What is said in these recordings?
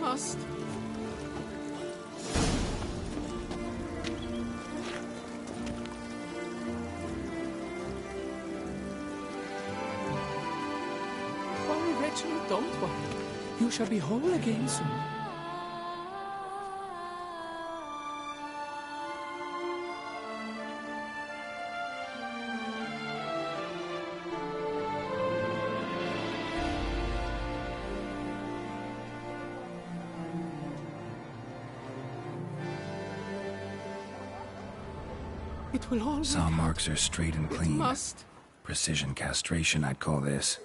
must. Worry, Reginald, don't worry. You shall be whole again soon. It will all Saw marks are straight and clean. It must. Precision castration, I'd call this.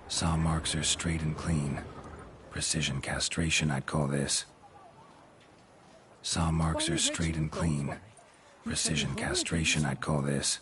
Saw marks are straight and clean. Precision castration, I'd call this. Saw marks are straight and clean. Precision castration, I'd call this.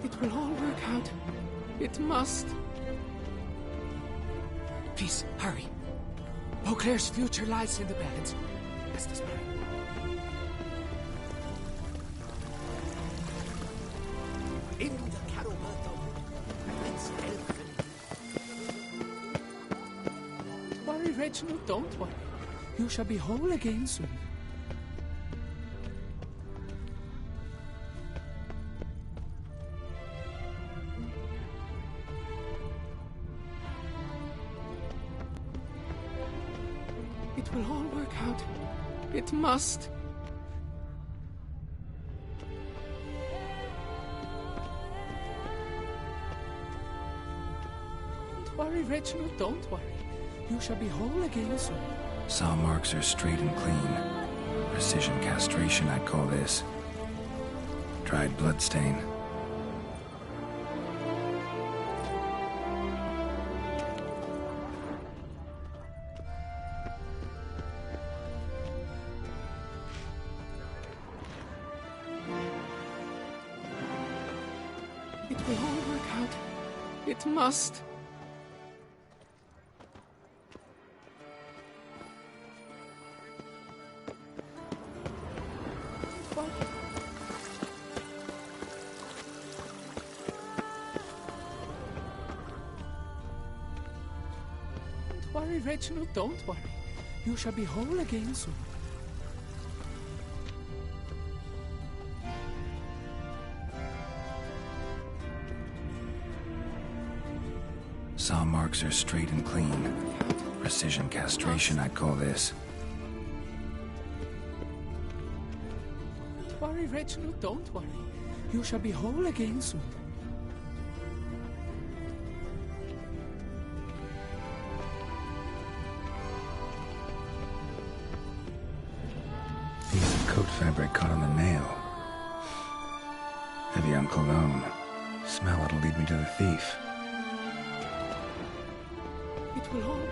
It will all work out. It must. Please, hurry. Beauclair's future lies in the balance. As does mine. In the Caroberto. It's Don't worry, Reginald, don't worry. You shall be whole again soon. It will all work out. It must. Don't worry, Reginald, don't worry. You shall be whole again soon. Saw marks are straight and clean. Precision castration, I'd call this. Dried bloodstain. It will all work out. It must. What? Don't worry, Reginald, don't worry. You shall be whole again soon. Saw marks are straight and clean. Precision castration, I'd call this. Don't worry, Reginald, don't worry. You shall be whole again soon. Piece of coat fabric caught on the nail. Heavy on cologne. Smell it'll lead me to the thief. It will all work.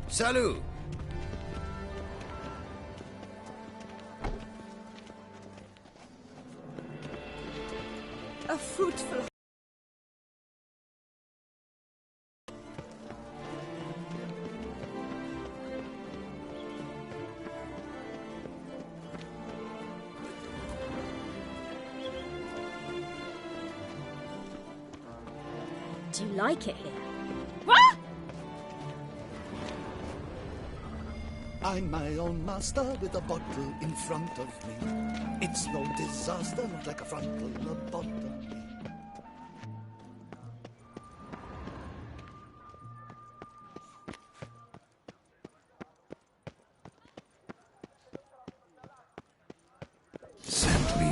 Salut! A fruitful. Do you like it here? I'm my own master with a bottle in front of me. It's no disaster, not like a frontal lobotomy.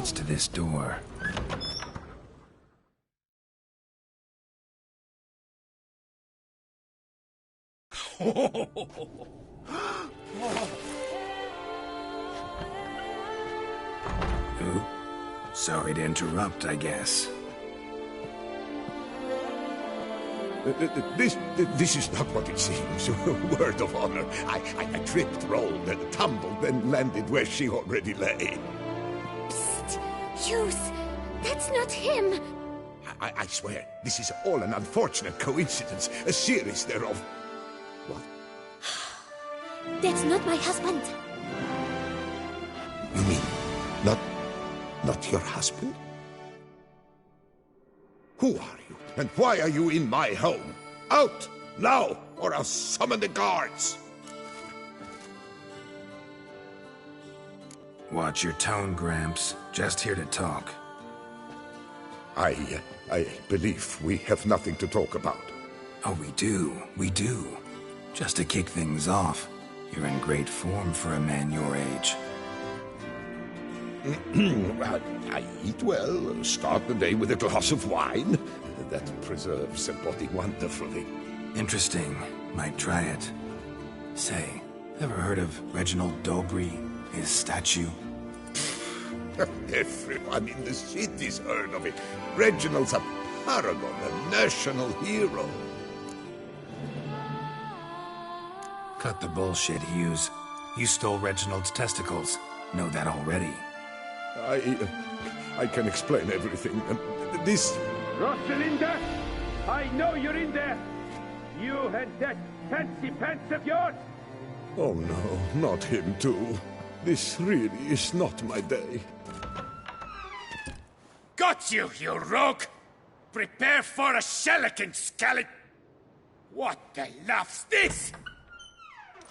leads to this door. Ooh, sorry to interrupt, I guess. This is not what it seems. Word of honor. I tripped, rolled, and tumbled, then landed where she already lay. Psst! Youth! That's not him! I swear, this is all an unfortunate coincidence. A series thereof. What? That's not my husband. You mean, not your husband? Who are you? And why are you in my home? Out! Now! Or I'll summon the guards! Watch your tone, Gramps. Just here to talk. I believe we have nothing to talk about. Oh, we do. Just to kick things off, you're in great form for a man your age. I eat well, start the day with a glass of wine. That preserves the body wonderfully. Interesting. Might try it. Say, ever heard of Reginald Dobry, his statue? Everyone in the city's heard of it. Reginald's a paragon, a national hero. Cut the bullshit, Hughes. You stole Reginald's testicles. Know that already. I can explain everything. This... Rosalinda, I know you're in there. You and that fancy pants of yours. Oh no, not him too. This really is not my day. Got you, you rogue! Prepare for a shellacking, scallop! What the laugh's this?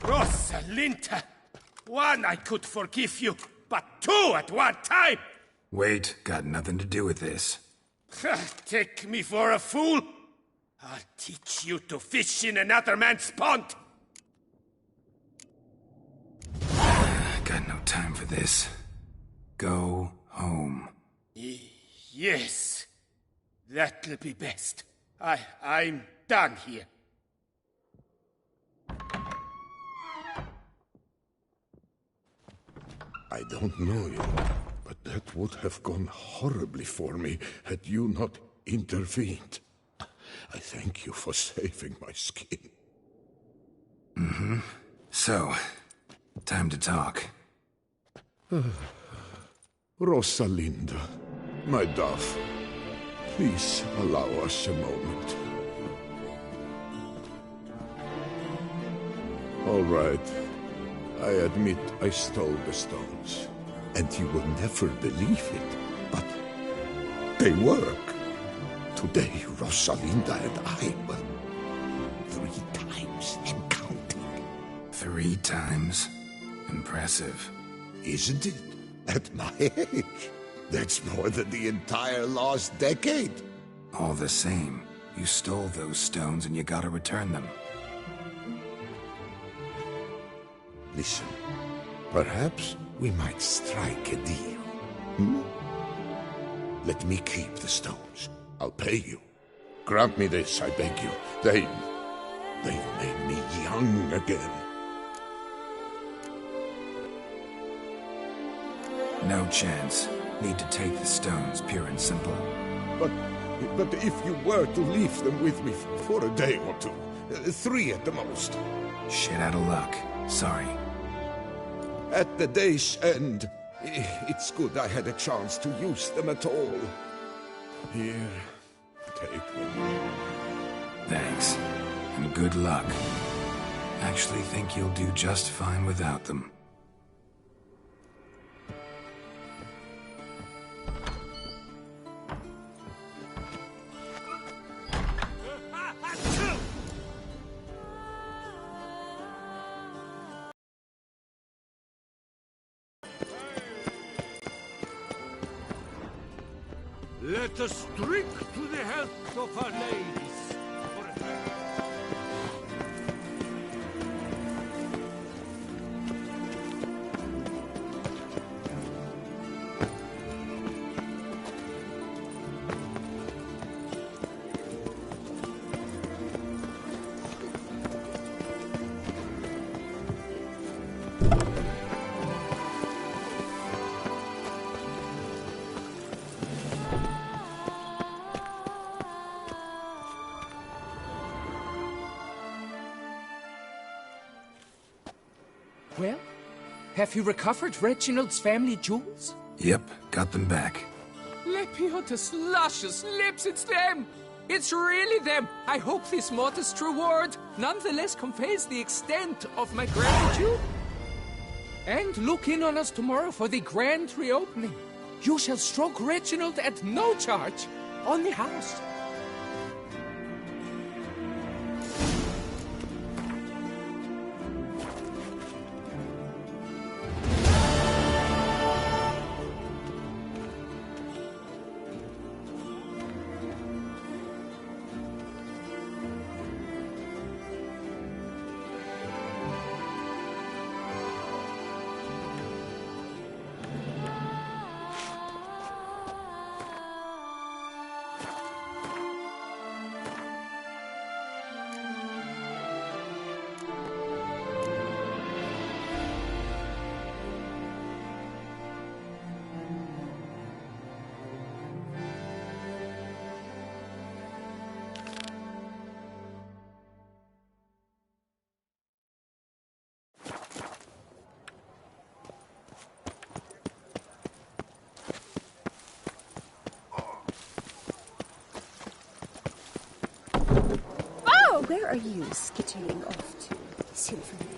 Rosalinda! One, I could forgive you, but two at one time! Wait, got nothing to do with this. Take me for a fool? I'll teach you to fish in another man's pond! Got no time for this. Go home. Yes, that'll be best. I'm done here. I don't know you, but that would have gone horribly for me had you not intervened. I thank you for saving my skin. Mm-hmm. So, time to talk. Rosalinda, my dove, please allow us a moment. All right. I admit I stole the stones. And you will never believe it, but they work. Today, Rosalinda and I will 3 times and counting. 3 times? Impressive. Isn't it? At my age. That's more than the entire last decade. All the same, you stole those stones and you gotta return them. Listen, perhaps we might strike a deal. Hmm? Let me keep the stones. I'll pay you. Grant me this, I beg you. They've made me young again. No chance. Need to take the stones, pure and simple. But if you were to leave them with me for a day or two, 3 at the most. Shit out of luck. Sorry. At the day's end, it's good I had a chance to use them at all. Here, take them. Thanks. And good luck. Actually think you'll do just fine without them. Let us drink to the health of our ladies. Well, have you recovered Reginald's family jewels? Yep, got them back. Lepiotus luscious lips, it's them! It's really them! I hope this modest reward nonetheless conveys the extent of my gratitude. And look in on us tomorrow for the grand reopening. You shall stroke Reginald at no charge on the house. Where are you skittering off to, Symphony?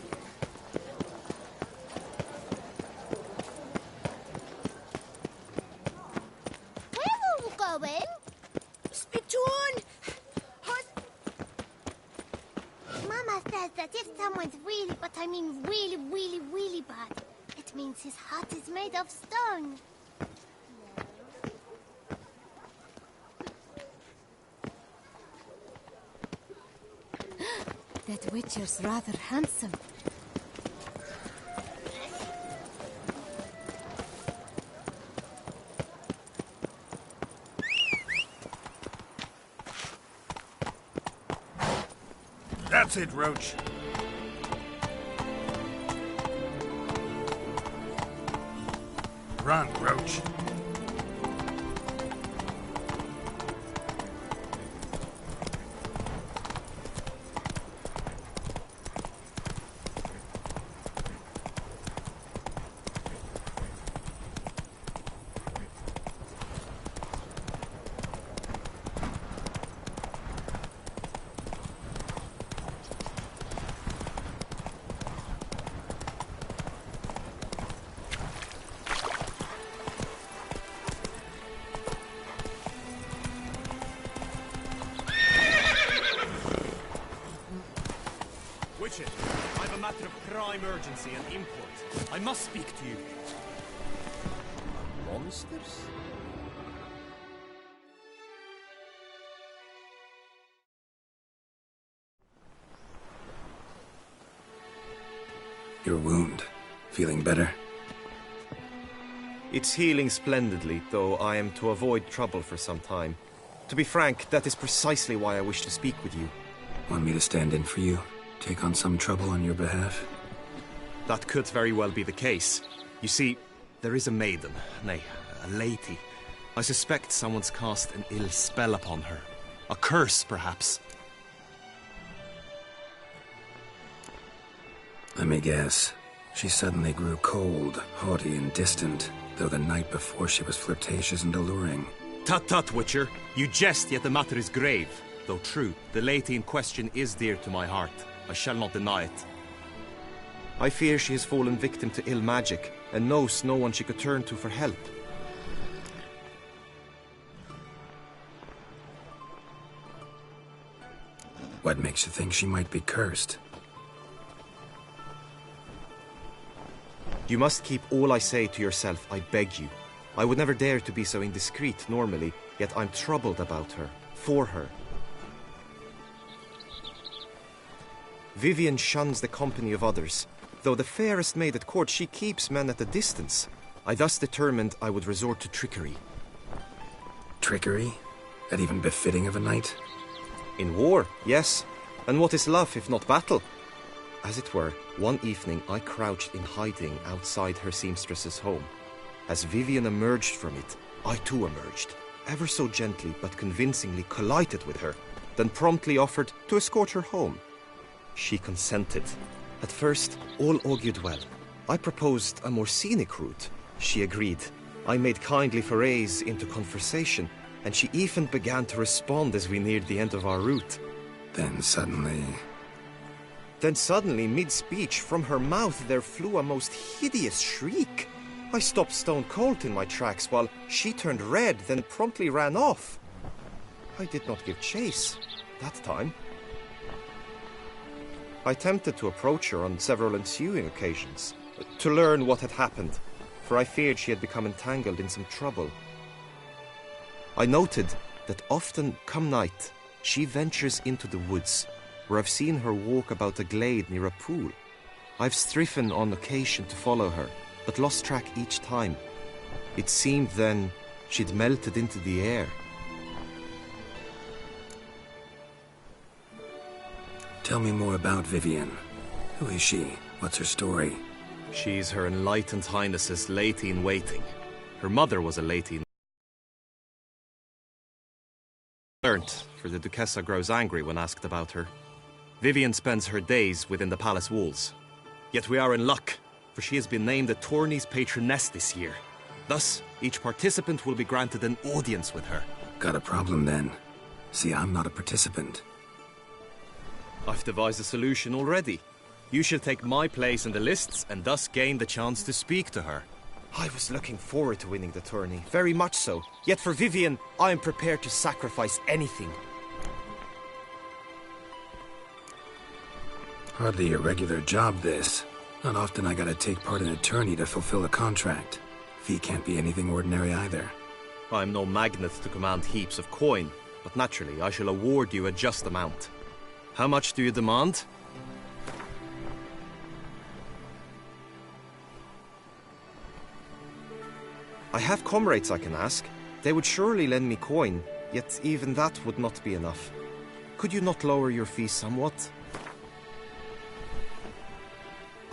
Where are we going? Spittoon! Mama says that if someone's really, but I mean really, really, really bad, it means his heart is made of stone. That Witcher's rather handsome. That's it, Roach. Run, Roach. I have a matter of prime urgency and import. I must speak to you. Monsters? Your wound. Feeling better? It's healing splendidly, though I am to avoid trouble for some time. To be frank, that is precisely why I wish to speak with you. Want me to stand in for you? Take on some trouble on your behalf? That could very well be the case. You see, there is a maiden, nay, a lady. I suspect someone's cast an ill spell upon her. A curse, perhaps. Let me guess. She suddenly grew cold, haughty, and distant, though the night before she was flirtatious and alluring. Tut tut, Witcher. You jest, yet the matter is grave. Though true, the lady in question is dear to my heart. I shall not deny it. I fear she has fallen victim to ill magic, and knows no one she could turn to for help. What makes you think she might be cursed? You must keep all I say to yourself, I beg you. I would never dare to be so indiscreet normally, yet I'm troubled about her, for her. Vivian shuns the company of others. Though the fairest maid at court, she keeps men at a distance. I thus determined I would resort to trickery. Trickery? That even befitting of a knight? In war, yes. And what is love if not battle? As it were, one evening I crouched in hiding outside her seamstress's home. As Vivian emerged from it, I too emerged, ever so gently but convincingly collided with her, then promptly offered to escort her home. She consented. At first, all augured well. I proposed a more scenic route. She agreed. I made kindly forays into conversation, and she even began to respond as we neared the end of our route. Then suddenly, mid-speech, from her mouth there flew a most hideous shriek. I stopped stone cold in my tracks while she turned red, then promptly ran off. I did not give chase that time. I attempted to approach her on several ensuing occasions, to learn what had happened, for I feared she had become entangled in some trouble. I noted that often, come night, she ventures into the woods, where I've seen her walk about a glade near a pool. I've striven on occasion to follow her, but lost track each time. It seemed then she'd melted into the air. tell me more about Vivienne. Who is she? What's her story? She's Her Enlightened Highness's lady-in-waiting. Her mother was a lady. Learned, for the Duchessa grows angry when asked about her. Vivienne spends her days within the palace walls. Yet we are in luck, for she has been named the tourney's patroness this year. Thus, each participant will be granted an audience with her. Got a problem then. See, I'm not a participant. I've devised a solution already. You shall take my place in the lists and thus gain the chance to speak to her. I was looking forward to winning the tourney, very much so. Yet for Vivienne, I am prepared to sacrifice anything. Hardly a regular job, this. Not often I gotta take part in a tourney to fulfill a contract. Fee can't be anything ordinary either. I'm no magnet to command heaps of coin, but naturally I shall award you a just amount. How much do you demand? I have comrades I can ask. They would surely lend me coin, yet even that would not be enough. Could you not lower your fee somewhat?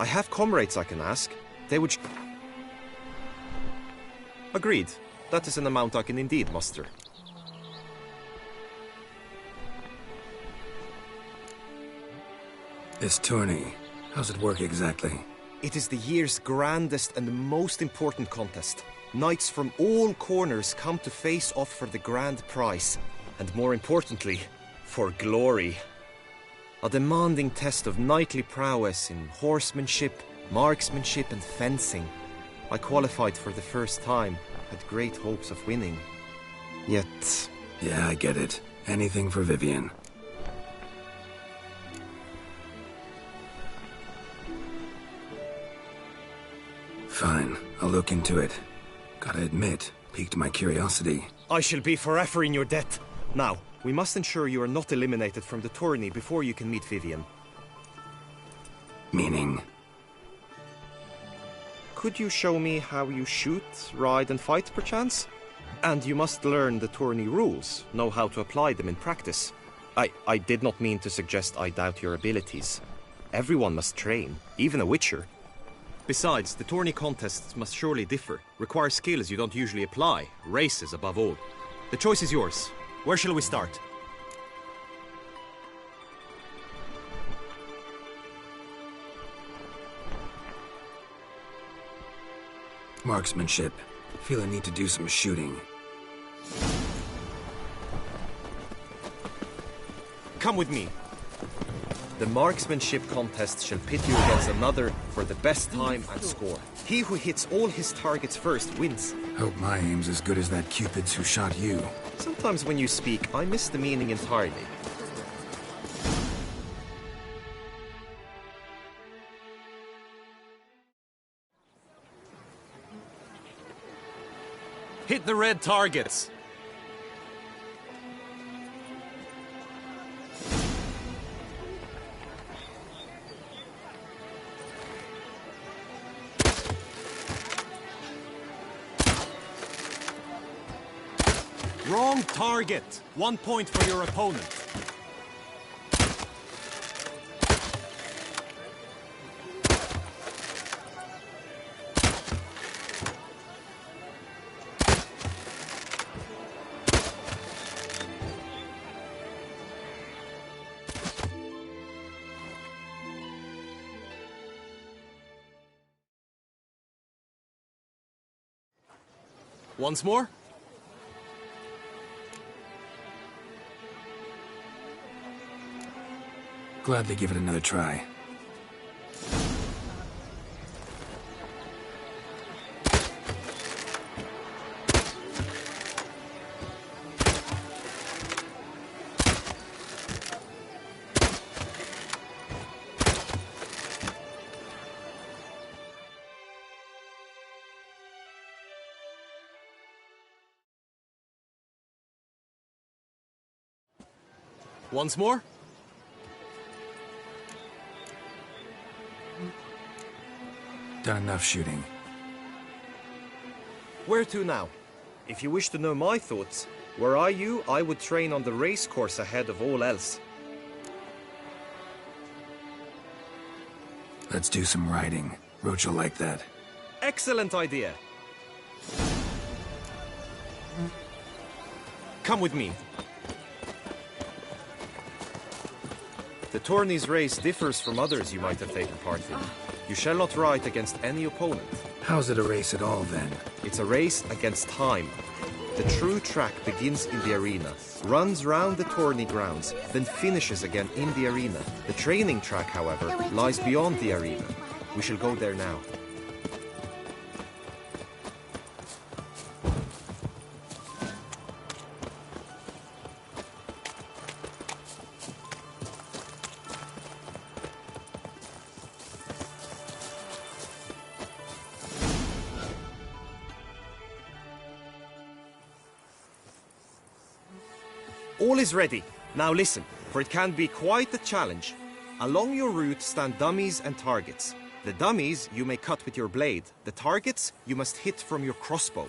I have comrades I can ask. They would... Agreed. That is an amount I can indeed muster. This tourney, how's it work exactly? It is the year's grandest and most important contest. Knights from all corners come to face off for the grand prize. And more importantly, for glory. A demanding test of knightly prowess in horsemanship, marksmanship and fencing. I qualified for the first time, had great hopes of winning. Yet... Yeah, I get it. Anything for Vivienne. Fine, I'll look into it. Gotta admit, piqued my curiosity. I shall be forever in your debt. Now, we must ensure you are not eliminated from the tourney before you can meet Vivienne. Meaning? Could you show me how you shoot, ride and fight, perchance? And you must learn the tourney rules, know how to apply them in practice. I did not mean to suggest I doubt your abilities. Everyone must train, even a witcher. Besides, the tourney contests must surely differ, require skills you don't usually apply, races above all. The choice is yours. Where shall we start? Marksmanship. Feel I need to do some shooting. Come with me. The marksmanship contest shall pit you against another for the best time and score. He who hits all his targets first wins. Hope my aim's as good as that Cupid's who shot you. Sometimes when you speak, I miss the meaning entirely. Hit the red targets! Wrong target! 1 point for your opponent. Once more? Gladly give it another try. Once more? Done enough shooting. Where to now? If you wish to know my thoughts, were I you, I would train on the race course ahead of all else. Let's do some riding. Roach will like that. Excellent idea. Come with me. The tourney's race differs from others you might have taken part in. You shall not ride against any opponent. How's it a race at all, then? It's a race against time. The true track begins in the arena, runs round the tourney grounds, then finishes again in the arena. The training track, however, lies beyond the arena. We shall go there now. All is ready. Now listen, for it can be quite a challenge. Along your route stand dummies and targets. The dummies you may cut with your blade. The targets you must hit from your crossbow.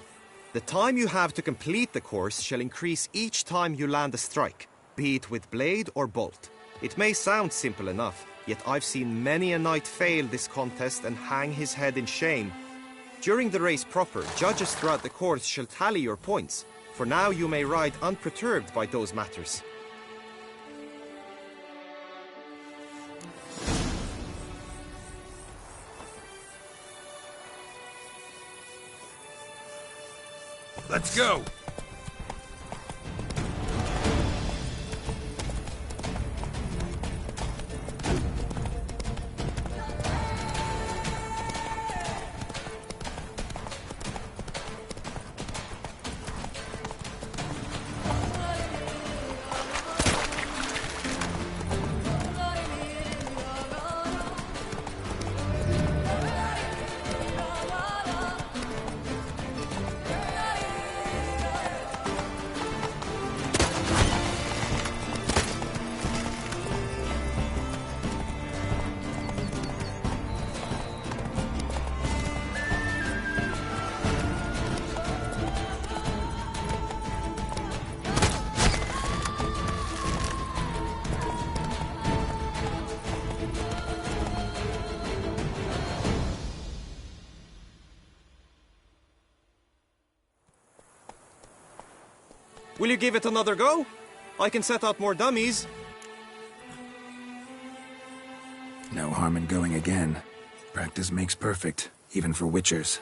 The time you have to complete the course shall increase each time you land a strike, be it with blade or bolt. It may sound simple enough, yet I've seen many a knight fail this contest and hang his head in shame. During the race proper, judges throughout the course shall tally your points. For now you may ride unperturbed by those matters. Let's go! Will you give it another go? I can set out more dummies. No harm in going again. Practice makes perfect, even for witchers.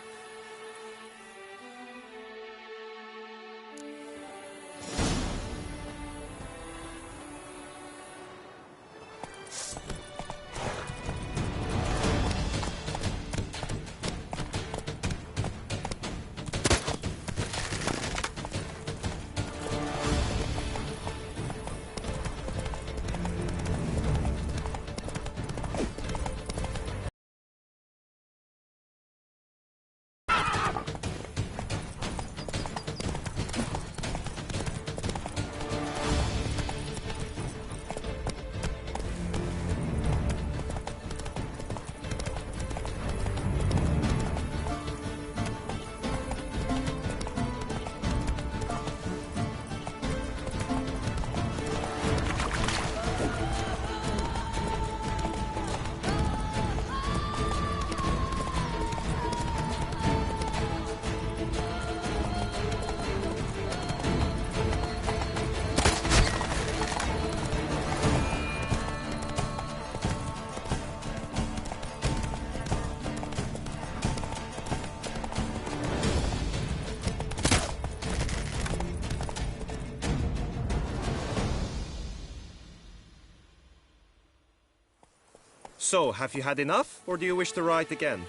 So, have you had enough, or do you wish to ride again?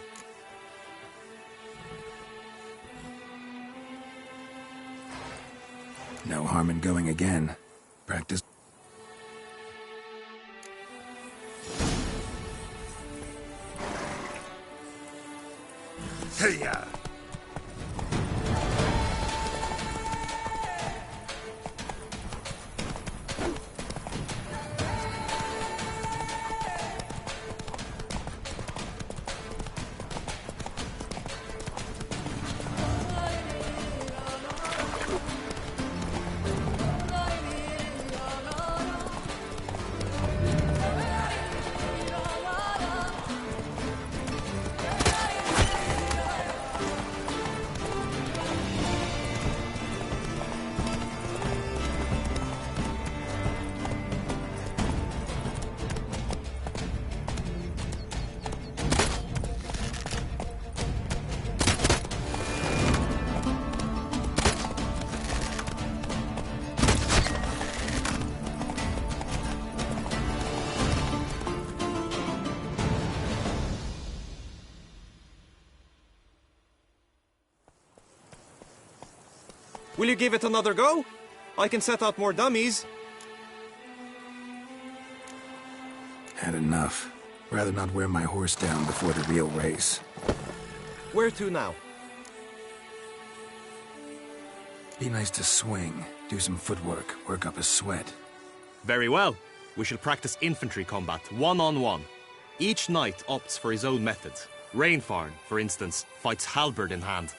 No harm in going again. Practice. Hey-ya! Will you give it another go? I can set out more dummies. Had enough. Rather not wear my horse down before the real race. Where to now? Be nice to swing, do some footwork, work up a sweat. Very well. We shall practice infantry combat, one-on-one. Each knight opts for his own method. Rainfarn, for instance, fights halberd in hand.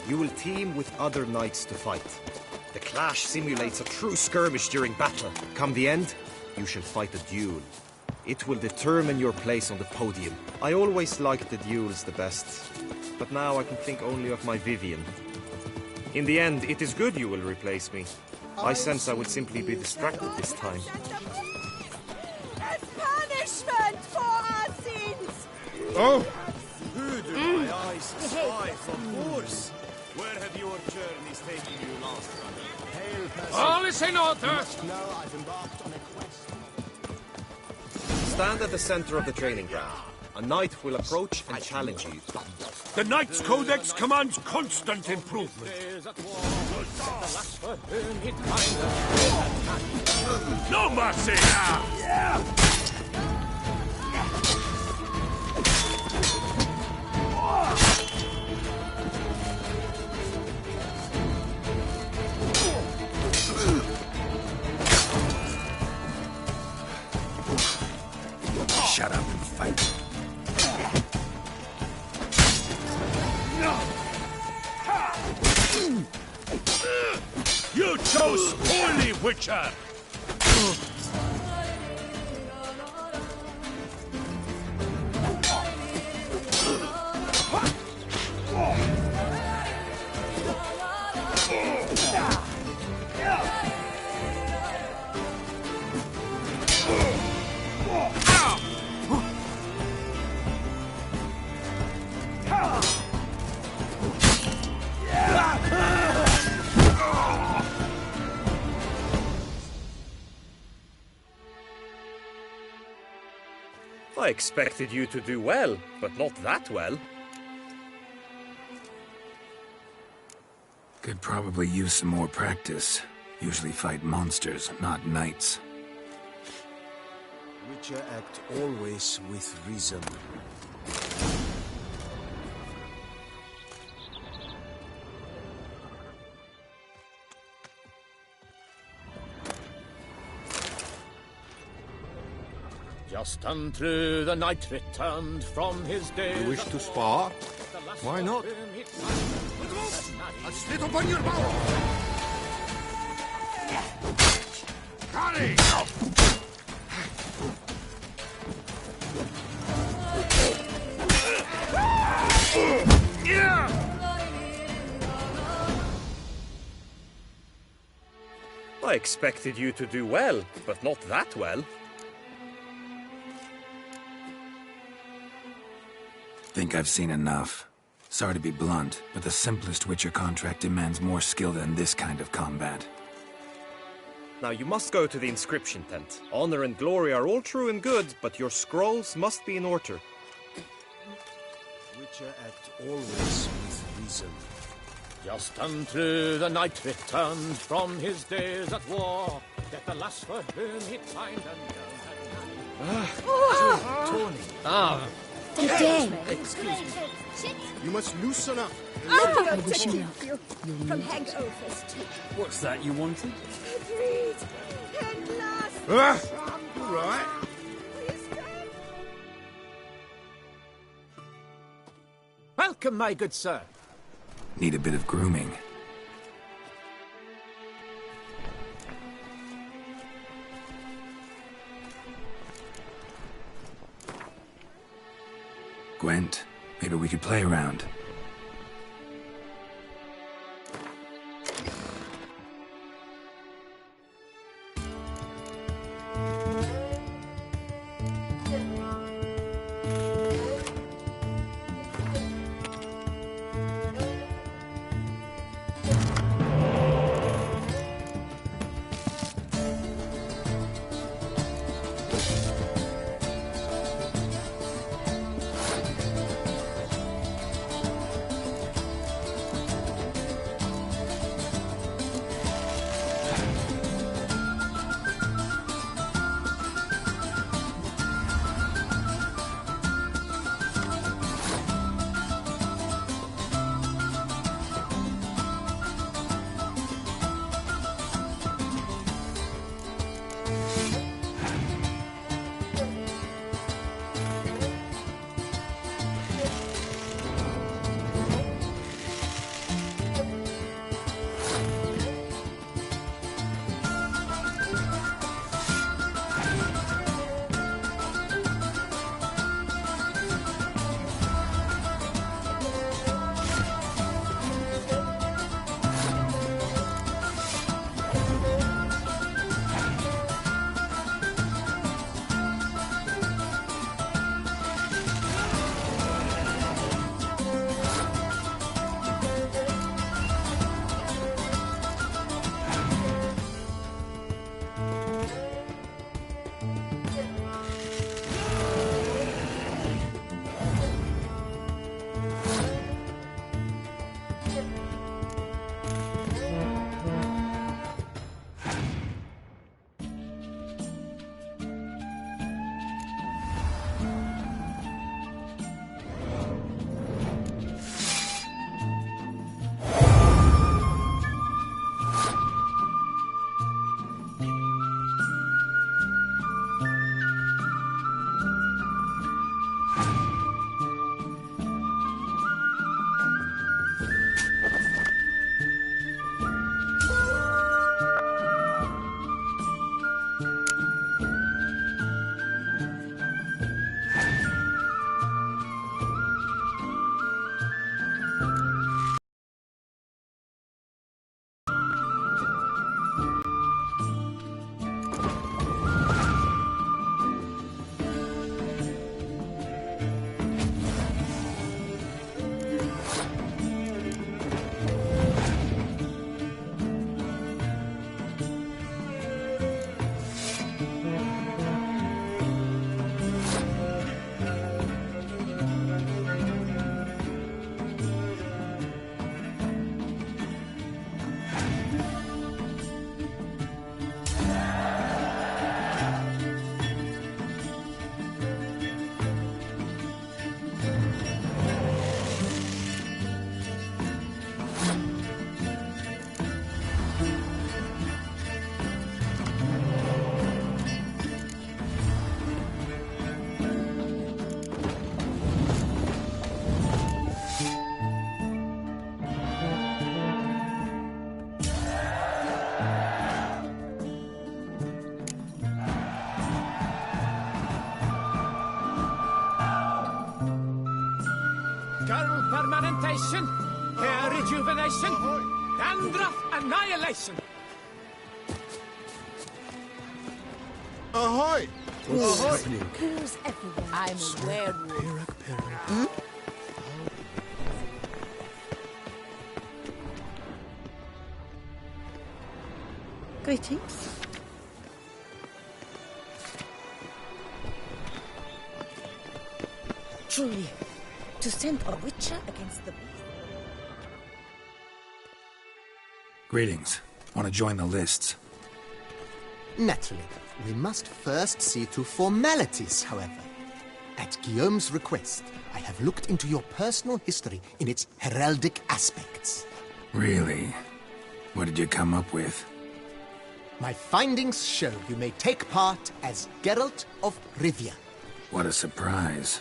You will team with other knights to fight. The clash simulates a true skirmish during battle. Come the end, you shall fight a duel. It will determine your place on the podium. I always liked the duels the best, but now I can think only of my Vivian. In the end, it is good you will replace me. I sense I will simply be distracted this time. As punishment for our sins! Oh! Who do my eyes spy from horse? Where have your journeys taken you last, brother? Hail, peasant. All is in order! No, I've embarked on a quest. Stand at the center of the training ground. A knight will approach and challenge you. The Knight's Codex commands constant improvement. No mercy! Shut up and fight. You chose poorly, Witcher! I expected you to do well, but not that well. Could probably use some more practice. Usually fight monsters, not knights. Witcher act always with reason. Just unto the knight returned from his day. You wish to spar? Why not? A spit upon your bow! Carry! I expected you to do well, but not that well. Think I've seen enough. Sorry to be blunt, but the simplest Witcher contract demands more skill than this kind of combat. Now you must go to the inscription tent. Honor and glory are all true and good, but your scrolls must be in order. Witcher act always with reason. Just unto the knight returned from his days at war, yet the lass for whom he'd find The day. Excuse me. You must loosen up. I'm to keep you from hangovers too. What's that you wanted? Breathe and last. All right. Welcome, my good sir. Need a bit of grooming. Gwent, maybe we could play around. Permanentation, hair rejuvenation, dandruff annihilation. Ahoy! Who's happening? Who's everyone? I'm a werewolf. Greetings. Truly, to send a witcher against the... Greetings. Want to join the lists? Naturally. We must first see to formalities, however. At Guillaume's request, I have looked into your personal history in its heraldic aspects. Really? What did you come up with? My findings show you may take part as Geralt of Rivia. What a surprise.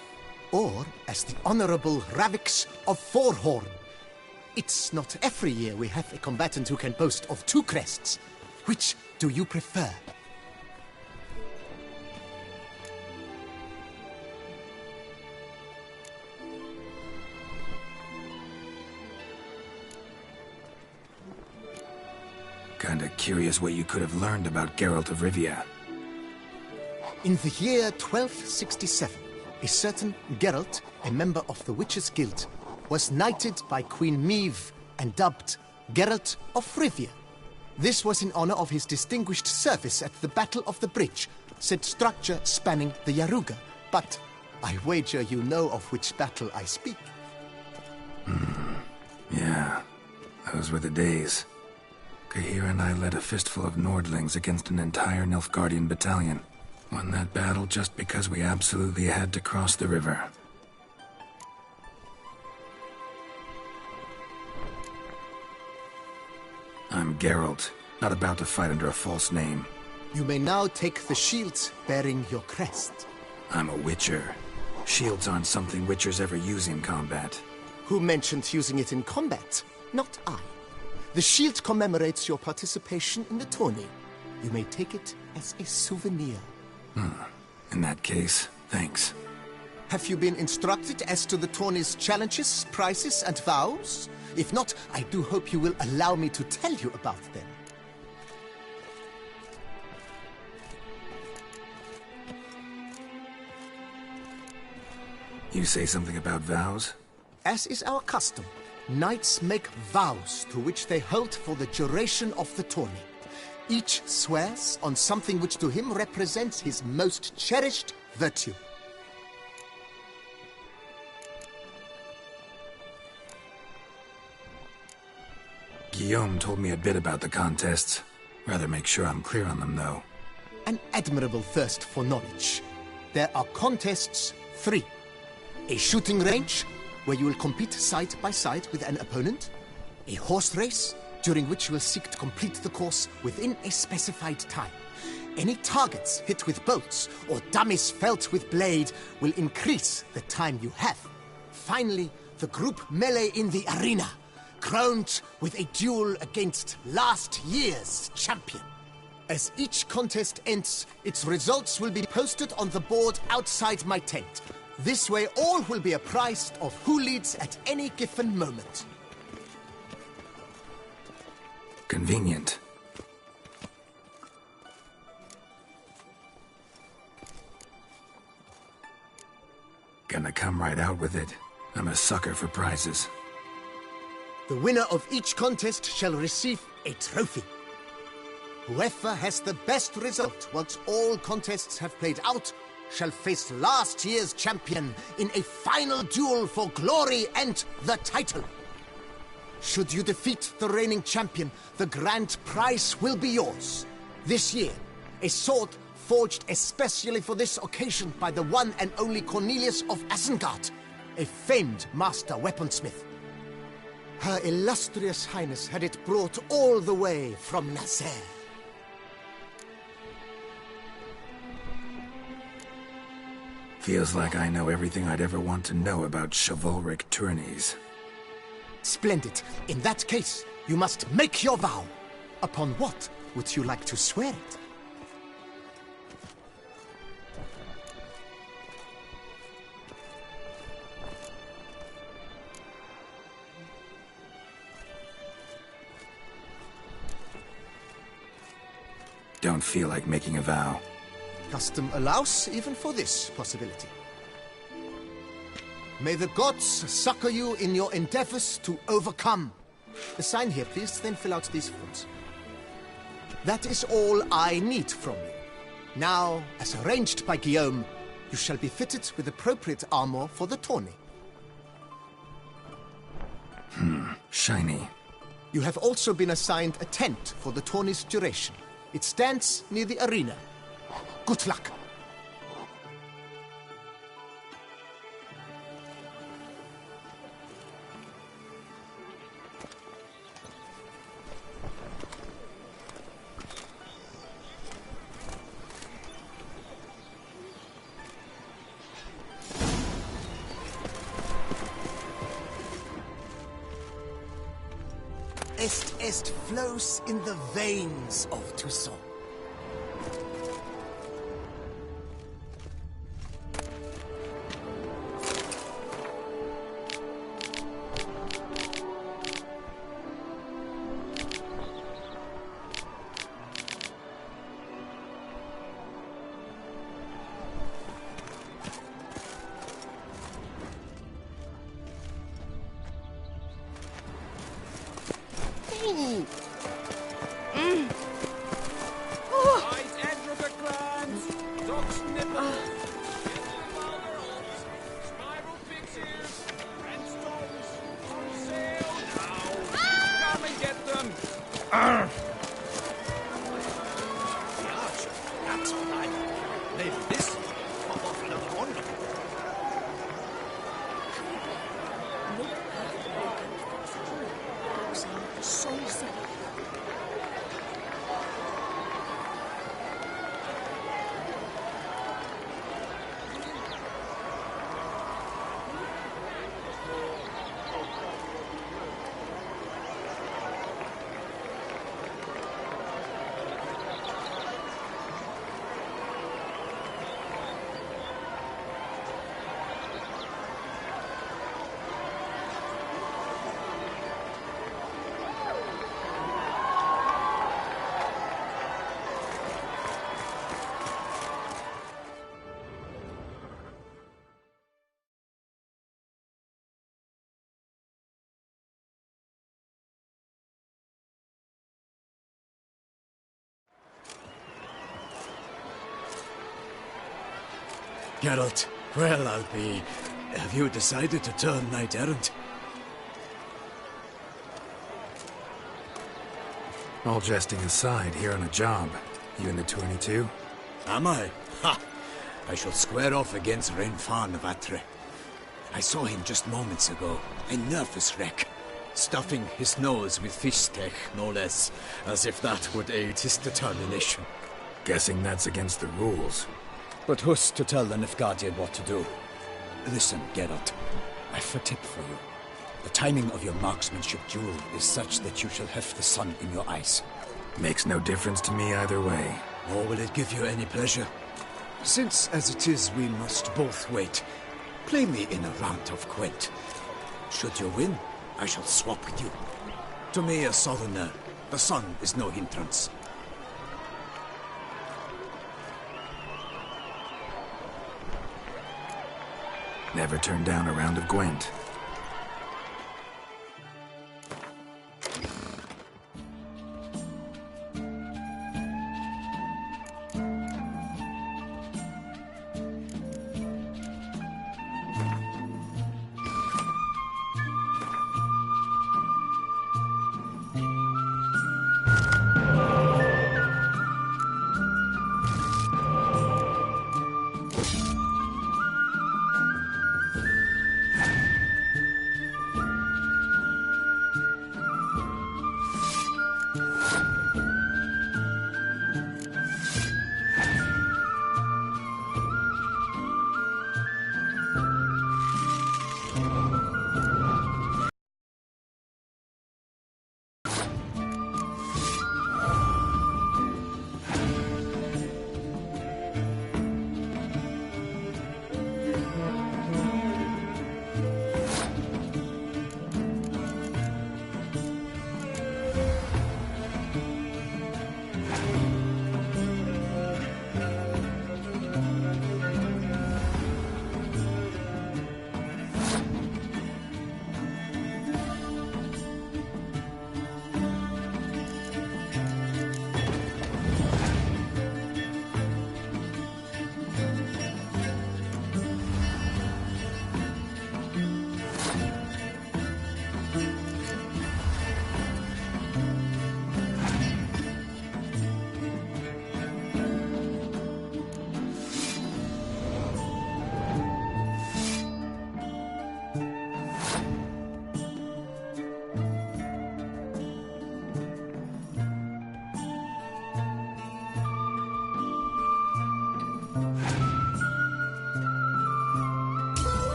Or as the Honorable Ravix of Forhorn. It's not every year we have a combatant who can boast of 2 crests. Which do you prefer? Kinda curious what you could have learned about Geralt of Rivia. In the year 1267, a certain Geralt, a member of the Witches' Guild, was knighted by Queen Meve and dubbed Geralt of Rivia. This was in honor of his distinguished service at the Battle of the Bridge, said structure spanning the Yaruga. But I wager you know of which battle I speak. Yeah, those were the days. Kahira and I led a fistful of Nordlings against an entire Nilfgaardian battalion. Won that battle just because we absolutely had to cross the river. I'm Geralt, not about to fight under a false name. You may now take the shields bearing your crest. I'm a Witcher. Shields aren't something Witchers ever use in combat. Who mentioned using it in combat? Not I. The shield commemorates your participation in the tourney. You may take it as a souvenir. In that case, thanks. Have you been instructed as to the tourney's challenges, prizes, and vows? If not, I do hope you will allow me to tell you about them. You say something about vows? As is our custom, knights make vows to which they hold for the duration of the tourney. Each swears on something which to him represents his most cherished virtue. Guillaume told me a bit about the contests. Rather make sure I'm clear on them, though. An admirable thirst for knowledge. There are contests 3. A shooting range, where you will compete side by side with an opponent. A horse race, during which you will seek to complete the course within a specified time. Any targets hit with bolts or dummies felt with blade will increase the time you have. Finally, the group melee in the arena, crowned with a duel against last year's champion. As each contest ends, its results will be posted on the board outside my tent. This way all will be apprised of who leads at any given moment. Convenient. Gonna come right out with it. I'm a sucker for prizes. The winner of each contest shall receive a trophy. Whoever has the best result once all contests have played out shall face last year's champion in a final duel for glory and the title. Should you defeat the reigning champion, the grand prize will be yours. This year, a sword forged especially for this occasion by the one and only Cornelius of Isengard, a famed master weaponsmith. Her illustrious highness had it brought all the way from Nazaire. Feels like I know everything I'd ever want to know about chivalric tourneys. Splendid. In that case, you must make your vow. Upon what would you like to swear it? Don't feel like making a vow. Custom allows even for this possibility. May the gods succor you in your endeavors to overcome. Sign here, please, then fill out these forms. That is all I need from you. Now, as arranged by Guillaume, you shall be fitted with appropriate armor for the tourney. Shiny. You have also been assigned a tent for the tourney's duration. It stands near the arena. Good luck. Est flows in the veins of Toussaint. Geralt, well, I'll be... Have you decided to turn knight-errant? All jesting aside, here on a job. You in the 22? Am I? Ha! I shall square off against Renfan of Atre. I saw him just moments ago. A nervous wreck. Stuffing his nose with fish steak, no less. As if that would aid his determination. Guessing that's against the rules. But who's to tell the Nilfgaardian what to do? Listen, Geralt. I've a tip for you. The timing of your marksmanship duel is such that you shall have the sun in your eyes. Makes no difference to me either way. Nor will it give you any pleasure. Since, as it is, we must both wait, play me in a round of Gwent. Should you win, I shall swap with you. To me, a southerner, the sun is no hindrance. Never turn down a round of Gwent.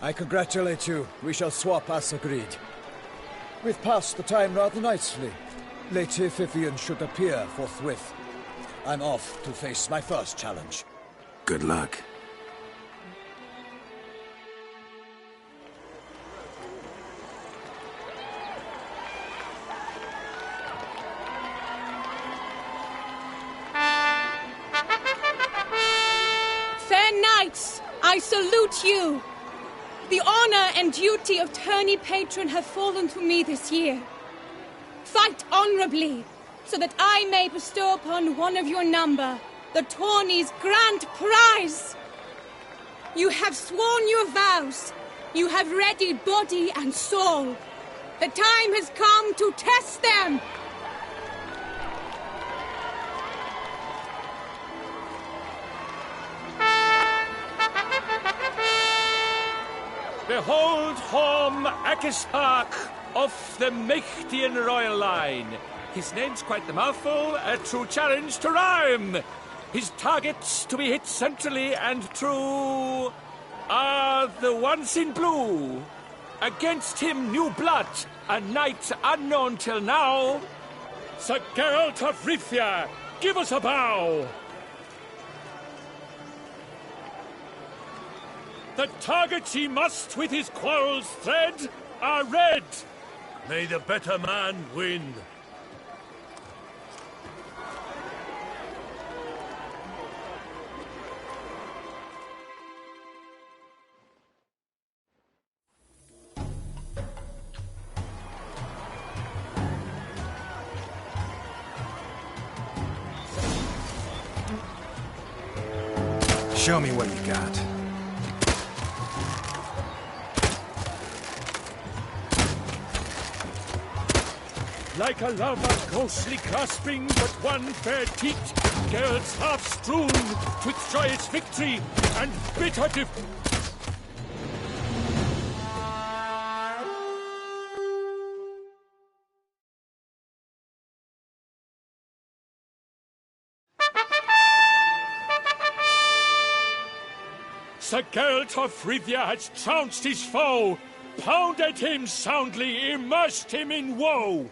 I congratulate you. We shall swap as agreed. We've passed the time rather nicely. Lady Vivian should appear forthwith. I'm off to face my first challenge. Good luck. Fair knights, I salute you. The honor and duty of tourney patron have fallen to me this year. Fight honorably, so that I may bestow upon one of your number the tourney's grand prize. You have sworn your vows. You have readied body and soul. The time has come to test them. Behold Horm Akispark of the Mechtian royal line. His name's quite the mouthful, a true challenge to rhyme. His targets to be hit centrally and true are the ones in blue. Against him new blood, a knight unknown till now. Sir Geralt of Rivia, give us a bow. The targets he must with his quarrels thread are red. May the better man win. Show me what you got. Like a lover ghostly clasping but one fair teat, Geralt's half strewn with joyous victory and bitter Sir Geralt of Rivia has trounced his foe, pounded him soundly, immersed him in woe.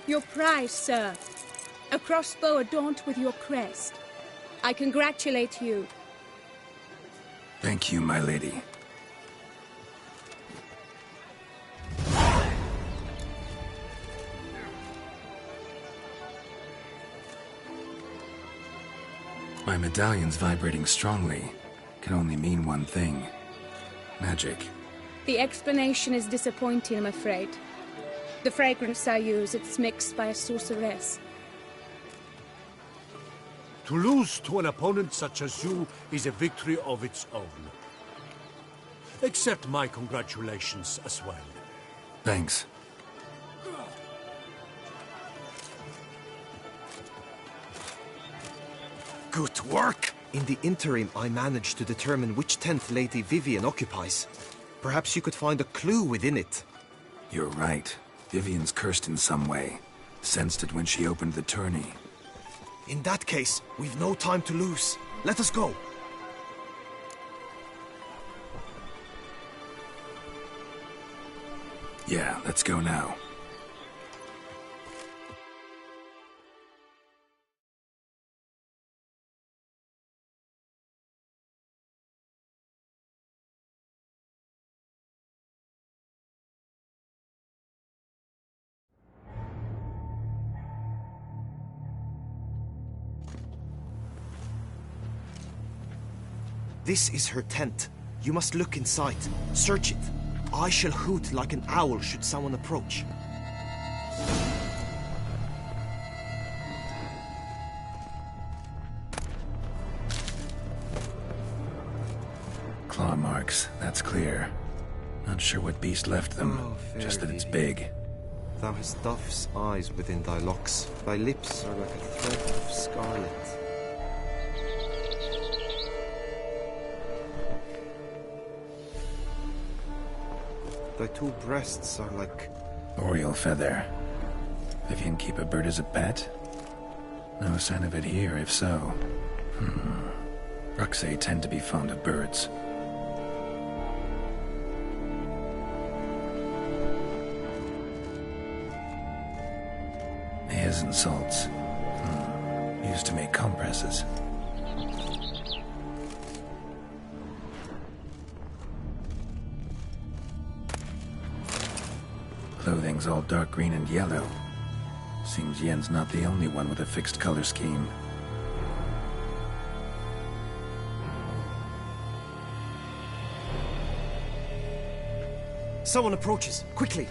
Your prize, sir. A crossbow adorned with your crest. I congratulate you. Thank you, my lady. My medallion's vibrating strongly. Can only mean one thing. Magic. The explanation is disappointing, I'm afraid. The fragrance I use, it's mixed by a sorceress. To lose to an opponent such as you is a victory of its own. Accept my congratulations as well. Thanks. Good work! In the interim, I managed to determine which tent Lady Vivian occupies. Perhaps you could find a clue within it. You're right. Vivian's cursed in some way. Sensed it when she opened the tourney. In that case, we've no time to lose. Let us go. Yeah, let's go now. This is her tent. You must look inside. Search it. I shall hoot like an owl should someone approach. Claw marks, that's clear. Not sure what beast left them, just that it's big. Thou hast dove's eyes within thy locks. Thy lips are like a thread of scarlet. Thy two breasts are like... Oriole feather. Vivian keep a bird as a pet? No sign of it here, if so. Ruxay tend to be fond of birds. Hairs and salts. Used to make compresses. Clothing's all dark green and yellow. Seems Yen's not the only one with a fixed color scheme. Someone approaches. Quickly!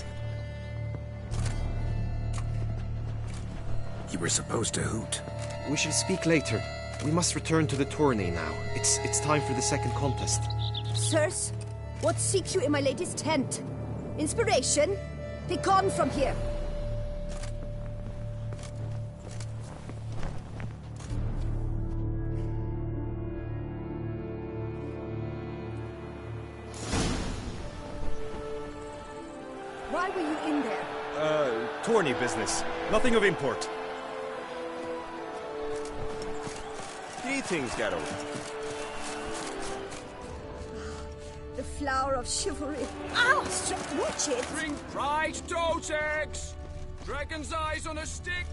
You were supposed to hoot. We shall speak later. We must return to the tourney now. It's time for the second contest. Sirs, what seeks you in my lady's tent? Inspiration? Begone from here! Why were you in there? Tourney business. Nothing of import. Greetings, Geralt. The flower of chivalry. Ow! Watch it! Bring pride dough eggs! Dragon's eyes on a stick!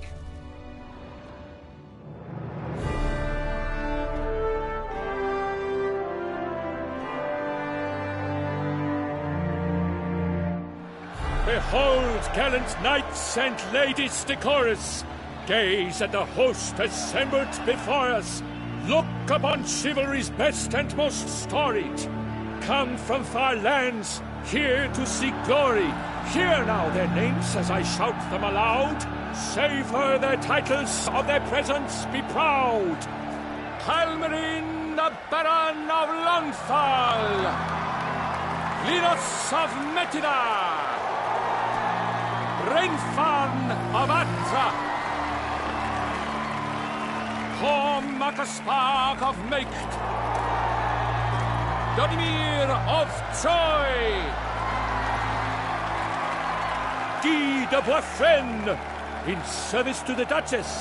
Behold, gallant knights and ladies decorous! Gaze at the host assembled before us! Look upon chivalry's best and most storied! Come from far lands, here to seek glory. Hear now their names as I shout them aloud. Savor their titles, of their presence be proud. Halmarin, the Baron of Lonthal. Linos of Metida. Rainfan of Atra. Horm Makaspag of Meikt. Dodimir of Troy! Guy de Boisfren, in service to the Duchess.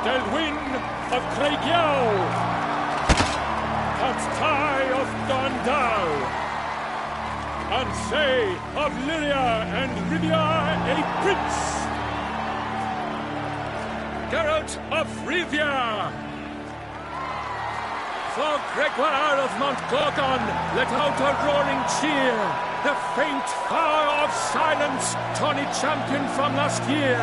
Delwyn of Craigiau. Count Tai of Dondal. Ansay of Lyria and Rivia a prince. Geralt of Rivia. For Gregoire of Montgorgon, let out a roaring cheer. The faint fire of silence, tawny champion from last year.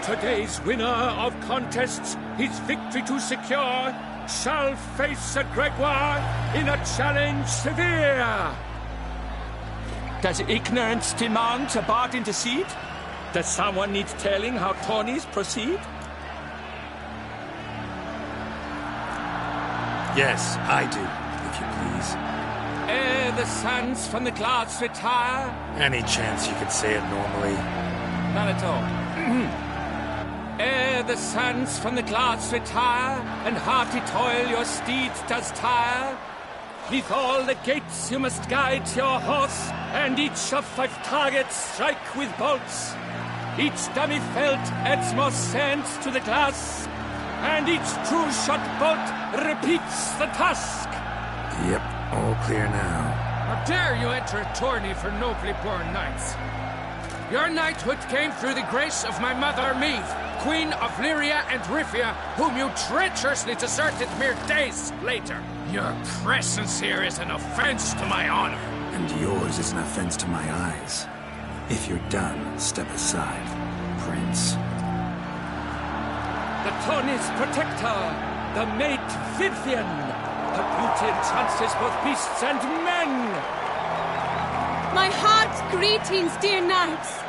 Today's winner of contests, his victory to secure, shall face a Gregoire in a challenge severe. Does ignorance demand a bard intercede? Does someone need telling how tourneys proceed? Yes, I do, if you please. Ere the suns from the clouds retire. Any chance you could say it normally? None at all. Ere the suns from the clouds retire, and hearty toil your steed does tire, neath all the gates you must guide your horse, and each of 5 targets strike with bolts. Each dummy felt adds more sand to the glass, and each true shot bolt repeats the task. Yep, all clear now. How dare you enter a tourney for nobly born knights? Your knighthood came through the grace of my mother Meath, Queen of Lyria and Rivia, whom you treacherously deserted mere days later. Your presence here is an offense to my honor. And yours is an offense to my eyes. If you're done, step aside, Prince. The tourney's protector, the mate Vivian. Her beauty entrances both beasts and men. My heart's greetings, dear knights.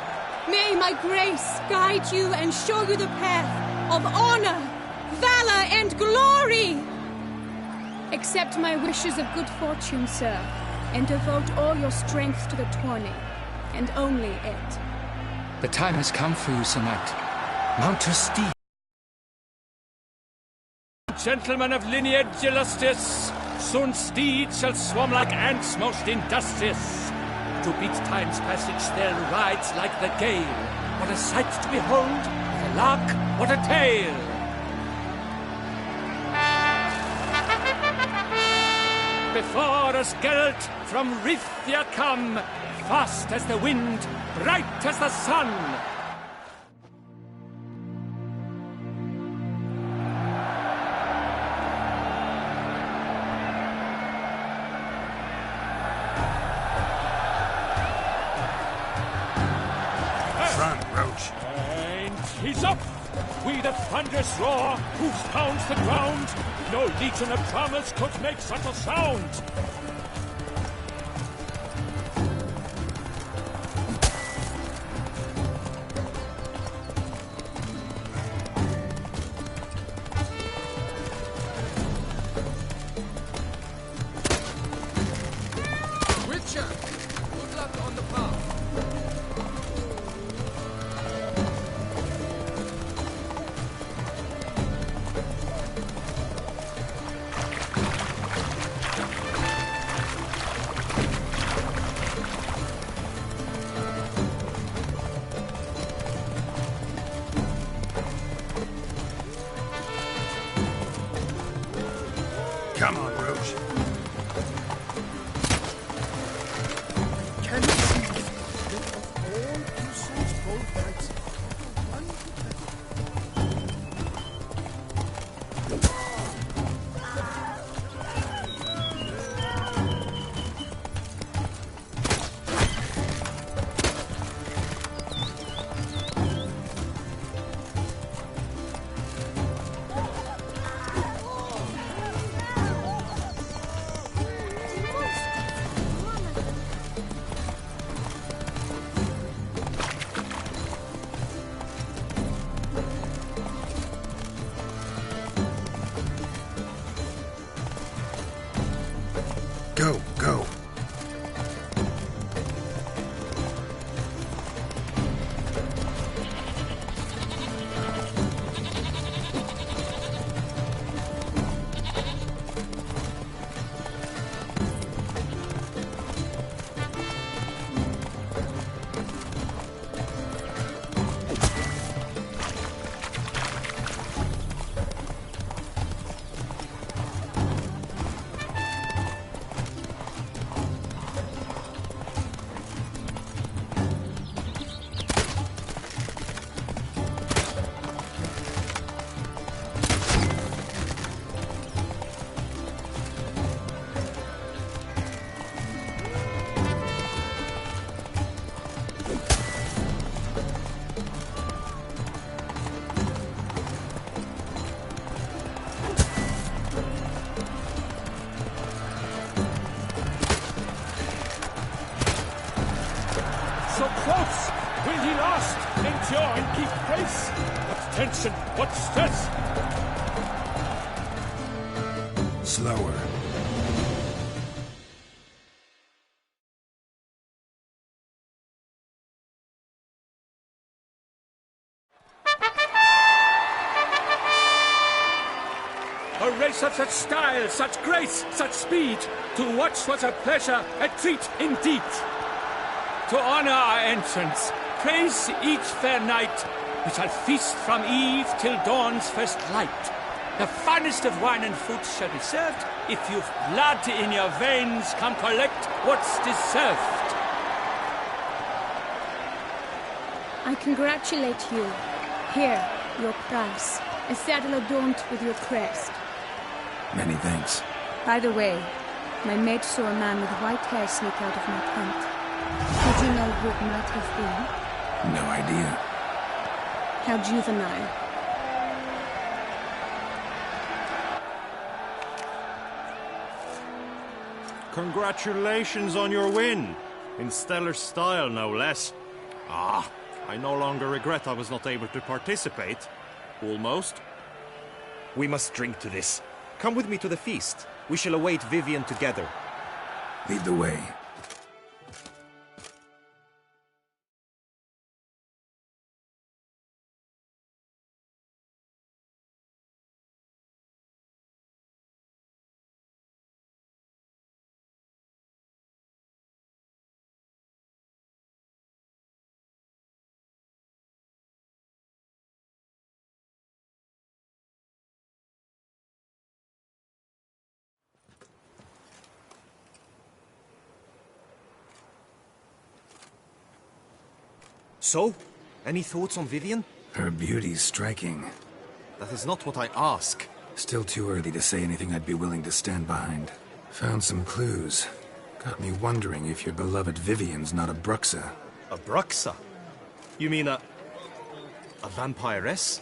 May my grace guide you and show you the path of honor, valor, and glory. Accept my wishes of good fortune, sir, and devote all your strength to the tourney, and only it. The time has come for you, Sir Knight. Mount your steed. Gentlemen of lineage illustrious, soon steeds shall swarm like ants most industrious. To beat time's passage they'll ride like the gale, what a sight to behold! What a lark, what a tale! Before us Geralt from Rithia come, fast as the wind, bright as the sun. Front, Roach. And he's up! We the thunderous roar, who pounds the ground. No legion of drummers could make such a sound. Witcher, good luck on the path. Come on, Roach. Can you see that of all Uso's bold knights, one Go, go. So close! Will he last? Endure and keep pace? What tension, what stress! Slower. A race of such style, such grace, such speed. To watch was a pleasure, a treat indeed. To honor our entrance, praise each fair knight. We shall feast from eve till dawn's first light. The finest of wine and fruit shall be served. If you've blood in your veins, come collect what's deserved. I congratulate you. Here, your prize. A saddle adorned with your crest. Many thanks. By the way, my maid saw a man with white hair sneak out of my tent. Did you know who it might have been? No idea. How juvenile. Congratulations on your win. In stellar style, no less. Ah, I no longer regret I was not able to participate. Almost. We must drink to this. Come with me to the feast. We shall await Vivian together. Lead the way. So? Any thoughts on Vivian? Her beauty's striking. That is not what I ask. Still too early to say anything I'd be willing to stand behind. Found some clues. Got me wondering if your beloved Vivian's not a Bruxa. A Bruxa? You mean a vampiress?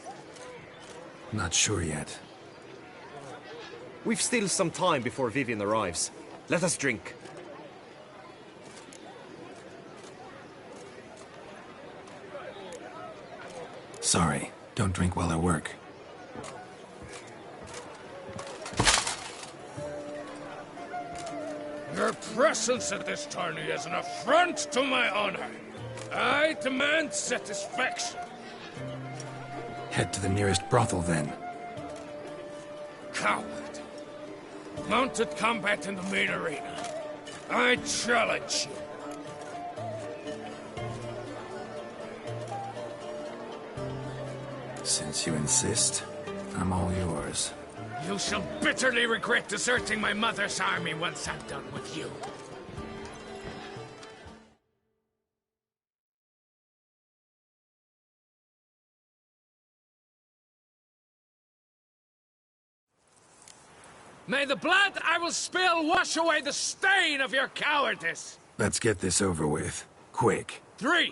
Not sure yet. We've still some time before Vivian arrives. Let us drink. Sorry, don't drink while I work. Your presence at this tourney is an affront to my honor. I demand satisfaction. Head to the nearest brothel, then. Coward. Mounted combat in the main arena. I challenge you. Since you insist, I'm all yours. You shall bitterly regret deserting my mother's army once I'm done with you. May the blood I will spill wash away the stain of your cowardice! Let's get this over with. Quick. 3,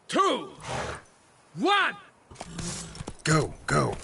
2, 1! Go, go.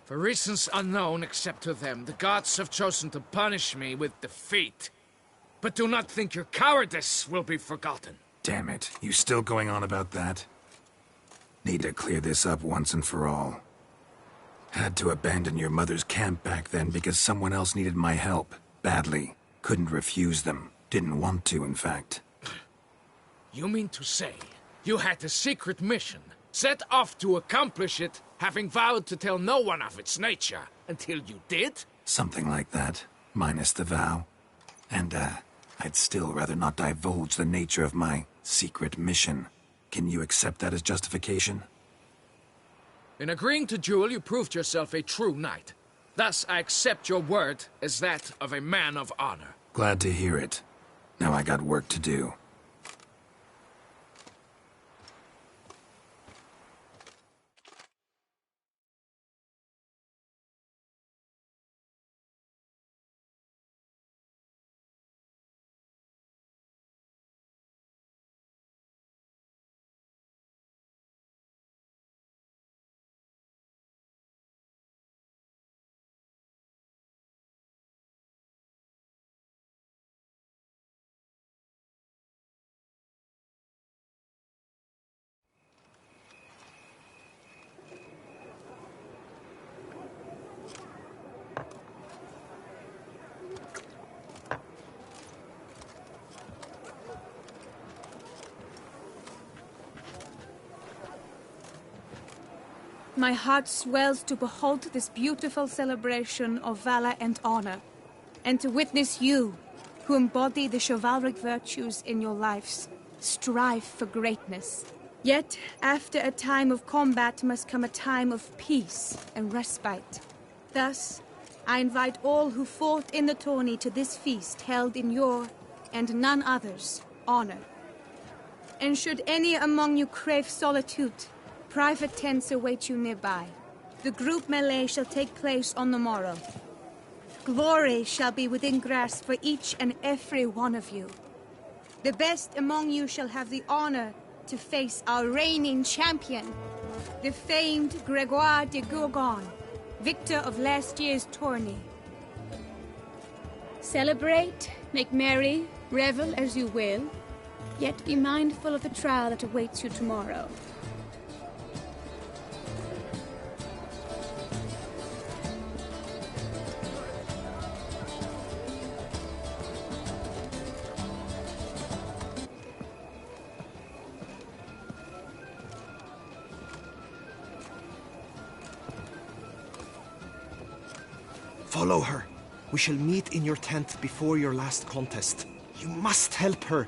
For reasons unknown except to them, the gods have chosen to punish me with defeat. But do not think your cowardice will be forgotten. Damn it, you still going on about that? Need to clear this up once and for all. Had to abandon your mother's camp back then because someone else needed my help. Badly. Couldn't refuse them. Didn't want to, in fact. You mean to say you had a secret mission, set off to accomplish it, having vowed to tell no one of its nature, until you did? Something like that, minus the vow. And, I'd still rather not divulge the nature of my secret mission. Can you accept that as justification? In agreeing to duel, you proved yourself a true knight. Thus, I accept your word as that of a man of honor. Glad to hear it. Now I got work to do. My heart swells to behold this beautiful celebration of valor and honor, and to witness you, who embody the chivalric virtues in your lives, strive for greatness. Yet, after a time of combat must come a time of peace and respite. Thus, I invite all who fought in the tourney to this feast held in your, and none other's, honor. And should any among you crave solitude, private tents await you nearby. The group melee shall take place on the morrow. Glory shall be within grasp for each and every one of you. The best among you shall have the honor to face our reigning champion, the famed Gregoire de Gourgon, victor of last year's tourney. Celebrate, make merry, revel as you will, yet be mindful of the trial that awaits you tomorrow. Follow her. We shall meet in your tent before your last contest. You must help her.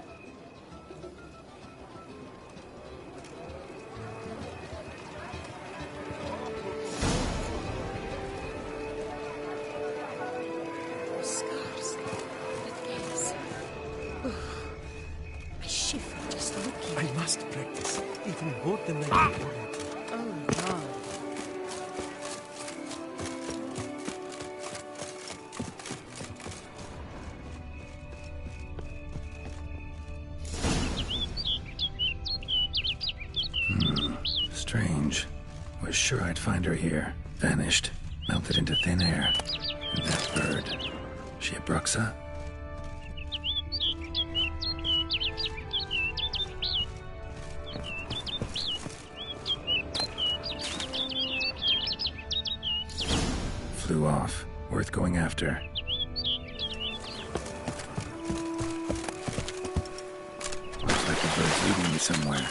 Scars. Yes. I shiver just looking. I must practice. Even more than I before. Oh no. Strange. Was sure I'd find her here. Vanished. Melted into thin air. And that bird. She a Bruxa? Flew off. Worth going after. Looks like the bird's leading me somewhere.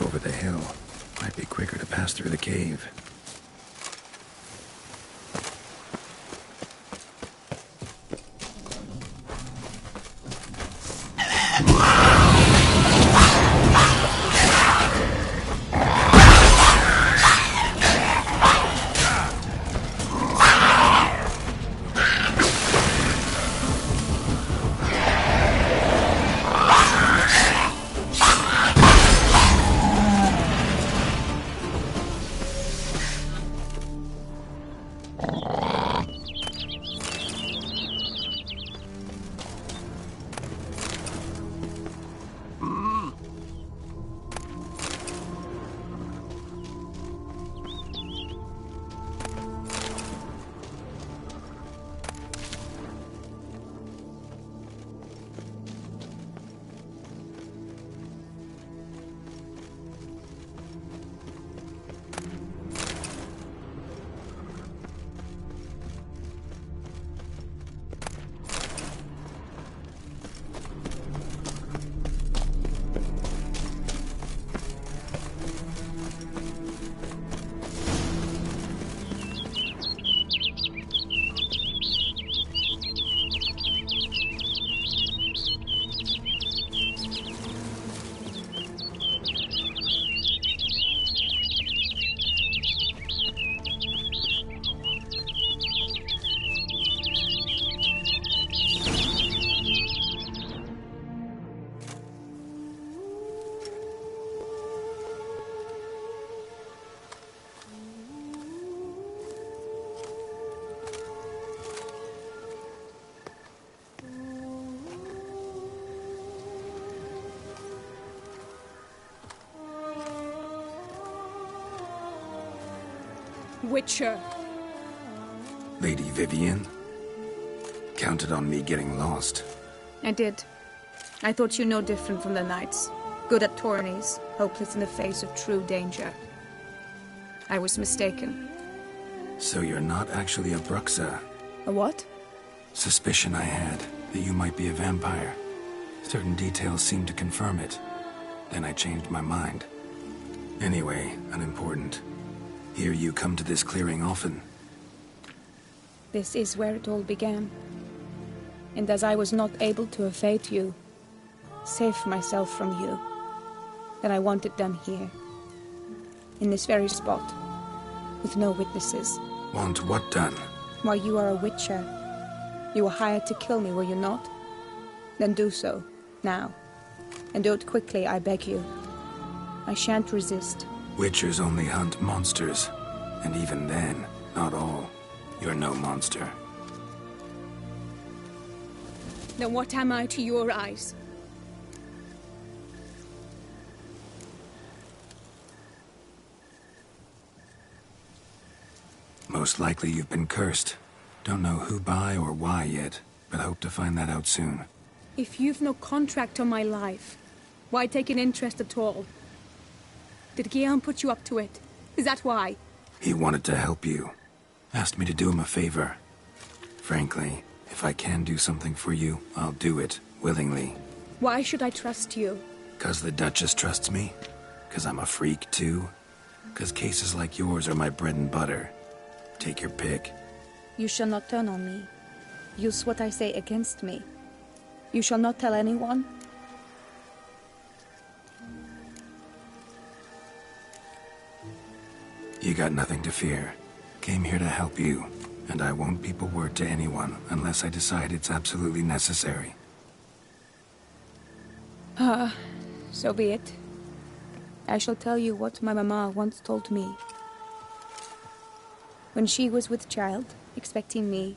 Over the hill. Might be quicker to pass through the cave. Witcher. Lady Vivienne? Counted on me getting lost. I did. I thought you no different from the knights. Good at tourneys, hopeless in the face of true danger. I was mistaken. So you're not actually a Bruxa? A what? Suspicion I had, that you might be a vampire. Certain details seemed to confirm it. Then I changed my mind. Anyway, unimportant. Hear you come to this clearing often. This is where it all began. And as I was not able to evade you, save myself from you, then I want it done here. In this very spot. With no witnesses. Want what done? Why, you are a witcher. You were hired to kill me, were you not? Then do so, now. And do it quickly, I beg you. I shan't resist. Witchers only hunt monsters. And even then, not all. You're no monster. Then what am I to your eyes? Most likely you've been cursed. Don't know who by or why yet, but hope to find that out soon. If you've no contract on my life, why take an interest at all? Did Guillaume put you up to it? Is that why? He wanted to help you. Asked me to do him a favor. Frankly, if I can do something for you, I'll do it, willingly. Why should I trust you? 'Cause the Duchess trusts me? 'Cause I'm a freak, too? 'Cause cases like yours are my bread and butter? Take your pick. You shall not turn on me. Use what I say against me. You shall not tell anyone? You got nothing to fear. Came here to help you, and I won't peep a word to anyone unless I decide it's absolutely necessary. So be it. I shall tell you what my mama once told me. When she was with child, expecting me,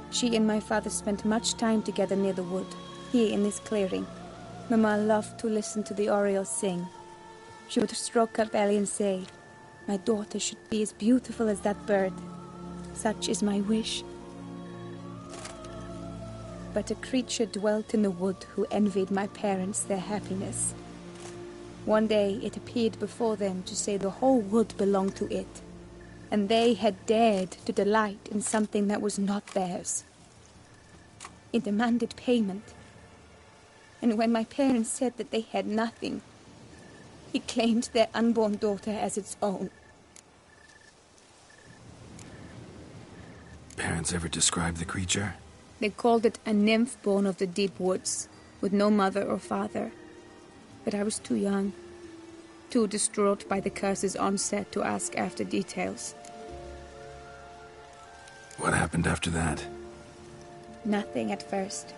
she and my father spent much time together near the wood, here in this clearing. Mama loved to listen to the orioles sing. She would stroke her belly and say, "My daughter should be as beautiful as that bird. Such is my wish." But a creature dwelt in the wood who envied my parents their happiness. One day it appeared before them to say the whole wood belonged to it, and they had dared to delight in something that was not theirs. It demanded payment. And when my parents said that they had nothing, it claimed their unborn daughter as its own. Parents ever describe the creature? They called it a nymph born of the deep woods, with no mother or father. But I was too young, too distraught by the curse's onset to ask after details. What happened after that? Nothing at first.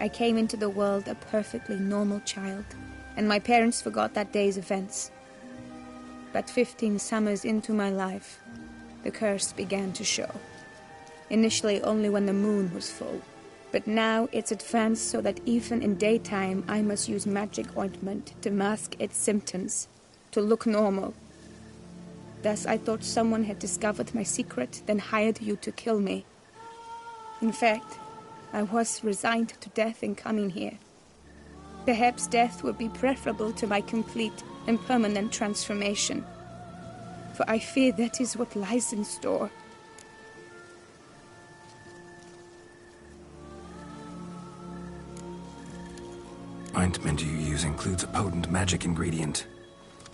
I came into the world a perfectly normal child, and my parents forgot that day's events. But 15 summers into my life, the curse began to show. Initially only when the moon was full, but now it's advanced so that even in daytime I must use magic ointment to mask its symptoms, to look normal. Thus I thought someone had discovered my secret, then hired you to kill me. In fact, I was resigned to death in coming here. Perhaps death would be preferable to my complete and permanent transformation, for I fear that is what lies in store. Ointment you use includes a potent magic ingredient.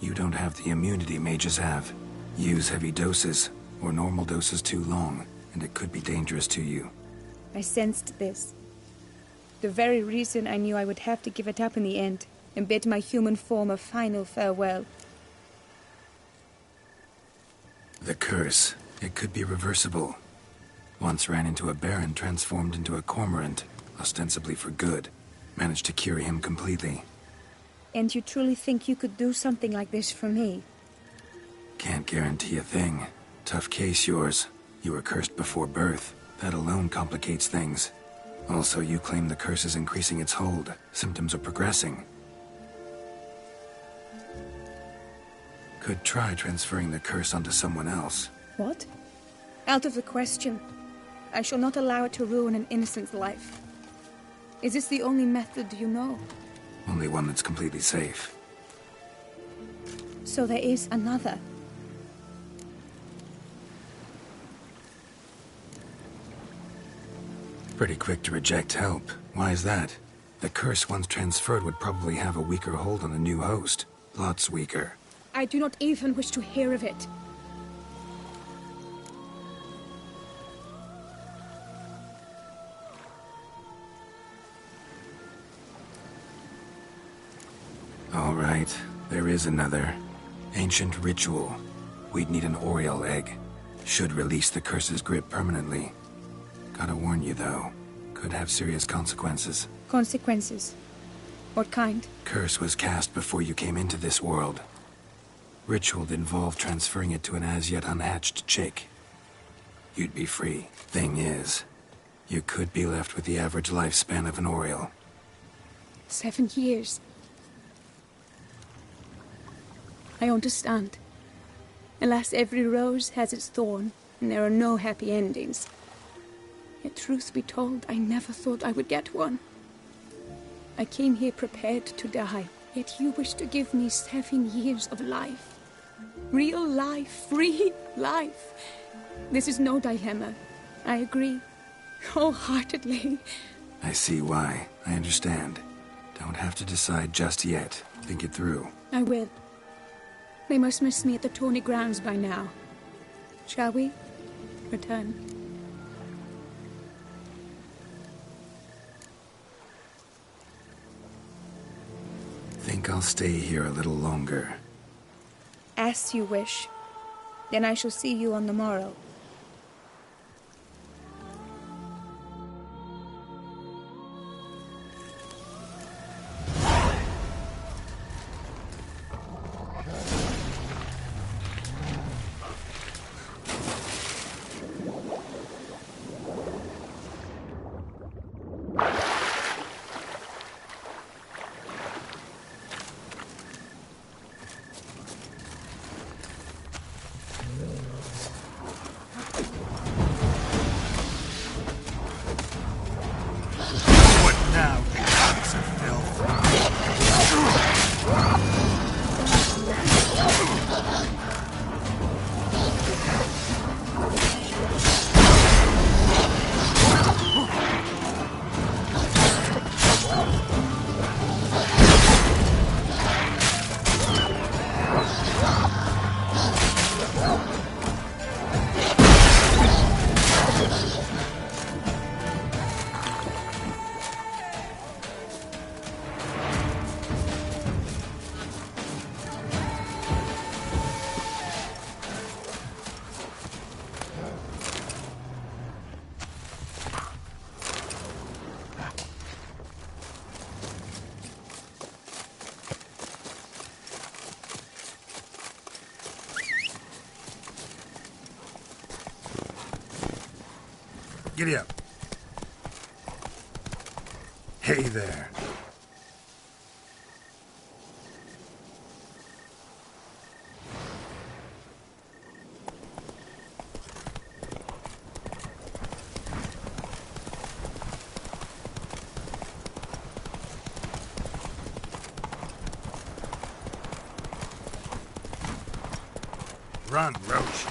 You don't have the immunity mages have. Use heavy doses, or normal doses too long, and it could be dangerous to you. I sensed this. The very reason I knew I would have to give it up in the end, and bid my human form a final farewell. The curse. It could be reversible. Once ran into a baron transformed into a cormorant, ostensibly for good. Managed to cure him completely. And you truly think you could do something like this for me? Can't guarantee a thing. Tough case, yours. You were cursed before birth. That alone complicates things. Also, you claim the curse is increasing its hold. Symptoms are progressing. Could try transferring the curse onto someone else. What? Out of the question. I shall not allow it to ruin an innocent's life. Is this the only method you know? Only one that's completely safe. So there is another. Pretty quick to reject help. Why is that? The curse once transferred would probably have a weaker hold on the new host. Lots weaker. I do not even wish to hear of it. All right, there is another. Ancient ritual. We'd need an Oriole egg. Should release the curse's grip permanently. Gotta warn you, though. Could have serious consequences. Consequences? What kind? Curse was cast before you came into this world. Ritual involved transferring it to an as-yet unhatched chick. You'd be free. Thing is, you could be left with the average lifespan of an Oriole. 7 years. I understand. Alas, every rose has its thorn, and there are no happy endings. Yet, truth be told, I never thought I would get one. I came here prepared to die, yet you wish to give me 7 years of life. Real life, free life. This is no dilemma. I agree, wholeheartedly. I see why. I understand. Don't have to decide just yet. Think it through. I will. They must miss me at the tourney grounds by now. Shall we? Return. Think I'll stay here a little longer. As you wish. Then I shall see you on the morrow. Giddy up. Hey there. Run, Roach.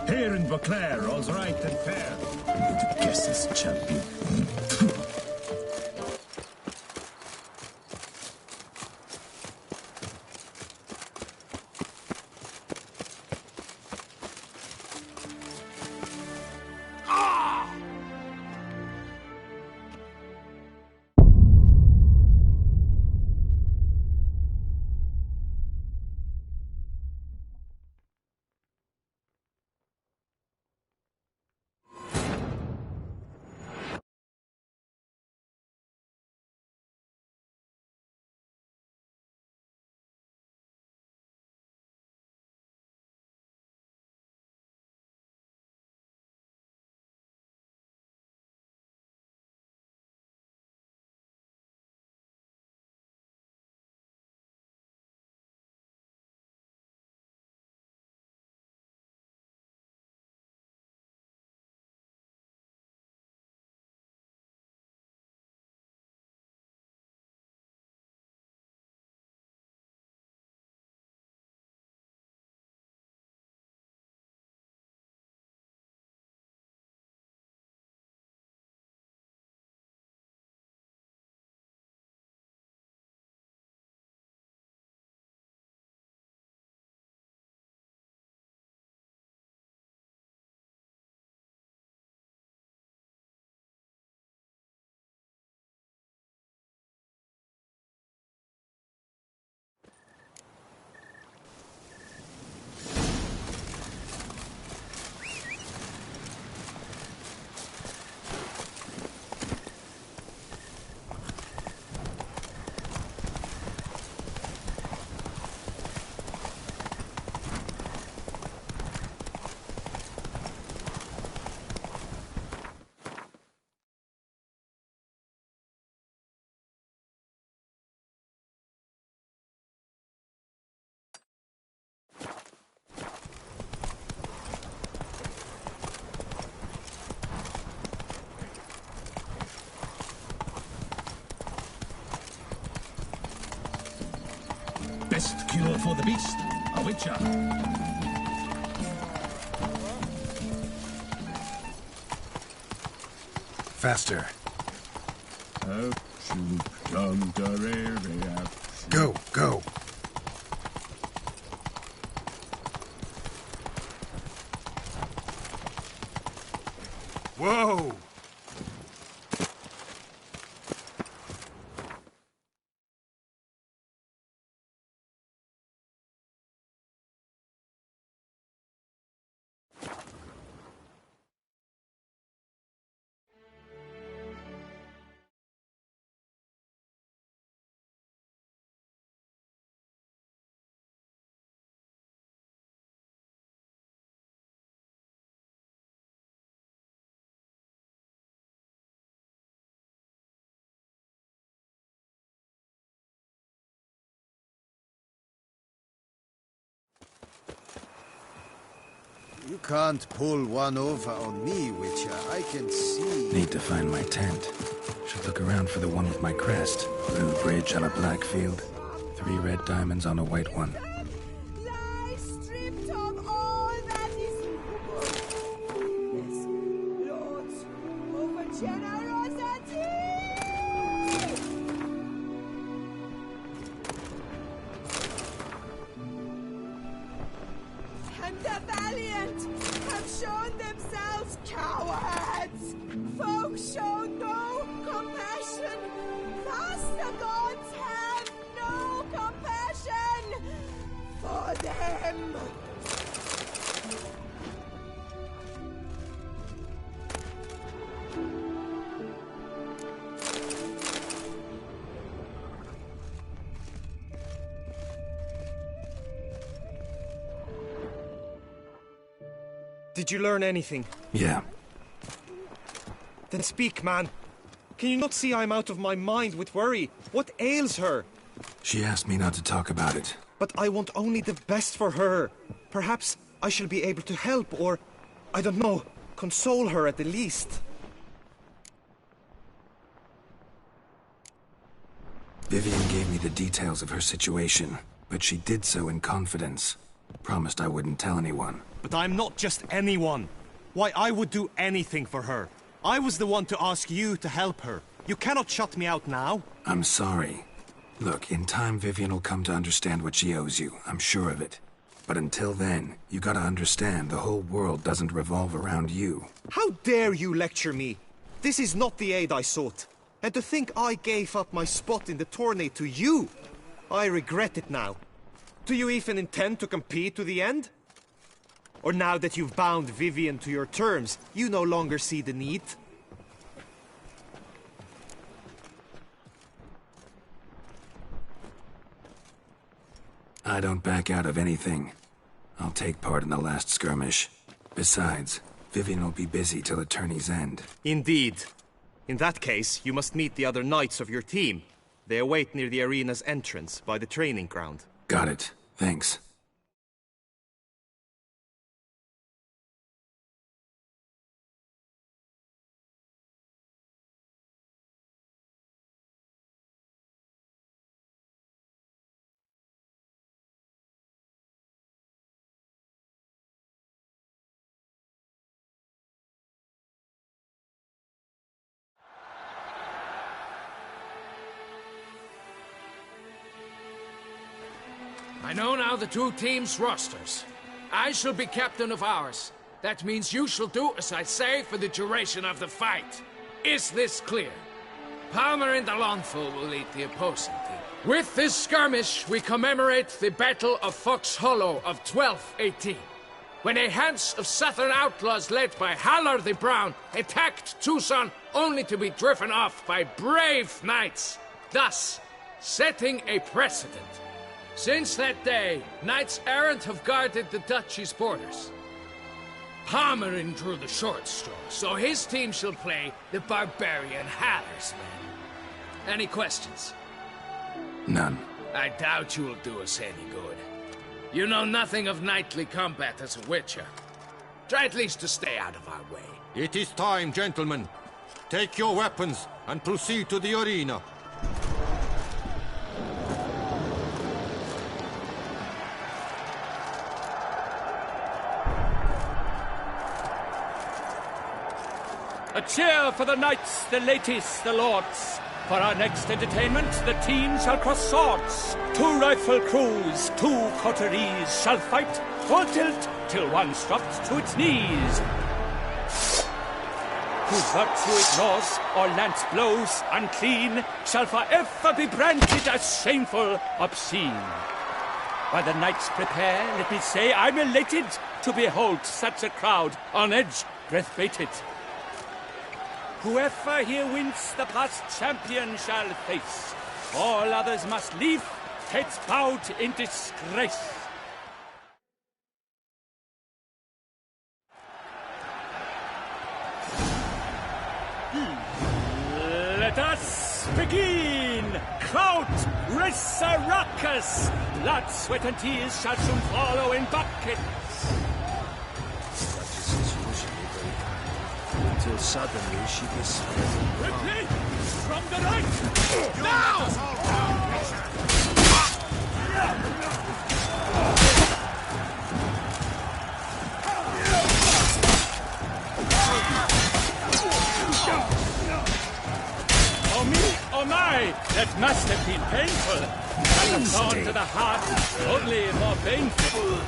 Here in Beauclair, all's right and fair. The guest is champion. Best cure for the beast, a witcher. Faster. Go, go. Whoa! You can't pull one over on me, Witcher. I can see... Need to find my tent. Should look around for the one with my crest. Blue bridge on a black field. 3 red diamonds on a white one. Lie stripped of all that is goodness, lords, over generosity! And the valiant have shown themselves cowards! Folk show no compassion! Thus the gods have no compassion for them! Did you learn anything? Yeah. Then speak, man. Can you not see I'm out of my mind with worry? What ails her? She asked me not to talk about it. But I want only the best for her. Perhaps I shall be able to help, or, I don't know, console her at the least. Vivian gave me the details of her situation, but she did so in confidence. Promised I wouldn't tell anyone. But I'm not just anyone. Why, I would do anything for her. I was the one to ask you to help her. You cannot shut me out now. I'm sorry. Look, in time Vivian will come to understand what she owes you. I'm sure of it. But until then, you gotta understand the whole world doesn't revolve around you. How dare you lecture me? This is not the aid I sought. And to think I gave up my spot in the tourney to you. I regret it now. Do you even intend to compete to the end? Or now that you've bound Vivian to your terms, you no longer see the need? I don't back out of anything. I'll take part in the last skirmish. Besides, Vivian will be busy till the tourney's end. Indeed. In that case, you must meet the other knights of your team. They await near the arena's entrance, by the training ground. Got it. Thanks. I know now the 2 teams' rosters. I shall be captain of ours. That means you shall do as I say for the duration of the fight. Is this clear? Palmer and Alonso will lead the opposing team. With this skirmish, we commemorate the Battle of Fox Hollow of 1218, when a Hans of Southern outlaws led by Halar the Brown attacked Tucson only to be driven off by brave knights, thus setting a precedent. Since that day, knights-errant have guarded the duchy's borders. Palmerin drew the short straw, so his team shall play the barbarian Haller's men. Any questions? None. I doubt you will do us any good. You know nothing of knightly combat as a witcher. Try at least to stay out of our way. It is time, gentlemen. Take your weapons and proceed to the arena. A cheer for the knights, the ladies, the lords. For our next entertainment, the teams shall cross swords. 2 rifle crews, 2 coteries shall fight full tilt till one's dropped to its knees. Whose virtue ignores or lance blows unclean shall forever be branded as shameful, obscene. While the knights prepare, let me say I'm elated to behold such a crowd on edge, breath baited. Whoever here wins the past champion shall face. All others must leave, heads bowed in disgrace. Let us begin! Kraut, Risaracus! Blood, sweat, and tears shall soon follow in buckets. Duchess is usually very kind, until suddenly she disappears. Quickly! From the right! Now! Oh me, oh my! That must have been painful. Like a thorn to the heart, only more painful.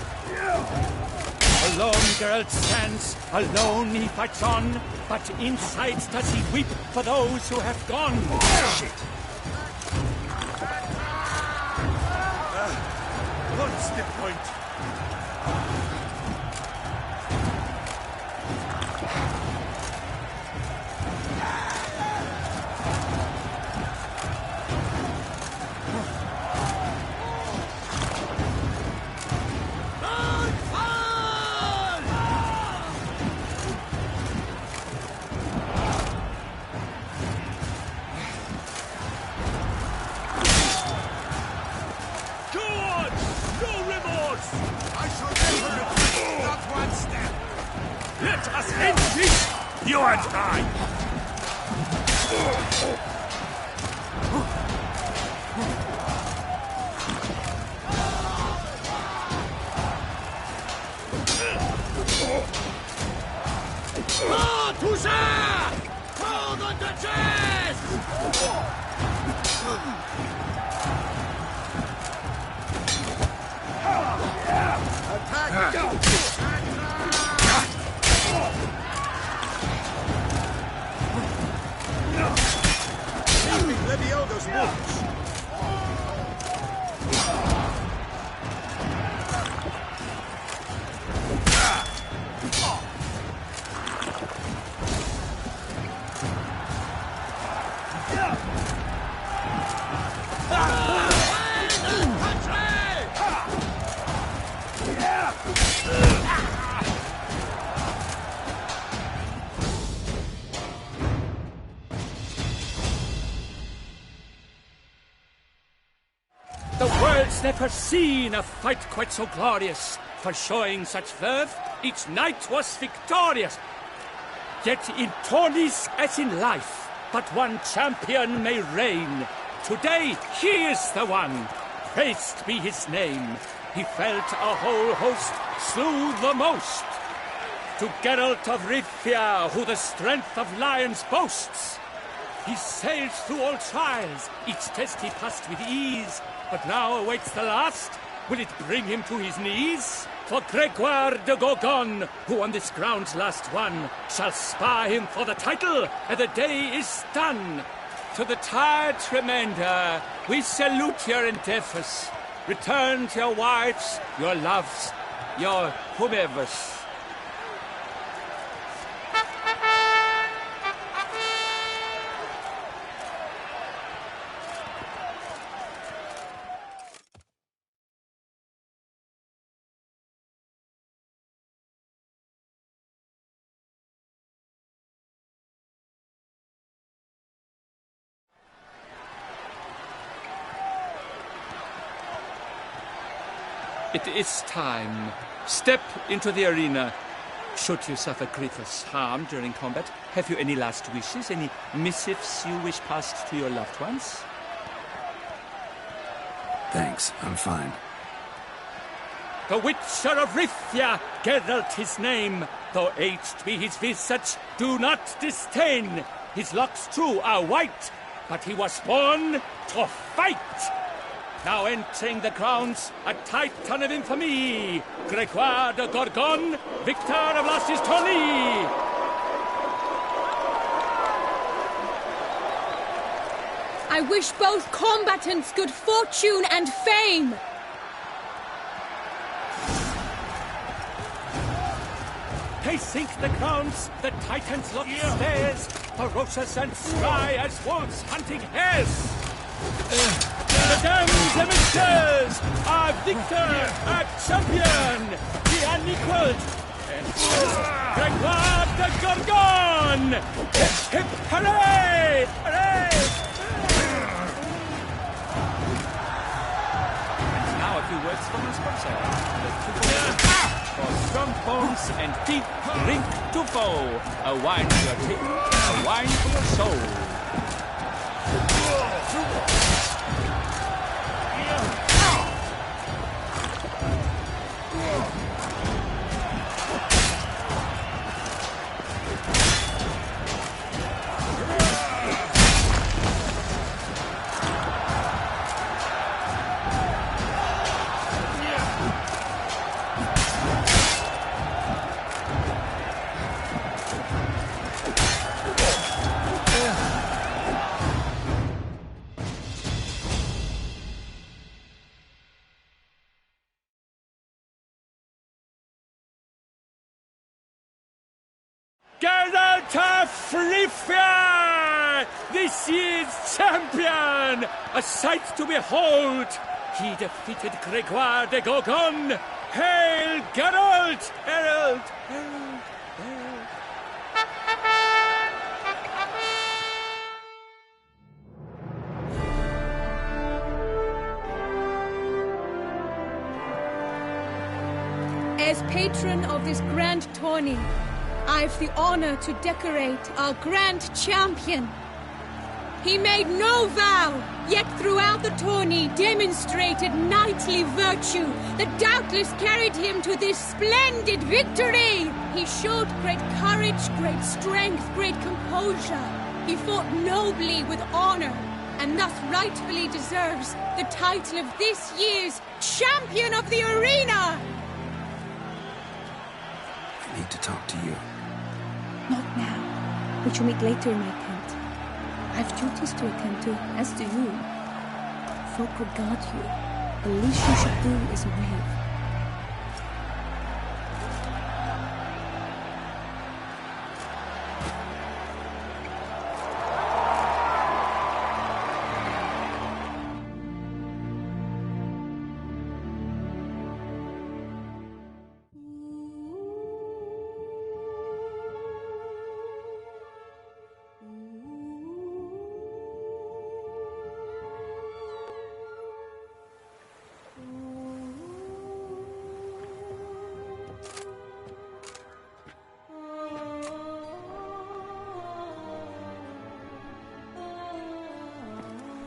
Alone Geralt stands, alone he fights on, but inside does he weep for those who have gone. Shit. What's the point? You and I! Ah, Touche! Hold on the chest! Attack! Leviogo's wounds. The world's never seen a fight quite so glorious. For showing such verve, each knight was victorious. Yet in tourneys as in life, but one champion may reign. Today, he is the one. Praised be his name. He felt a whole host, slew the most. To Geralt of Rivia, who the strength of lions boasts. He sailed through all trials, each test he passed with ease. But now awaits the last. Will it bring him to his knees? For Gregoire de Gorgon, who on this ground last won, shall spar him for the title, and the day is done. To the tired remainder, we salute your endeavors. Return to your wives, your loves, your whomevers. It is time. Step into the arena. Should you suffer grievous harm during combat, have you any last wishes, any missives you wish passed to your loved ones? Thanks, I'm fine. the Witcher of Rithia, Geralt his name. Though aged be his visage, do not disdain. His locks true are white, but he was born to fight. Now entering the grounds, a titan of infamy, Gregoire de Gorgon, victor of Lasses Tourney. I wish both combatants good fortune and fame. They sink the grounds, the titans lock stairs, ferocious and sly as wolves hunting hares. Mesdames et messieurs, our victor, our champion, the unequaled, Gregoire de Gorgon! Hip hip hooray! Hooray! And now a few words from our sponsor. For strong bones and deep drink to foe. A wine for your teeth, a wine for your soul. Geralt of Rithia, this year's champion, a sight to behold. He defeated Gregoire de Gorgon. Hail, Geralt! Herald! Herald! Herald! As patron of this grand tourney, I've the honor to decorate our grand champion. He made no vow, yet throughout the tourney demonstrated knightly virtue that doubtless carried him to this splendid victory. He showed great courage, great strength, great composure. He fought nobly with honor, and thus rightfully deserves the title of this year's Champion of the Arena. I need to talk to you. Not now. We shall meet later in my tent. I have duties to attend to, as do you. Folk regard you. The least you should do is wave.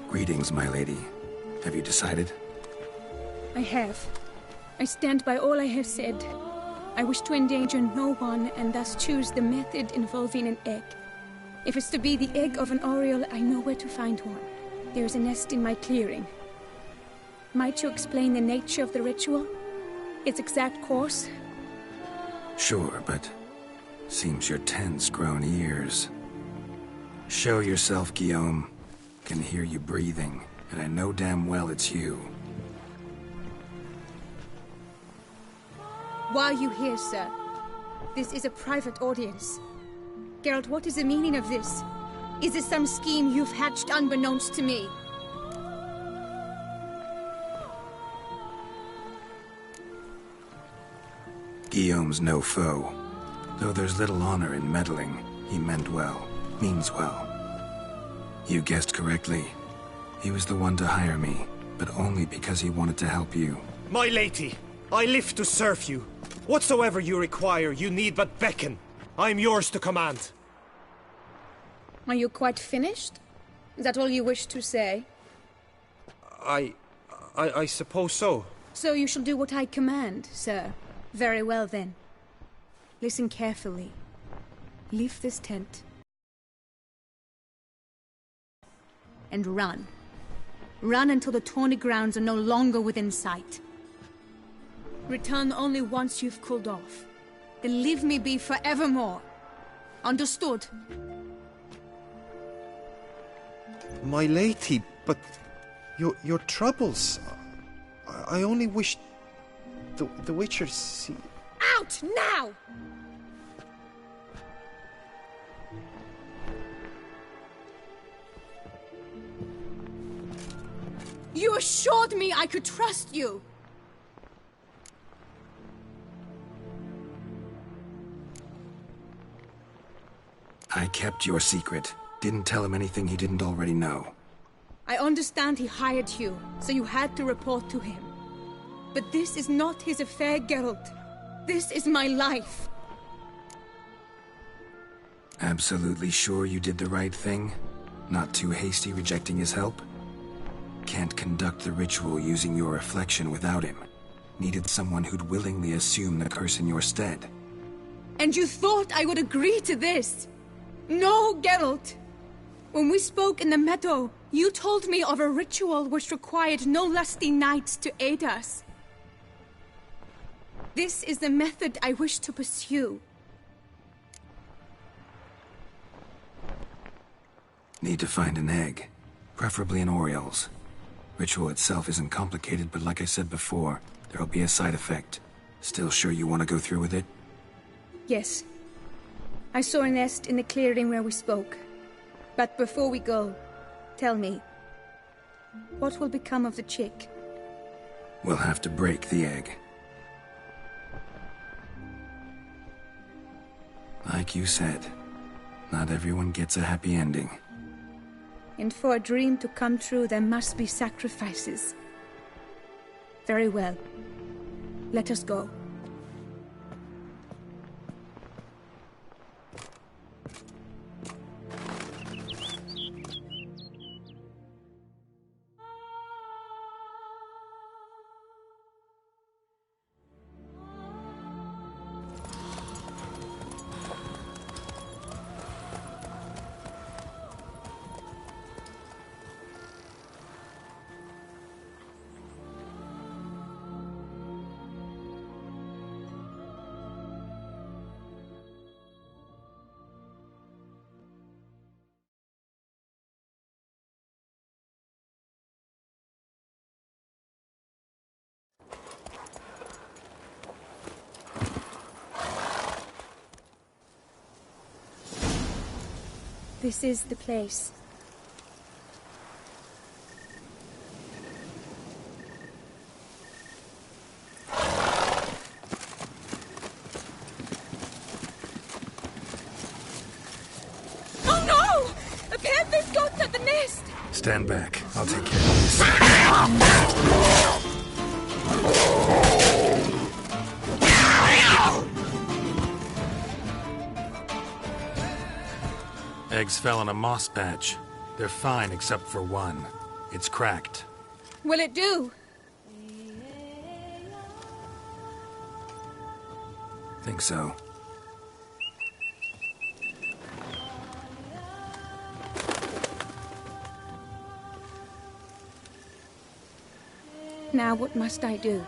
Greetings, my lady. Have you decided? I have. I stand by all I have said. I wish to endanger no one and thus choose the method involving an egg. If it's to be the egg of an oriole, I know where to find one. There is a nest in my clearing. Might you explain the nature of the ritual? Its exact course? Sure, but seems your tense grown ears. Show yourself, Guillaume. Can hear you breathing, and I know damn well it's you. Why are you here, sir? This is a private audience. Geralt, what is the meaning of this? Is this some scheme you've hatched unbeknownst to me? Guillaume's no foe. Though there's little honor in meddling, he meant well, means well. You guessed correctly. He was the one to hire me, but only because he wanted to help you. My lady, I live to serve you. Whatsoever you require, you need but beckon. I am yours to command. Are you quite finished? Is that all you wish to say? I suppose so. So you shall do what I command, sir. Very well, then. Listen carefully. Leave this tent. And run. Run until the Tawny grounds are no longer within sight. Return only once you've cooled off. Then leave me be forevermore. Understood? My lady, but your troubles. I only wish the Witcher see. Out now! You assured me I could trust you. I kept your secret. Didn't tell him anything he didn't already know. I understand he hired you, so you had to report to him. But this is not his affair, Geralt. This is my life. Absolutely sure you did the right thing? Not too hasty rejecting his help? Can't conduct the ritual using your reflection without him. Needed someone who'd willingly assume the curse in your stead. And you thought I would agree to this? No, Geralt! When we spoke in the meadow, you told me of a ritual which required no lusty knights to aid us. This is the method I wish to pursue. Need to find an egg. Preferably an Oriole's. Ritual itself isn't complicated, but like I said before, there'll be a side effect. Still sure you want to go through with it? Yes. I saw a nest in the clearing where we spoke. But before we go, tell me, what will become of the chick? We'll have to break the egg. Like you said, not everyone gets a happy ending. And for a dream to come true, there must be sacrifices. Very well. Let us go. This is the place. Oh no! A panther's got at the nest! Stand back. I'll take care of Eggs fell in a moss patch. They're fine except for one. It's cracked. Will it do? Think so. Now what must I do?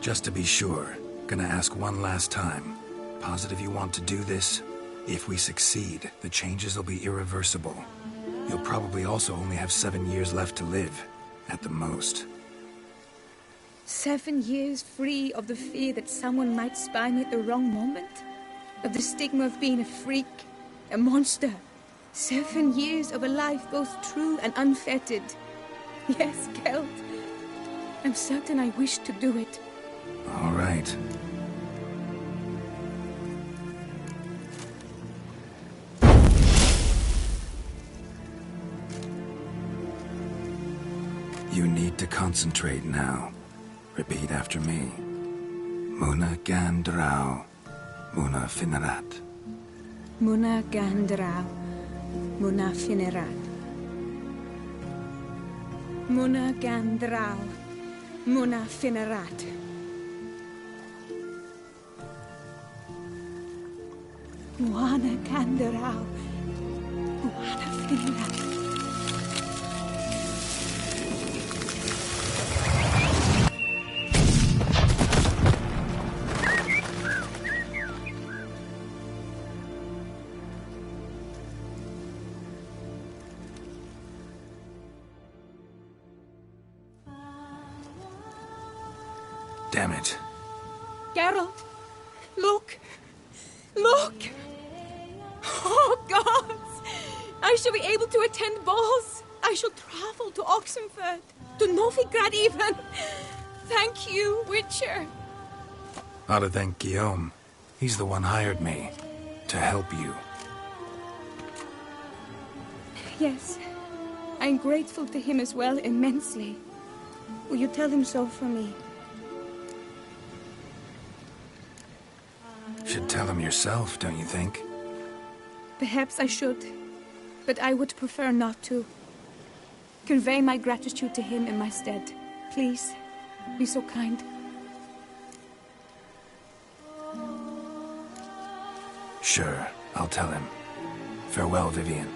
Just to be sure, gonna ask one last time. Positive you want to do this? If we succeed, the changes will be irreversible. You'll probably also only have 7 years left to live, at the most. 7 years free of the fear that someone might spy me at the wrong moment? Of the stigma of being a freak, a monster? 7 years of a life both true and unfettered. Yes, Geralt. I'm certain I wish to do it. All right. You need to concentrate now. Repeat after me. Muna Gandrau, Muna Finerat. Muna Gandrau, Muna Finerat. Muna Gandrau. Muna Finnerat. Muana Gandrau. Muana Finnerat. Damn it. Geralt, look! Look! Oh, gods! I shall be able to attend balls. I shall travel to Oxenford, to Novigrad even. Thank you, Witcher. Ought to thank Guillaume. He's the one hired me to help you. Yes, I'm grateful to him as well, immensely. Will you tell him so for me? Should tell him yourself, don't you think? Perhaps I should, but I would prefer not to. Convey my gratitude to him in my stead. Please, be so kind. Sure, I'll tell him. Farewell, Vivian.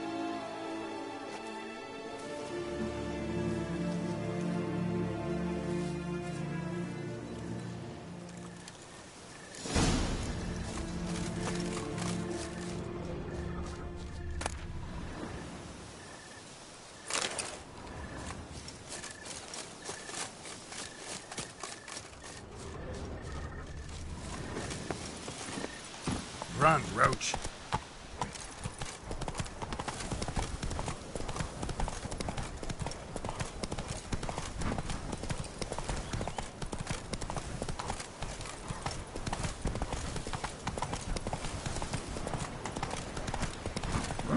Run, Roach.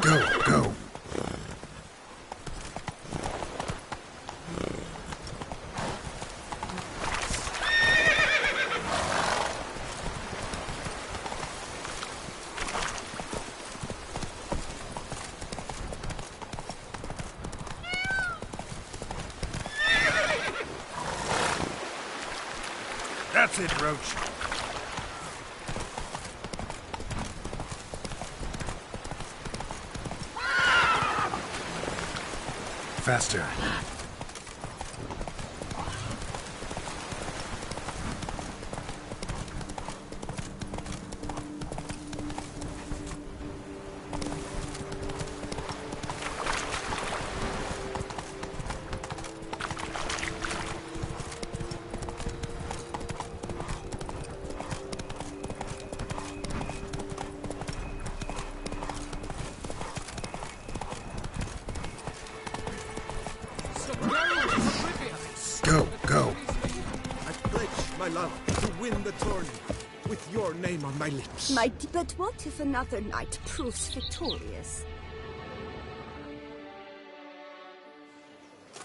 Go. That's it, Roach. Faster. Go. I pledge my love to win the tourney with your name on my lips. But what if another knight proves victorious?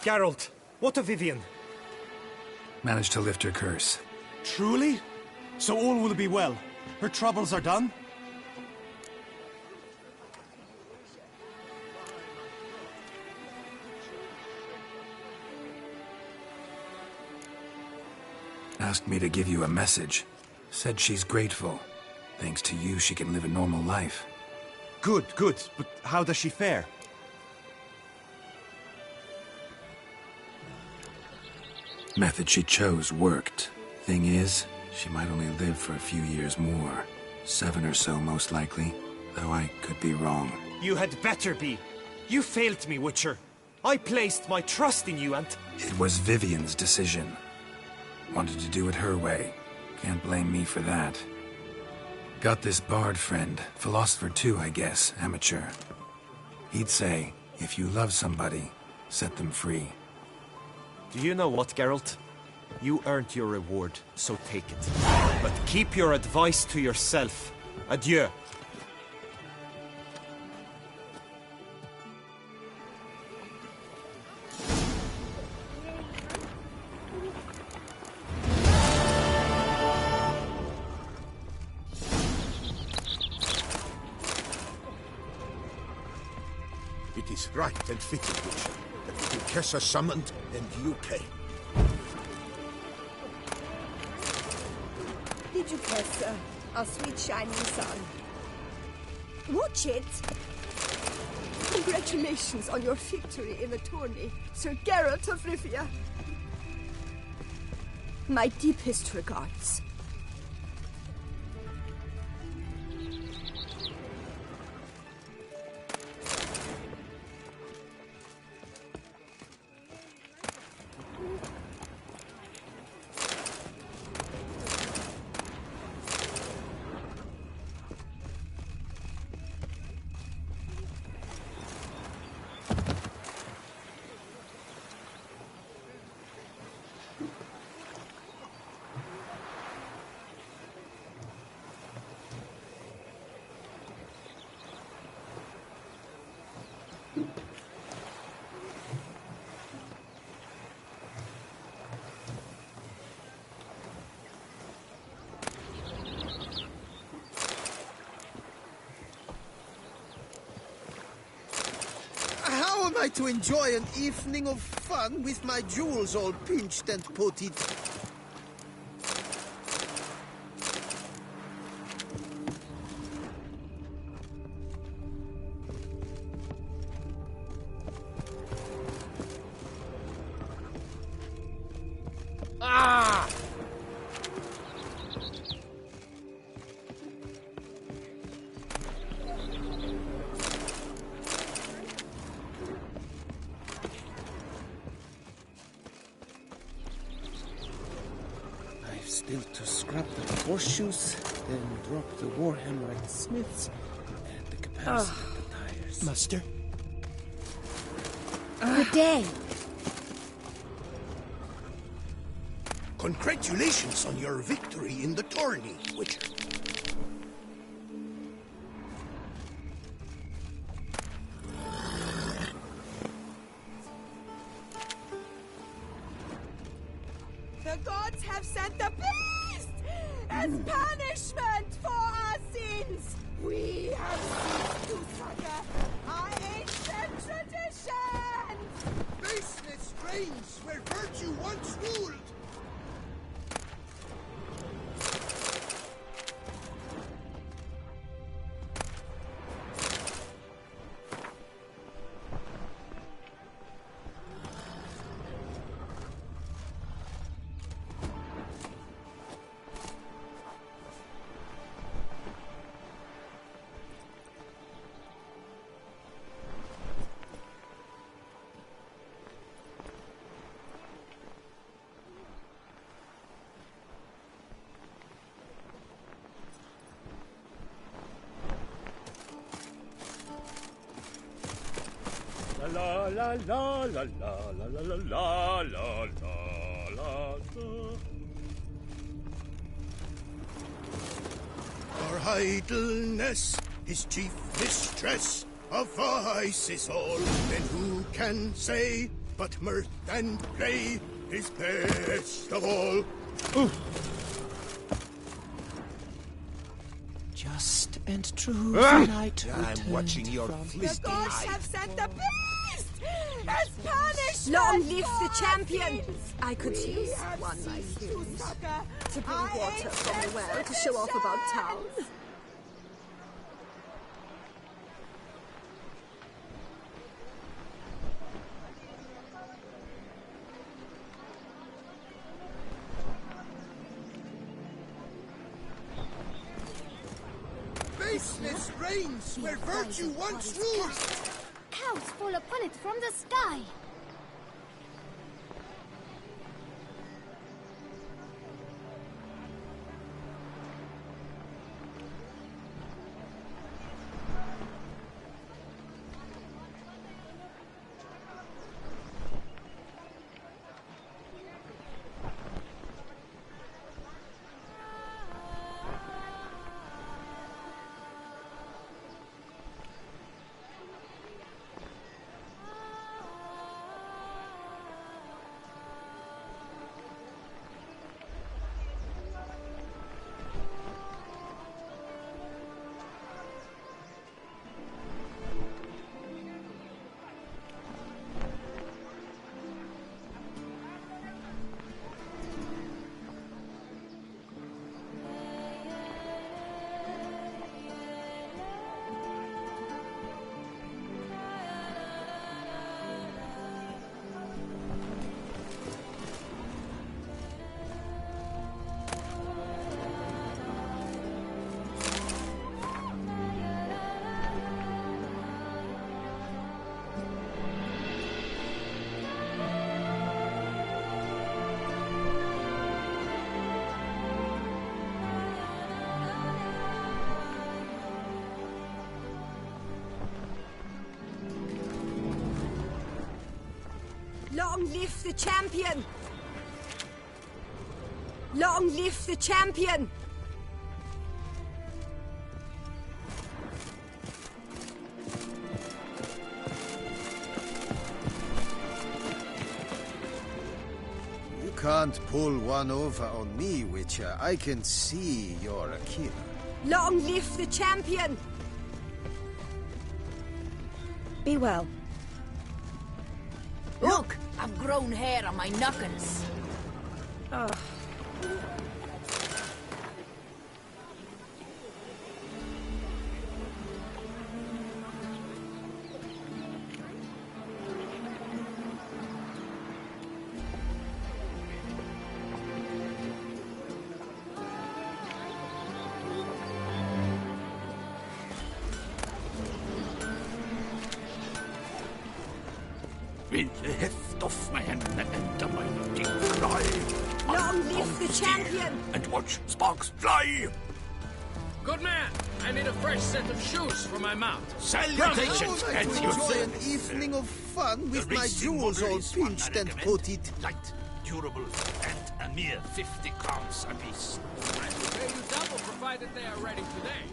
Geralt, what of Vivian? Managed to lift her curse. Truly? So all will be well. Her troubles are done? Asked me to give you a message. Said she's grateful. Thanks to you, she can live a normal life. Good. But how does she fare? Method she chose worked. Thing is, she might only live for a few years more. 7 or so, most likely. Though I could be wrong. You had better be. You failed me, Witcher. I placed my trust in you and... It was Vivian's decision. Wanted to do it her way. Can't blame me for that. Got this bard friend. Philosopher too, I guess. Amateur. He'd say, if you love somebody, set them free. Do you know what, Geralt? You earned your reward, so take it. But keep your advice to yourself. Adieu. It is right and fitting, Witcher, that Little Kessa summoned and you pay. Did you press, our sweet shining sun? Watch it! Congratulations on your victory in the tourney, Sir Geralt of Rivia. My deepest regards. How am I to enjoy an evening of fun with my jewels all pinched and potted? Ah! I've still to scrap the horseshoes, then drop the warhammer at the smiths, and the capacity of the tires. Master? Good day. Congratulations on your victory in the tourney, Witcher. The gods have sent the beast as punishment for our sins. We have ceased to succor our ancient traditions. Baseness reigns where virtue once ruled. La la la la la la la la la la. For idleness, his chief mistress, a vice is all. Then who can say, but mirth and play is best of all? Just and true Ah! tonight. I'm watching your The gods have sent the beast as punishment. Long live the champion! I could use one like you to bring water from the well to show off about town. Baseness reigns where virtue once ruled. Cows fall upon it from the sky. Long live the champion! Long live the champion! You can't pull one over on me, Witcher. I can see you're a killer. Long live the champion! Be well. Look, I've grown hair on my knuckles. Oh. Will the heft of man and a mighty cry. Long live the champion! And watch sparks fly! Good man! I need a fresh set of shoes for my mount. Salutations, I and would your enjoy an service. evening of fun with The my racing jewels model all is one pinched I and recommend. coated. Light, durable, and a mere 50 crowns apiece. I will pay you double provided they are ready today.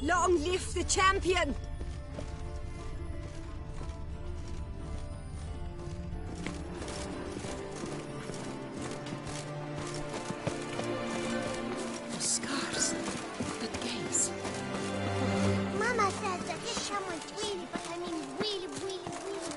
Long live the champion! The scars. The gaze. Mama says that if someone's really, but I mean really, really, really...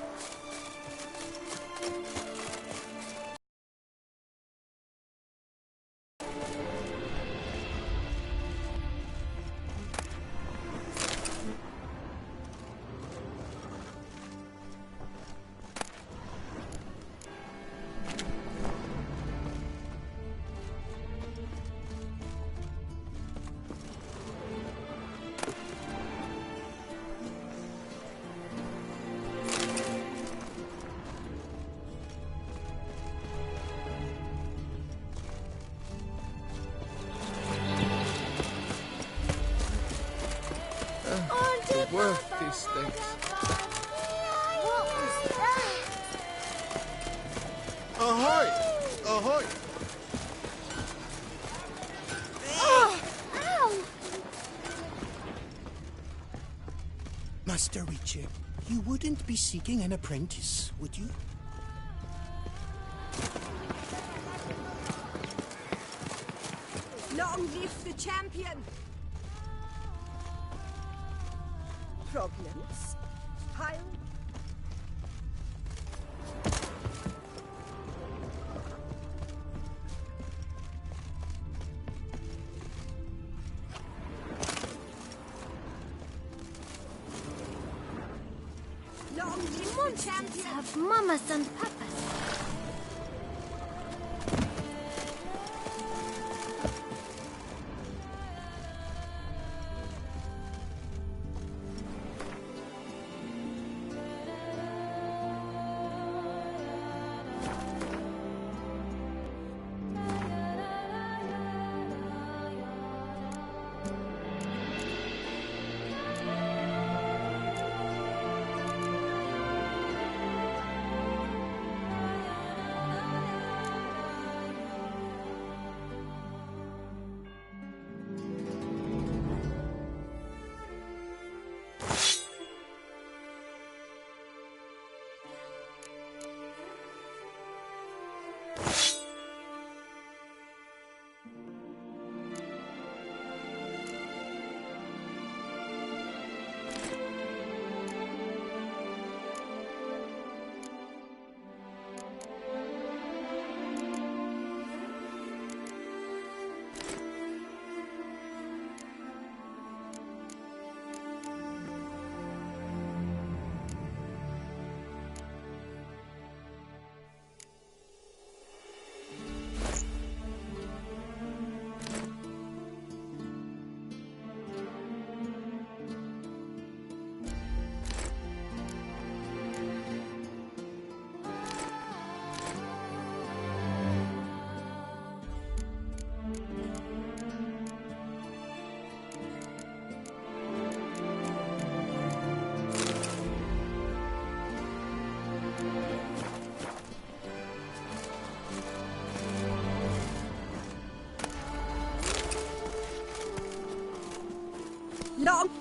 Worth these things. What was that? Ahoy! Ahoy! Oh! Ow! Master Witcher, you wouldn't be seeking an apprentice, would you? Long live the champion! Problems? Pile? Long live the champion! Have mamas and papas.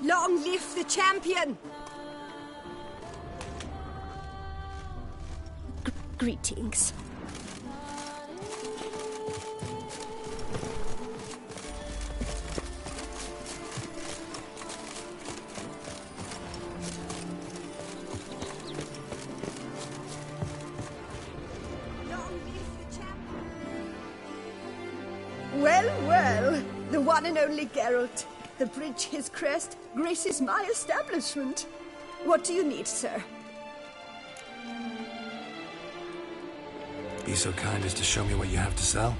Long live the champion! Greetings. Well, the one and only Geralt. The bridge his crest graces my establishment. What do you need, sir? Be so kind as to show me what you have to sell?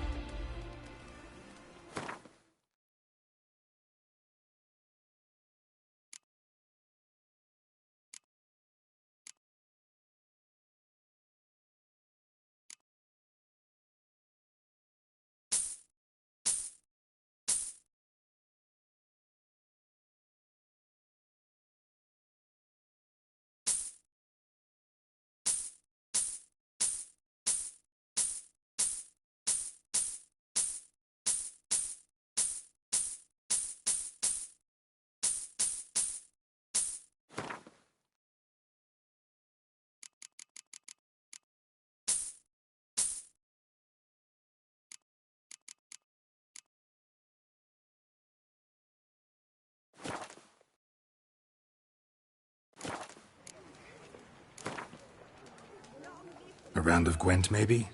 A round of Gwent, maybe?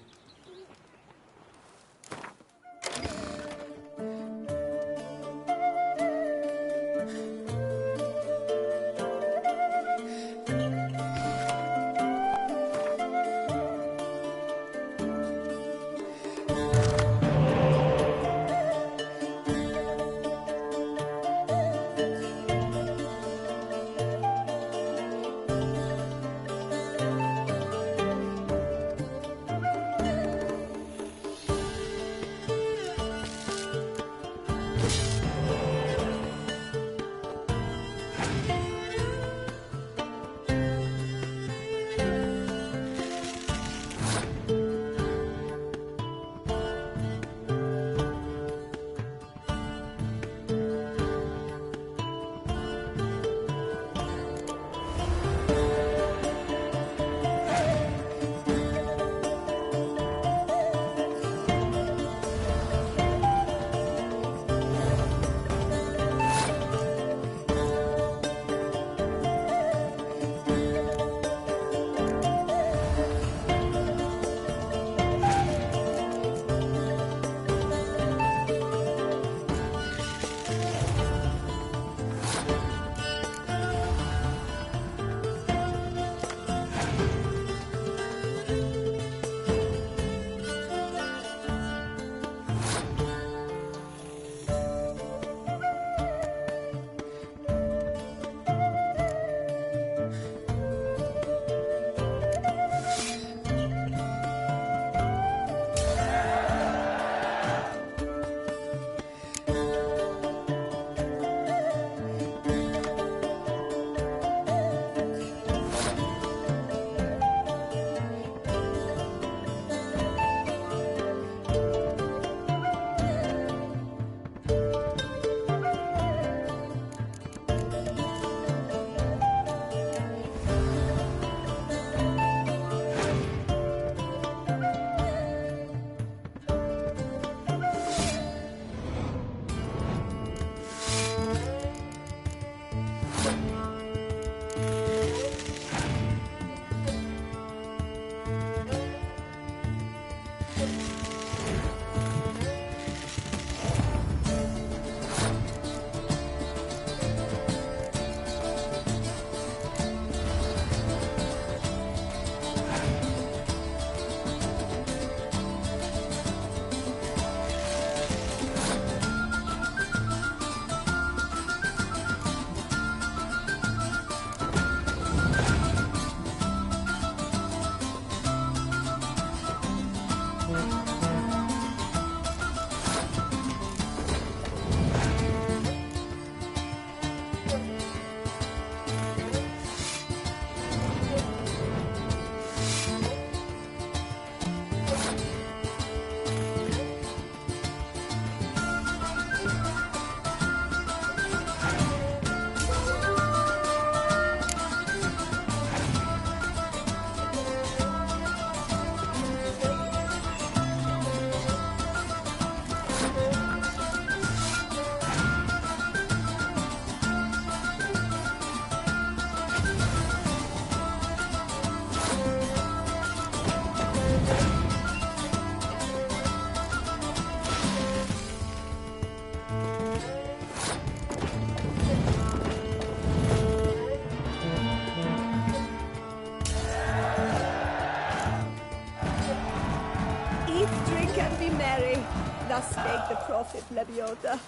Just make the profit, Leviota.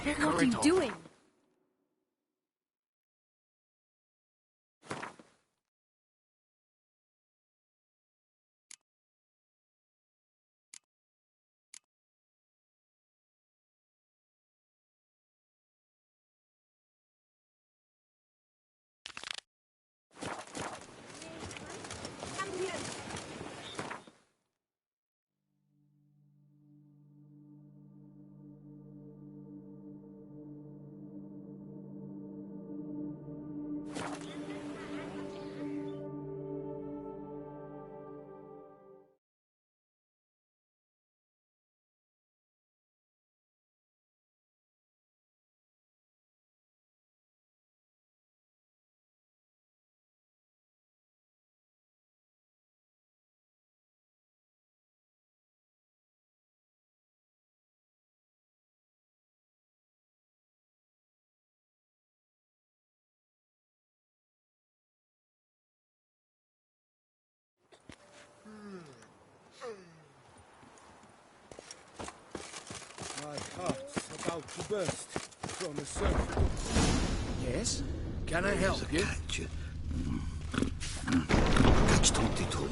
What are you doing? My heart's about to burst from a surf. Yes? Can I help you? Catch 22.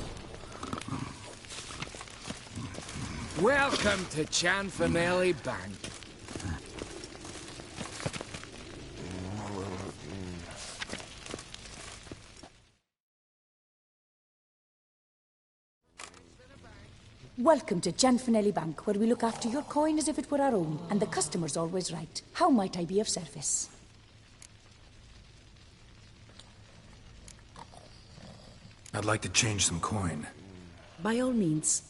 Welcome to Cianfanelli Bank. Welcome to Cianfanelli Bank, where we look after your coin as if it were our own, and the customer's always right. How might I be of service? I'd like to change some coin. By all means.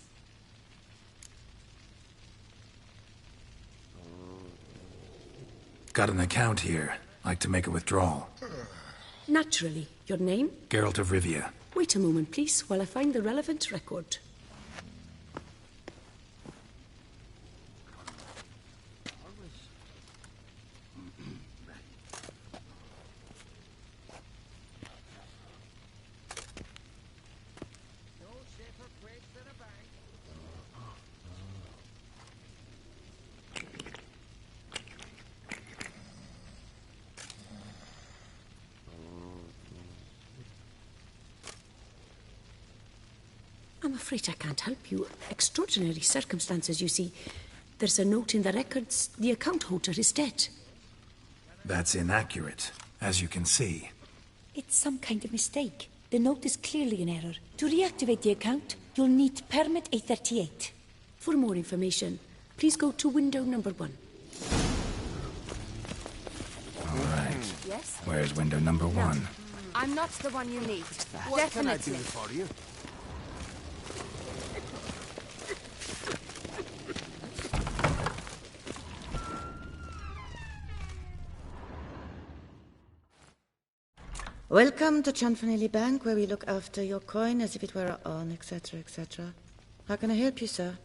Got an account here. Like to make a withdrawal. Naturally. Your name? Geralt of Rivia. Wait a moment, please, while I find the relevant record. I'm afraid I can't help you. Extraordinary circumstances, you see. There's a note in the records. The account holder is dead. That's inaccurate, as you can see. It's some kind of mistake. The note is clearly in error. To reactivate the account, you'll need permit A38. For more information, please go to window number 1. All right. Yes? Where's window number 1? I'm not the one you need. What can I do for you? Welcome to Cianfanelli Bank, where we look after your coin as if it were our own, etc., etc. How can I help you, sir?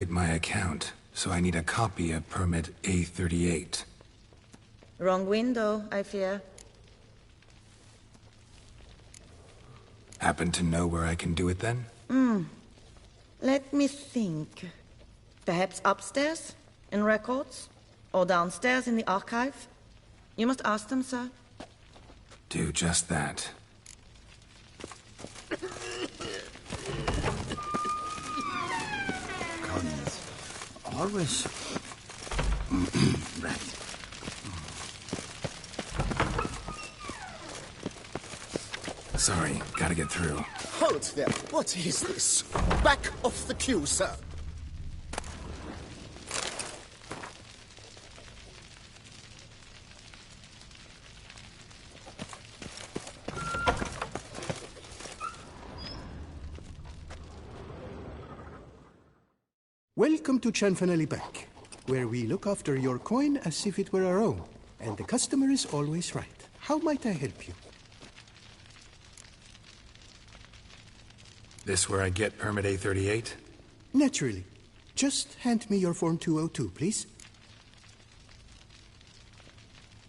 My account, so I need a copy of permit A38. Wrong window, I fear. Happen to know where I can do it then? Let me think. Perhaps upstairs, in records? Or downstairs in the archive? You must ask them, sir. Do just that. Cons. Always. Right. Sorry, gotta get through. Hold there. What is this? Back off the queue, sir. Welcome to Cianfanelli Bank, where we look after your coin as if it were our own, and the customer is always right. How might I help you? This where I get permit A38? Naturally. Just hand me your Form 202, please.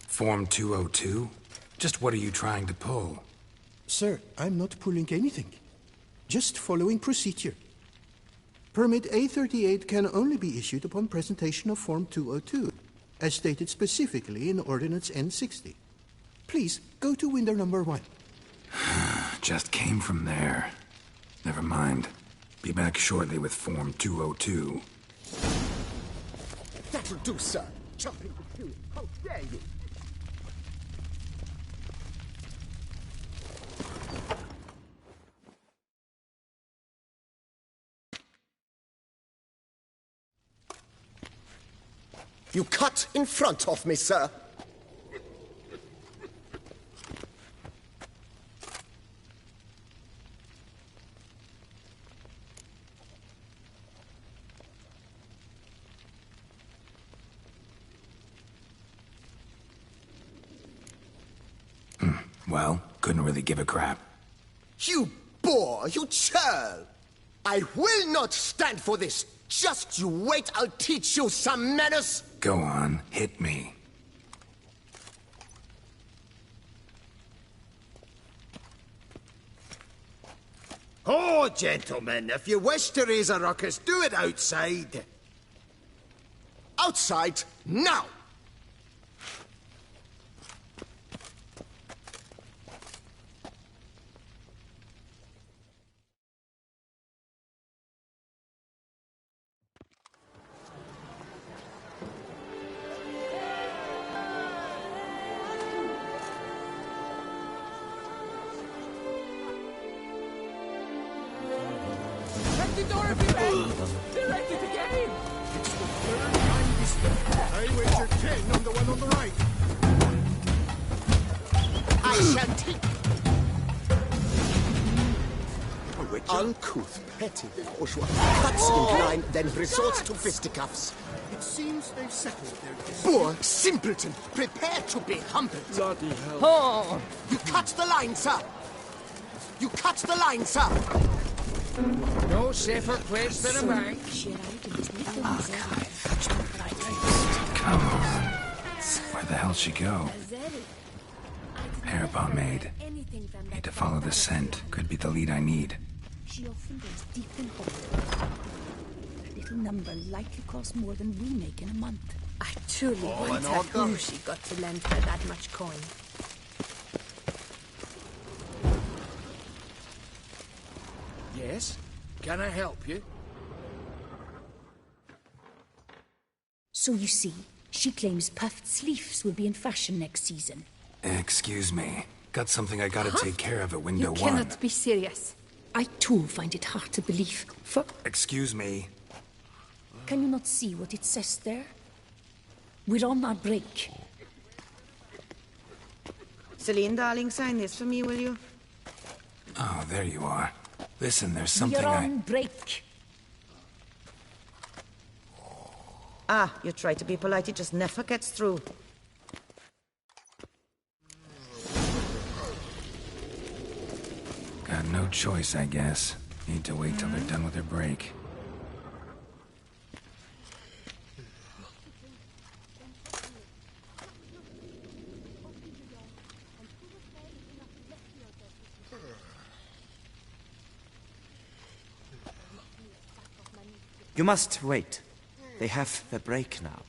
Form 202? Just what are you trying to pull? Sir, I'm not pulling anything. Just following procedure. Permit A38 can only be issued upon presentation of Form 202, as stated specifically in Ordinance N60. Please, go to window number 1. Just came from there. Never mind. Be back shortly with Form 202. That'll do, sir. Jump into queue. How dare you? You cut in front of me, sir. Well, couldn't really give a crap. You boor, you churl! I will not stand for this! Just you wait, I'll teach you some manners! Go on, hit me. Oh, gentlemen, if you wish to raise a ruckus, do it outside. Outside, now! Captain Dorothy, men! They're at it again! It's the third time this year. I wager 10 on the one on the right. I shall take... Uncouth, petty, bourgeois. Cuts in line, then resorts to fisticuffs. It seems they've settled their dispute. Poor simpleton, prepare to be humbled. Bloody hell. Oh! You cut the line, sir! You cut the line, sir! No safer place than a bank. Come on. Where'd the hell she go? Hair pomade. Need to follow the scent. Could be the lead I need. She often goes deep in hole. A little number likely costs more than we make in a month. I truly wonder who she got to lend her that much coin. Yes? Can I help you? So you see, she claims puffed sleeves will be in fashion next season. Excuse me. Got something I gotta take care of at window You 1. cannot be serious. I too find it hard to believe. For Excuse me. can you not see what it says there? We're on our break. Celine, darling, sign this for me, will you? Oh, there you are. Listen, there's something We're on break. Ah, you try to be polite, it just never gets through. Got no choice, I guess. Need to wait till they're done with their break. You must wait. They have the break now.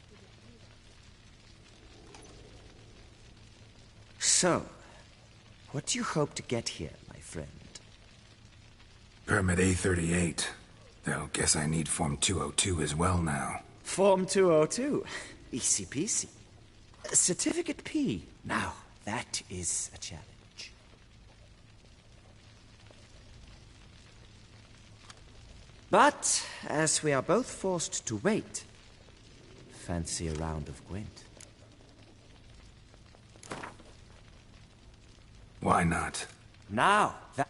So, what do you hope to get here, my friend? Permit A38. Though, guess I need Form 202 as well now. Form 202. Easy peasy. Certificate P. Now, that is a challenge. But, as we are both forced to wait, fancy a round of Gwent. Why not? Now, that...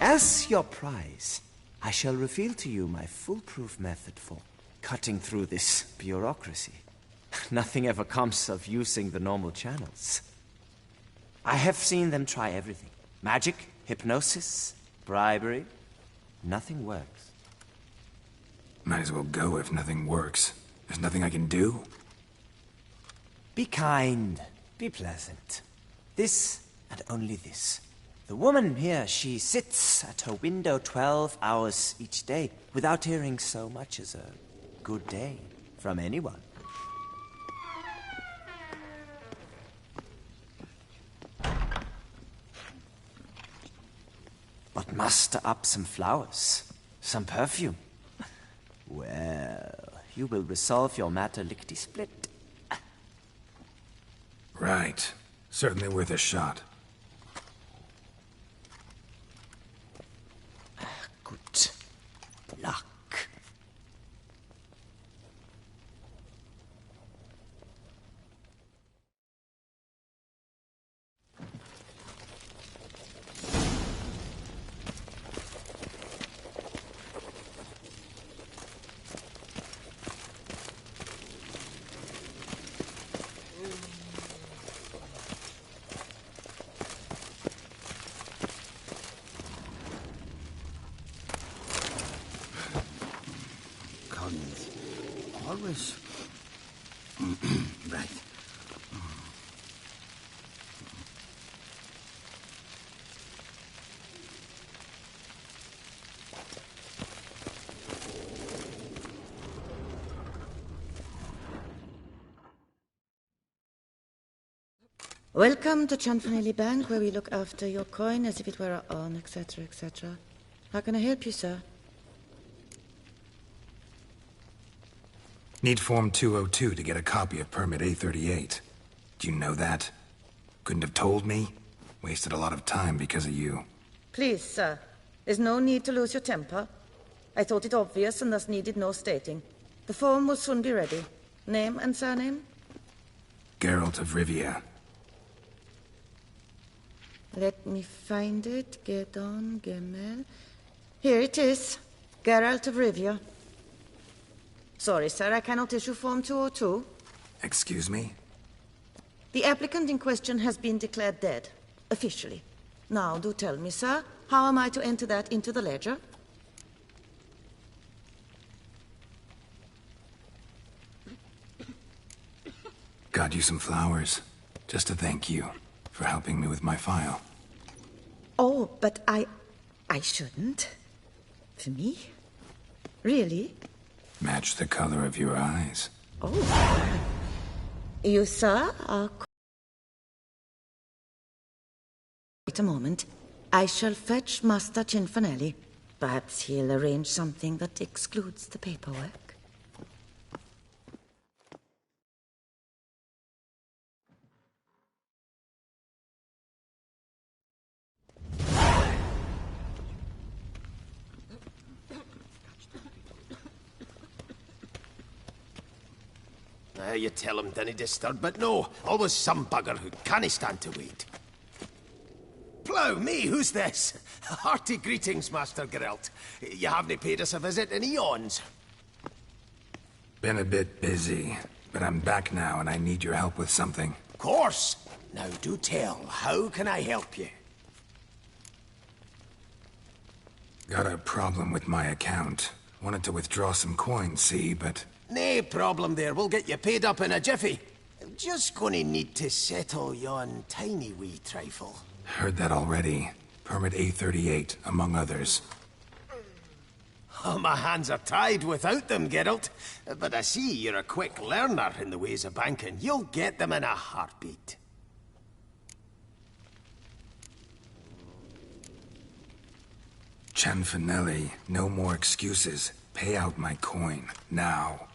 As your prize, I shall reveal to you my foolproof method for cutting through this bureaucracy. Nothing ever comes of using the normal channels. I have seen them try everything. Magic, hypnosis, bribery. Nothing works. Might as well go if nothing works. There's nothing I can do. Be kind. Be pleasant. This and only this. The woman here, she sits at her window 12 hours each day without hearing so much as a good day from anyone. But muster up some flowers, some perfume. Well, you will resolve your matter lickety-split. Right. Certainly worth a shot. Good luck. Always. Right. Welcome to Chanfanelli Bank, where we look after your coin as if it were our own, etc., etc. How can I help you, sir? Need Form 202 to get a copy of Permit A38. Do you know that? Couldn't have told me? Wasted a lot of time because of you. Please, sir. There's no need to lose your temper. I thought it obvious and thus needed no stating. The form will soon be ready. Name and surname? Geralt of Rivia. Let me find it. Gedon Gemel. Here it is. Geralt of Rivia. Sorry, sir, I cannot issue Form 202. Excuse me? The applicant in question has been declared dead, officially. Now, do tell me, sir, how am I to enter that into the ledger? Got you some flowers, just to thank you for helping me with my file. Oh, but I shouldn't. For me? Really? Match the color of your eyes. Oh. You, sir, are... Wait a moment. I shall fetch Master Chanfanelli. Perhaps he'll arrange something that excludes the paperwork. You tell him, dinna disturb, but no, always some bugger who can't stand to wait. Plough me, who's this? Hearty greetings, Master Geralt. You haven't paid us a visit in eons. Been a bit busy, but I'm back now and I need your help with something. Of course. Now do tell, how can I help you? Got a problem with my account. Wanted to withdraw some coins, see, but... Nae problem there, we'll get you paid up in a jiffy. Just gonna need to settle yon tiny wee trifle. Heard that already. Permit A38, among others. Oh, my hands are tied without them, Geralt. But I see you're a quick learner in the ways of banking. You'll get them in a heartbeat. Chanfanelli, no more excuses. Pay out my coin, now.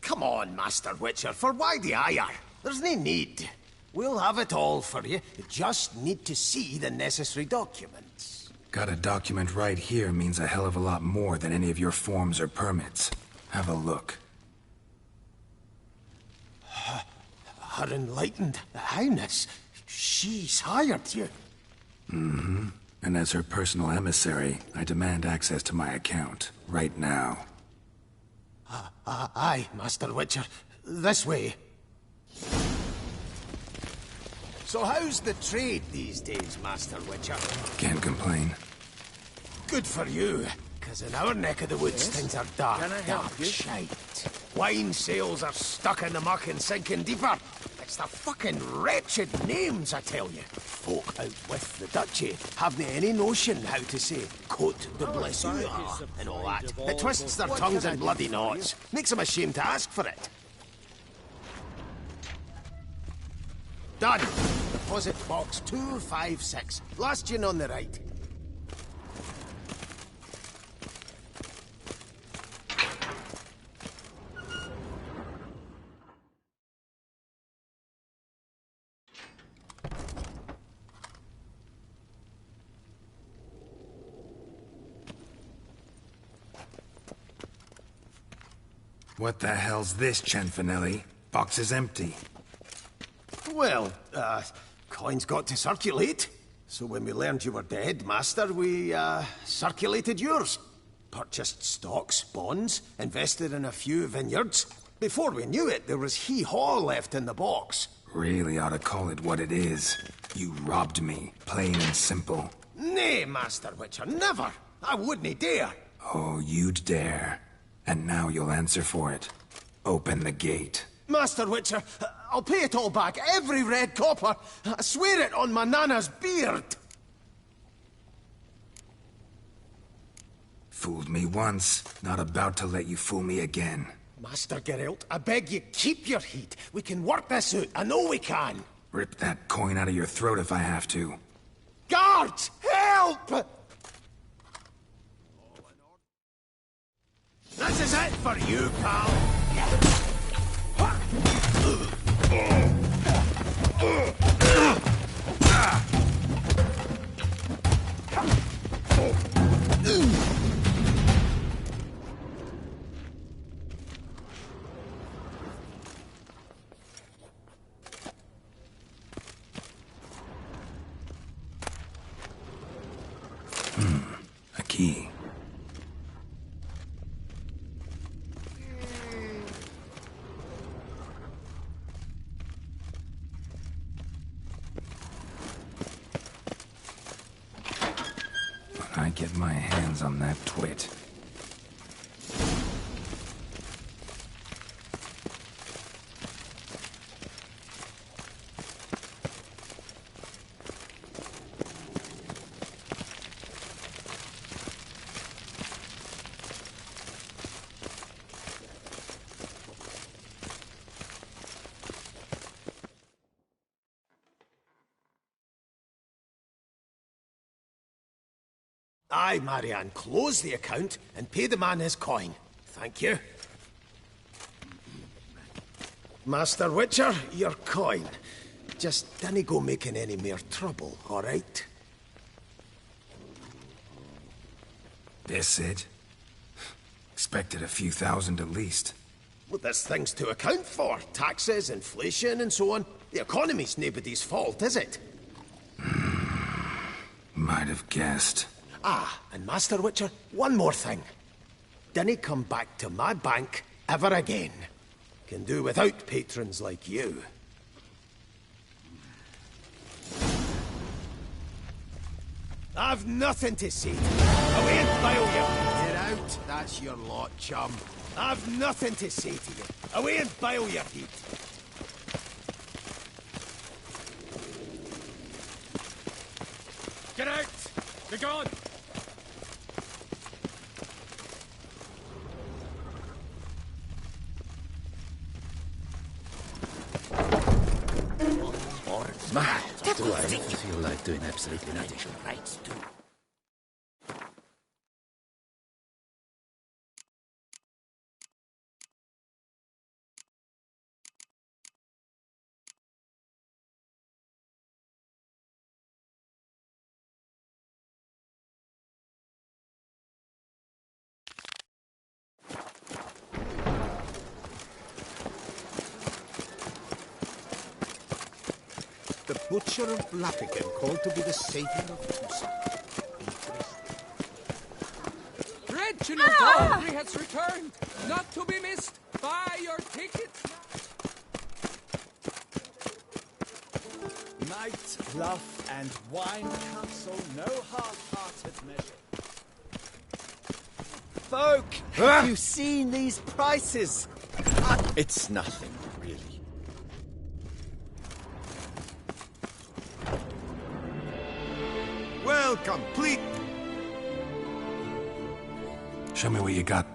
Come on, Master Witcher, for why the ire? There's no need. We'll have it all for you. You just need to see the necessary documents. Got a document right here means a hell of a lot more than any of your forms or permits. Have a look. Her Enlightened Highness, she's hired you. Mm-hmm. And as her personal emissary, I demand access to my account, right now. Aye, Master Witcher. This way. So how's the trade these days, Master Witcher? Can't complain. Good for you, because in our neck of the woods things are dark, dark shite. Wine sales are stuck in the muck and sinking deeper. It's the fucking wretched names, I tell you. Folk out with the duchy haven't any notion how to say Côte de Blessure and all that. It twists their tongues in bloody knots. Makes them ashamed to ask for it. Done. Deposit box 256. Last tune on the right. What the hell's this, Cianfanelli? Box is empty. Well, coins got to circulate. So when we learned you were dead, Master, we, circulated yours. Purchased stocks, bonds, invested in a few vineyards. Before we knew it, there was hee-haw left in the box. Really ought to call it what it is. You robbed me, plain and simple. Nay, Master Witcher, never. I wouldn't dare. Oh, you'd dare. And now you'll answer for it. Open the gate. Master Witcher, I'll pay it all back, every red copper. I swear it on my nana's beard. Fooled me once, not about to let you fool me again. Master Geralt, I beg you, keep your heat. We can work this out, I know we can. Rip that coin out of your throat if I have to. Guards, help! This is it for you, pal. A key. I get my hands on that twit. Aye, Marianne, close the account and pay the man his coin. Thank you. Master Witcher, your coin. Just dinna go making any more trouble, all right? This it? Expected a few thousand at least. Well, there's things to account for. Taxes, inflation, and so on. The economy's nobody's fault, is it? Might have guessed. Ah, and Master Witcher, one more thing. Dinna come back to my bank ever again. Can do without patrons like you. I've nothing to say to you. Away and file you. Get out, that's your lot, chum. I've nothing to say to you. Away and file your heat. Get out! Be gone! Man, do I feel like doing absolutely nothing. Right, too. The Butcher of Blaviken, called to be the savior of Tucson. Fortune of Dalbury has returned, not to be missed. Buy your tickets. Night, love, and wine cancel no half-hearted measure. Folk, have you seen these prices? It's nothing, really. Well, complete. Show me what you got.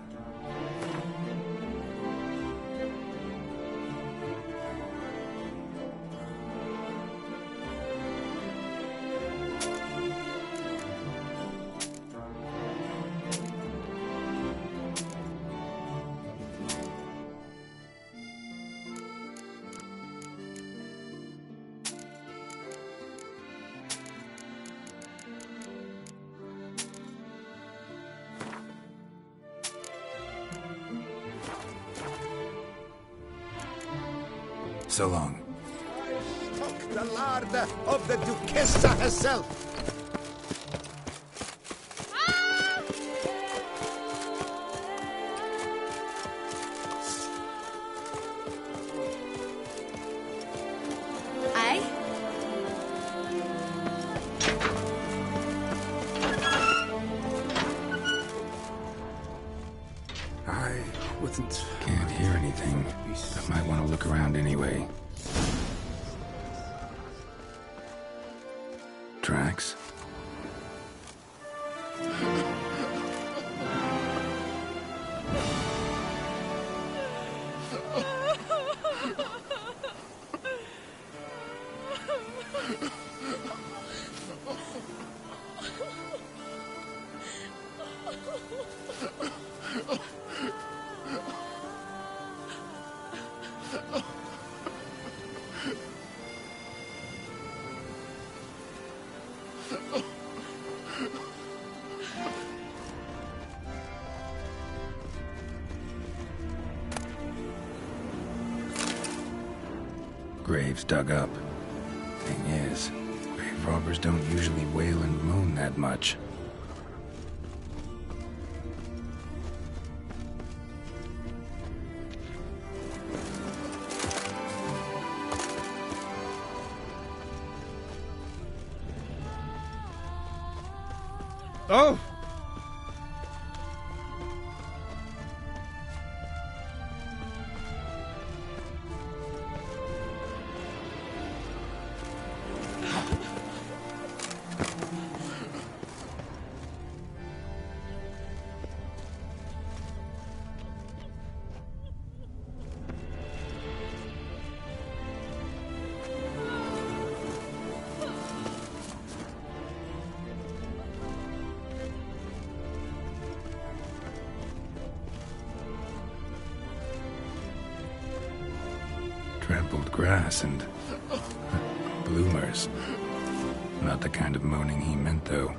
So long. Stock the larder of the Duchessa herself. Aye? I wouldn't... Can't hear anything, but might want to look around anyway. Tracks? Graves dug up. Thing is, grave robbers don't usually wail and moan that much. Oh! Trampled grass and bloomers. Not the kind of moaning he meant, though.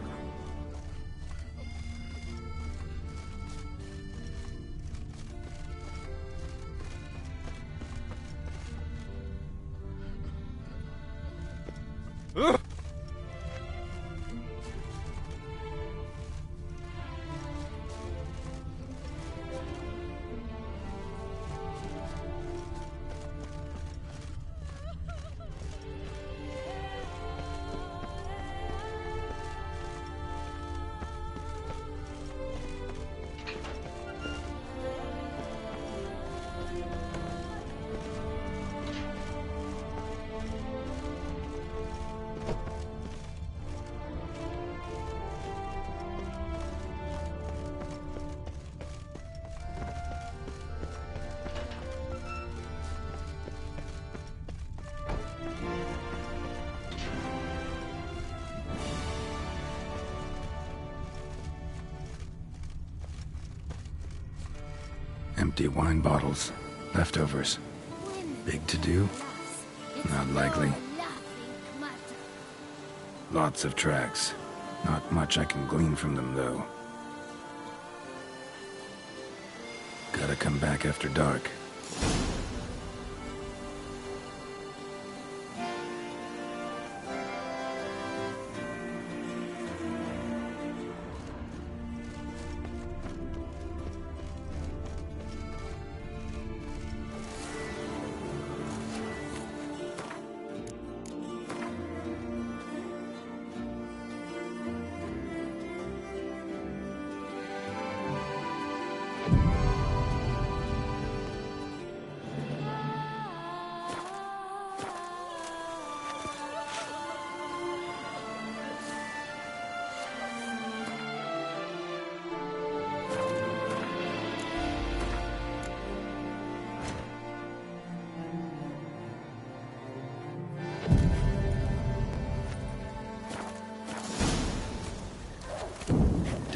Empty wine bottles. Leftovers. Big to do? Not likely. Lots of tracks. Not much I can glean from them, though. Gotta come back after dark.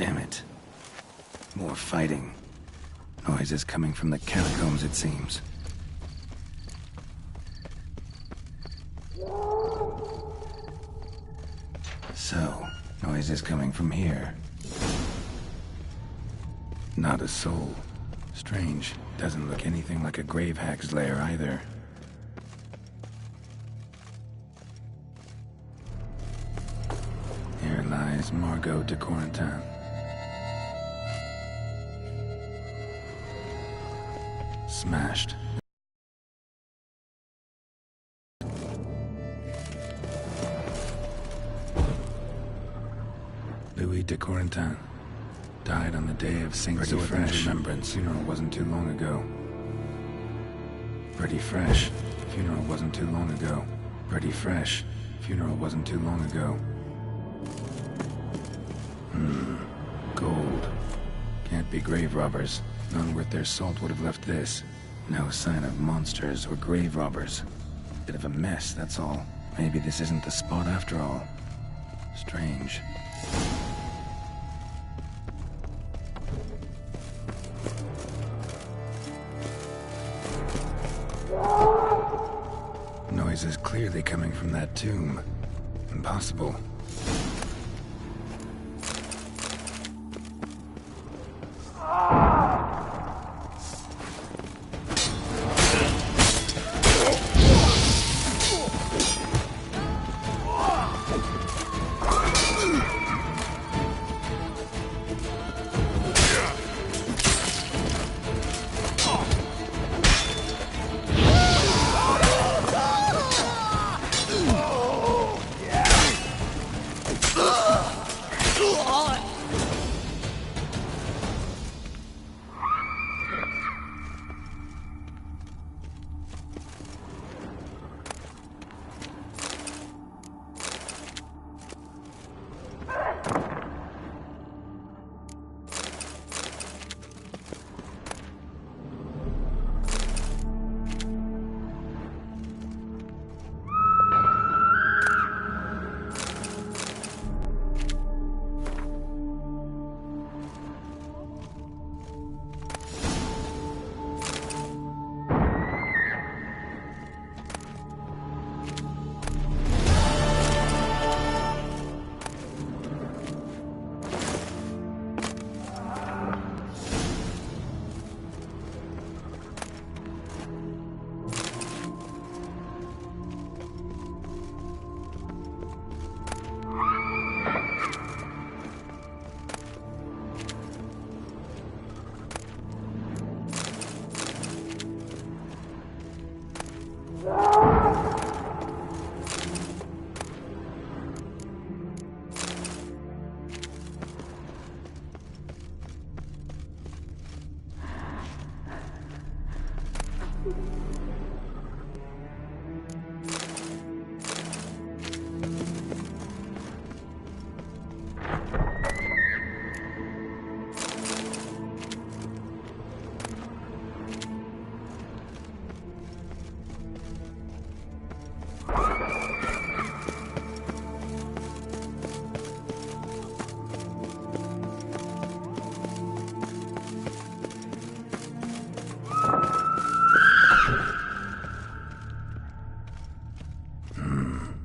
Damn it. More fighting. Noises coming from the catacombs, it seems. So, noises coming from here. Not a soul. Strange. Doesn't look anything like a grave hag's lair either. Here lies Margot de Corentin. Smashed. Louis de Corentin died on the day of Saint Swithin's remembrance. Funeral wasn't too long ago. Pretty fresh. Funeral wasn't too long ago. Pretty fresh. Funeral wasn't too long ago. Gold. Can't be grave robbers. None worth their salt would have left this. No sign of monsters or grave robbers. Bit of a mess, that's all. Maybe this isn't the spot after all. Strange. Noise is clearly coming from that tomb. Impossible.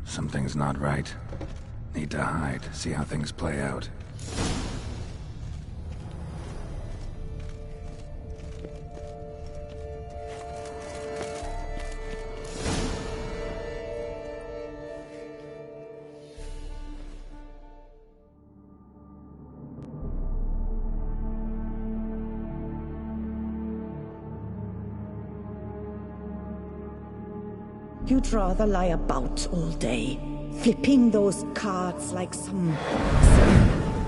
Something's not right. Need to hide, see how things play out. You'd rather lie about all day, flipping those cards like some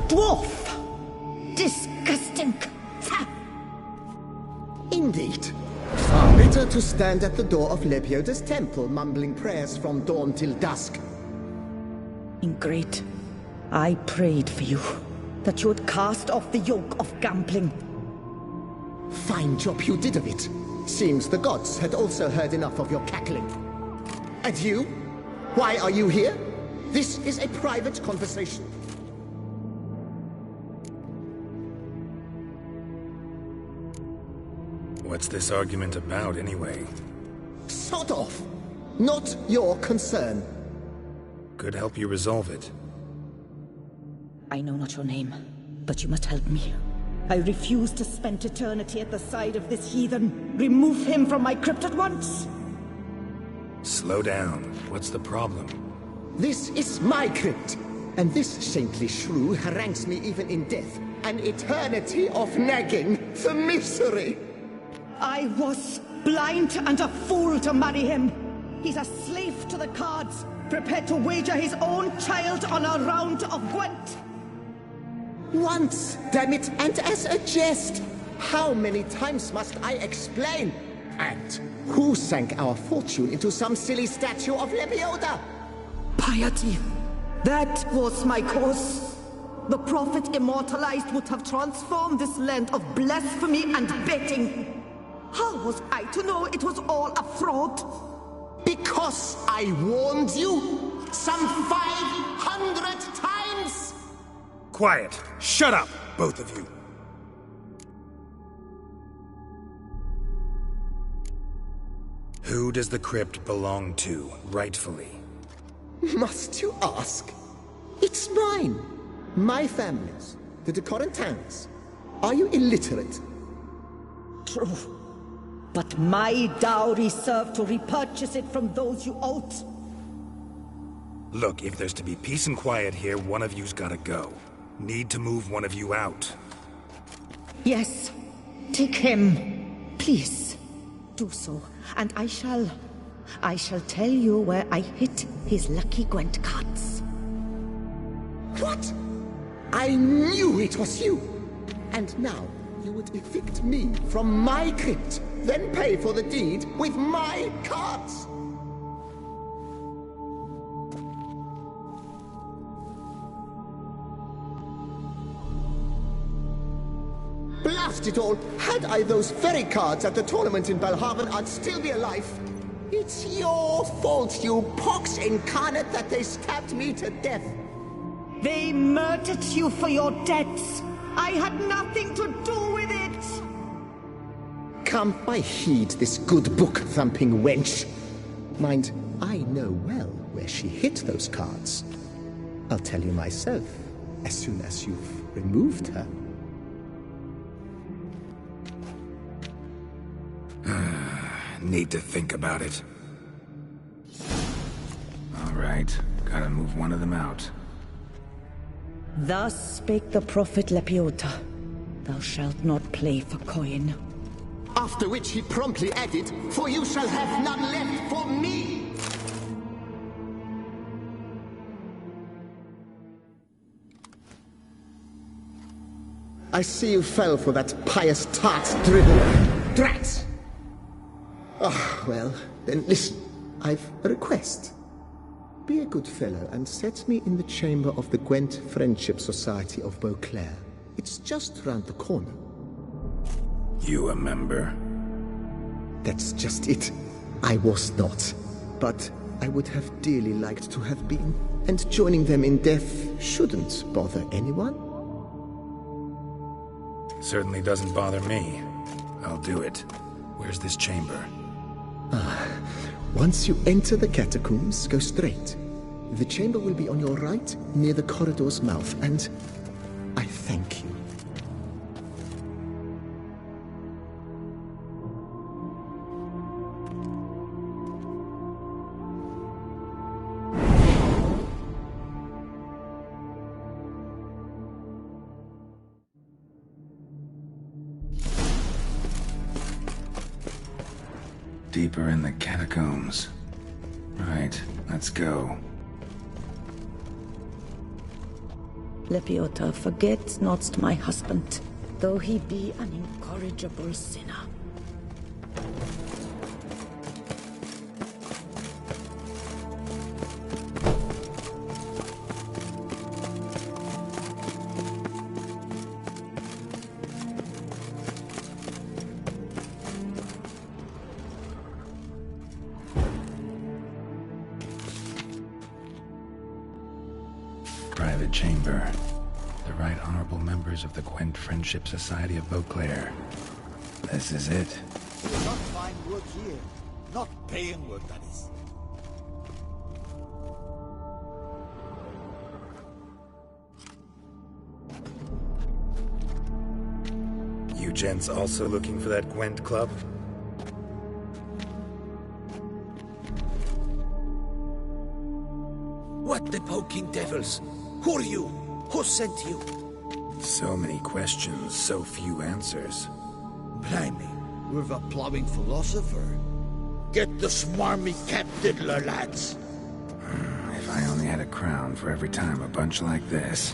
dwarf! Disgusting! Indeed. Far better to stand at the door of Lepioda's temple, mumbling prayers from dawn till dusk. Ingrate, I prayed for you, that you'd cast off the yoke of gambling. Fine job you did of it. Seems the gods had also heard enough of your cackling. And you? Why are you here? This is a private conversation. What's this argument about, anyway? Sod off! Not your concern. Could help you resolve it. I know not your name, but you must help me. I refuse to spend eternity at the side of this heathen. Remove him from my crypt at once! Slow down. What's the problem? This is my crypt, and this saintly shrew harangues me even in death. An eternity of nagging, the misery! I was blind and a fool to marry him. He's a slave to the cards, prepared to wager his own child on a round of Gwent. Once, damn it, and as a jest! How many times must I explain? And who sank our fortune into some silly statue of Lebioda? Piety. That was my cause. The prophet immortalized would have transformed this land of blasphemy and betting. How was I to know it was all a fraud? Because I warned you some 500 times! Quiet! Shut up, both of you! Who does the crypt belong to, rightfully? Must you ask? It's mine. My family's. The de Corentins. Are you illiterate? True. But my dowry served to repurchase it from those you owed. Look, if there's to be peace and quiet here, one of you's gotta go. Need to move one of you out. Yes. Take him. Please. Do so. And I shall tell you where I hid his lucky Gwent cards. What? I knew it was you! And now you would evict me from my crypt, then pay for the deed with my cards! Blast it all! Had I those very cards at the tournament in Belhaven, I'd still be alive. It's your fault, you pox incarnate, that they stabbed me to death. They murdered you for your debts. I had nothing to do with it. Come, I heed this good book-thumping wench. Mind, I know well where she hid those cards. I'll tell you myself, as soon as you've removed her. Need to think about it. All right, gotta move one of them out. Thus spake the prophet Lepiota. Thou shalt not play for coin. After which he promptly added, "For you shall have none left for me!" I see you fell for that pious tart's dribble. Drat! Ah, well, then listen. I've a request. Be a good fellow and set me in the chamber of the Gwent Friendship Society of Beauclair. It's just round the corner. You a member? That's just it. I was not. But I would have dearly liked to have been. And joining them in death shouldn't bother anyone. Certainly doesn't bother me. I'll do it. Where's this chamber? Once you enter the catacombs, go straight. The chamber will be on your right, near the corridor's mouth, and I thank you. Deeper in the catacombs. Right, let's go. Lepiota forgets not my husband, though he be an incorrigible sinner. Private chamber. The Right Honorable members of the Gwent Friendship Society of Beauclair. This is it. You will not find work here. Not paying work, that is. You gents also looking for that Gwent club? What the poking devils? Who are you? Who sent you? So many questions, so few answers. Blimey, we're a ploughing philosopher. Get the smarmy cat diddler, lads. If I only had a crown for every time a bunch like this.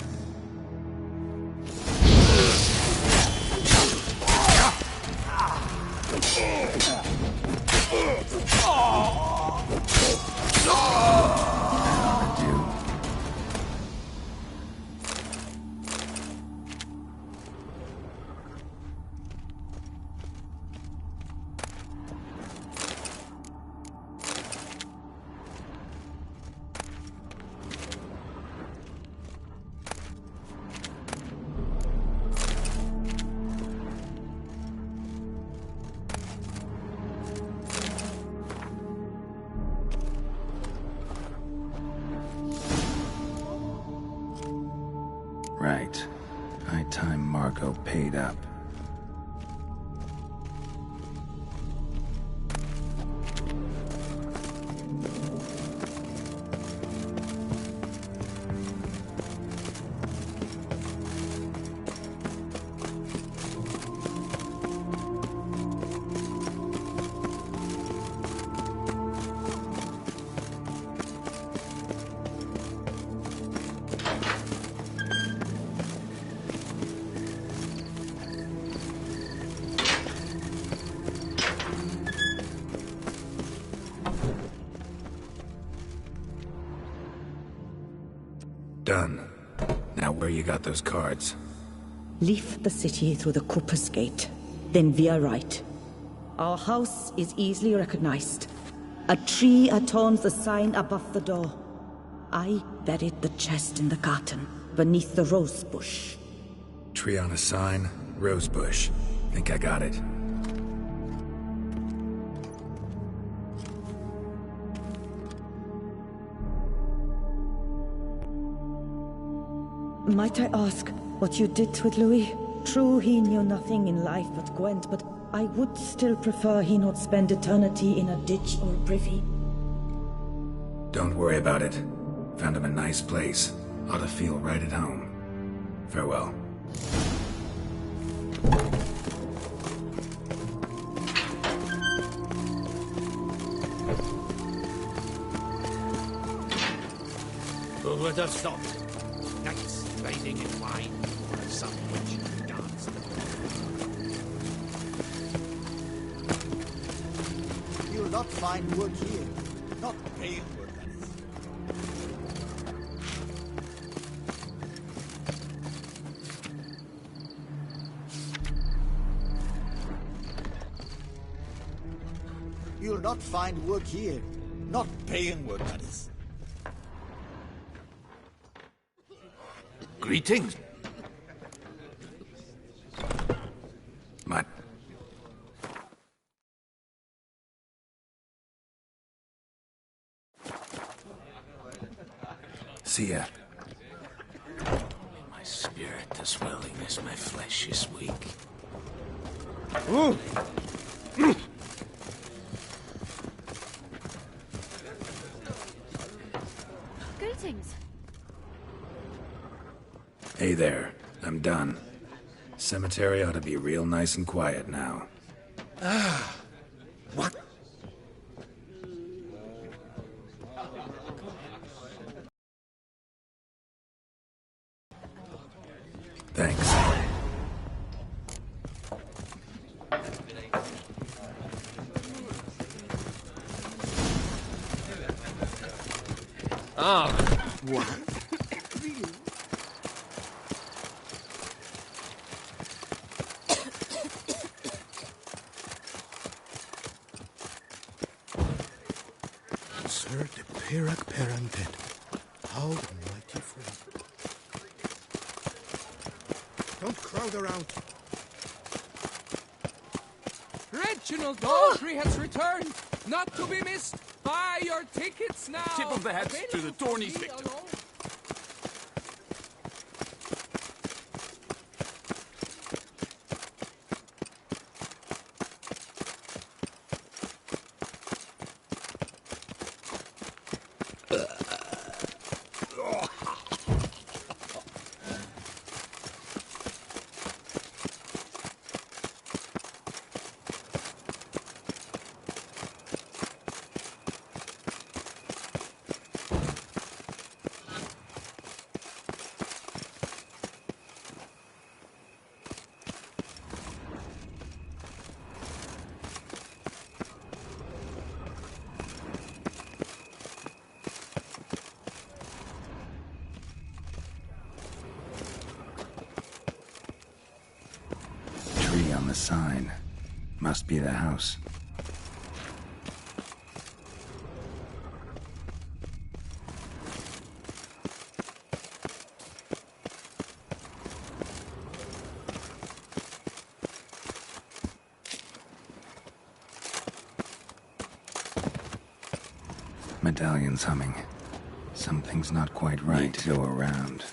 Right. High time Margot paid up. Done. Now where you got those cards? Leave the city through the Cooper's Gate. Then we are right. Our house is easily recognized. A tree adorns the sign above the door. I buried the chest in the garden, beneath the rose bush. Tree on a sign, rose bush. Think I got it. Might I ask what you did with Louis? True, he knew nothing in life but Gwent, but I would still prefer he not spend eternity in a ditch or privy. Don't worry about it. Found him a nice place. Ought to feel right at home. Farewell. Who would have thought? Knights riding in wine or some witch dance. You'll not find work here. Not paying work, that is. You'll not find work here. Not paying work, that is. Greetings. What? See ya. My spirit is willing as my flesh is weak. Ooh. Greetings. Hey there. I'm done. Cemetery ought to be real nice and quiet now. Ah. What? Thanks. Ah. What? Sir de Pirac Parented. How mighty friend. Don't crowd around. original Daltrey has returned, not to be missed. Buy your tickets now. Tip of the hat to the tourney's victor. On the sign. Must be the house. Medallion's humming. Something's not quite right. Need to go around.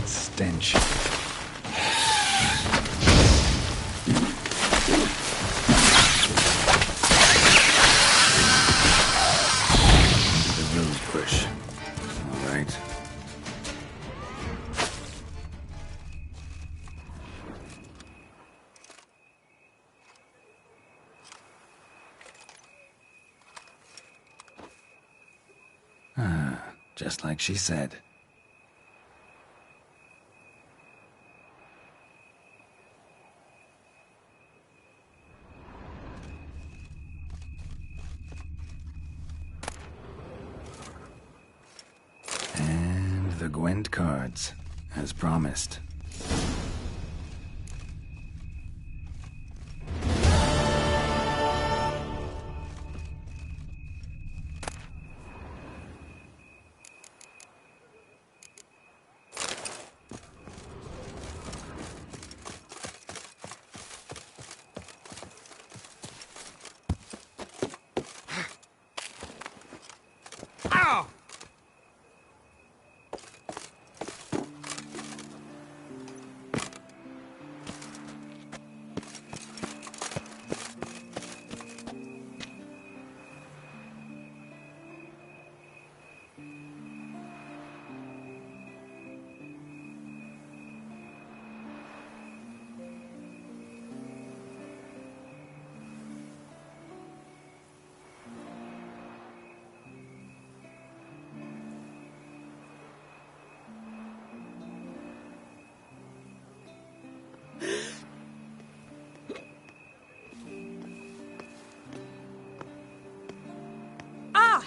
Stench. Into the rose bush. All right. Just like she said. The Gwent cards, as promised. Ow!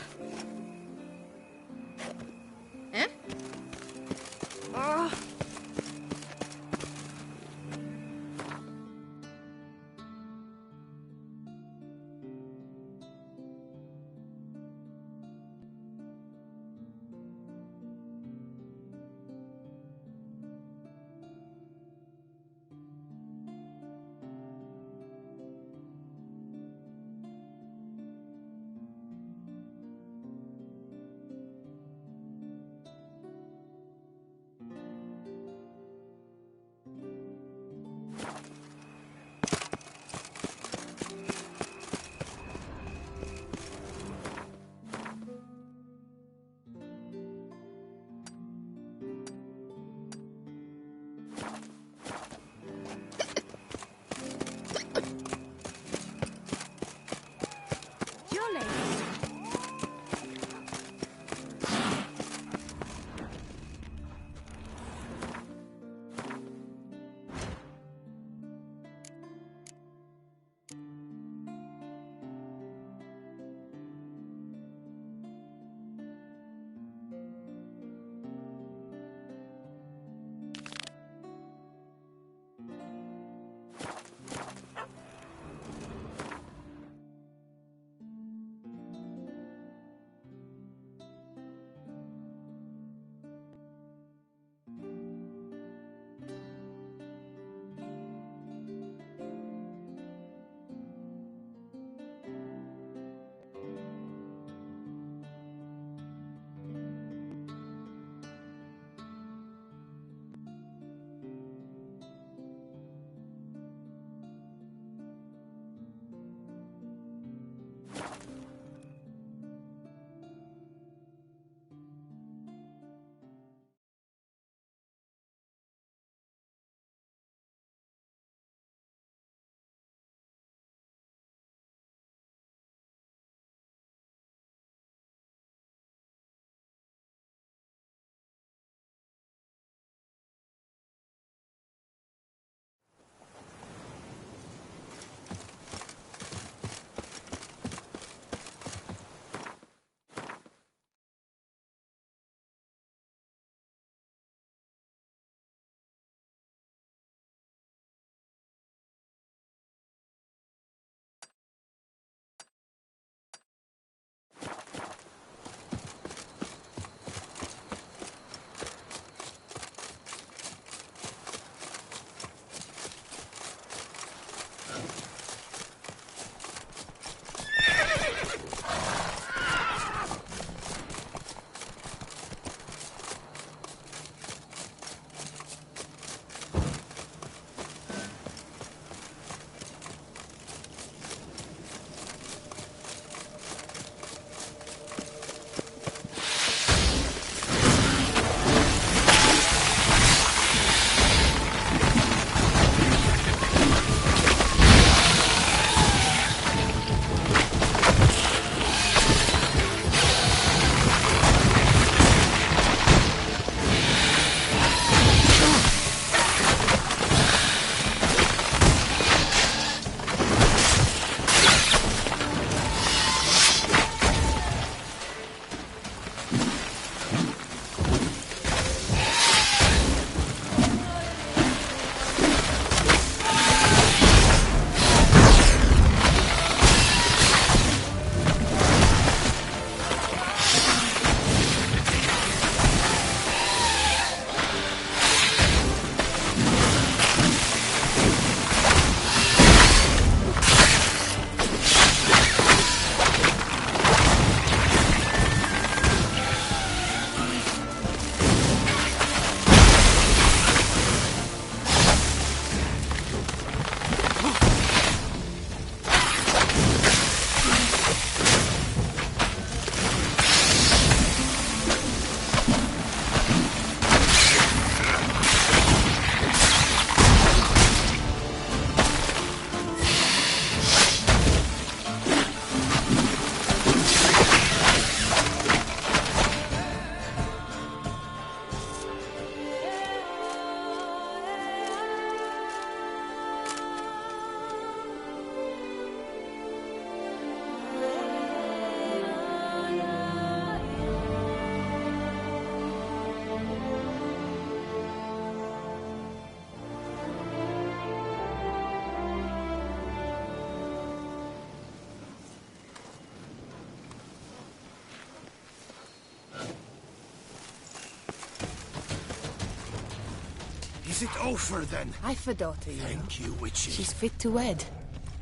Is it over then? I for daughter, you Thank you, Witchy. She's fit to wed.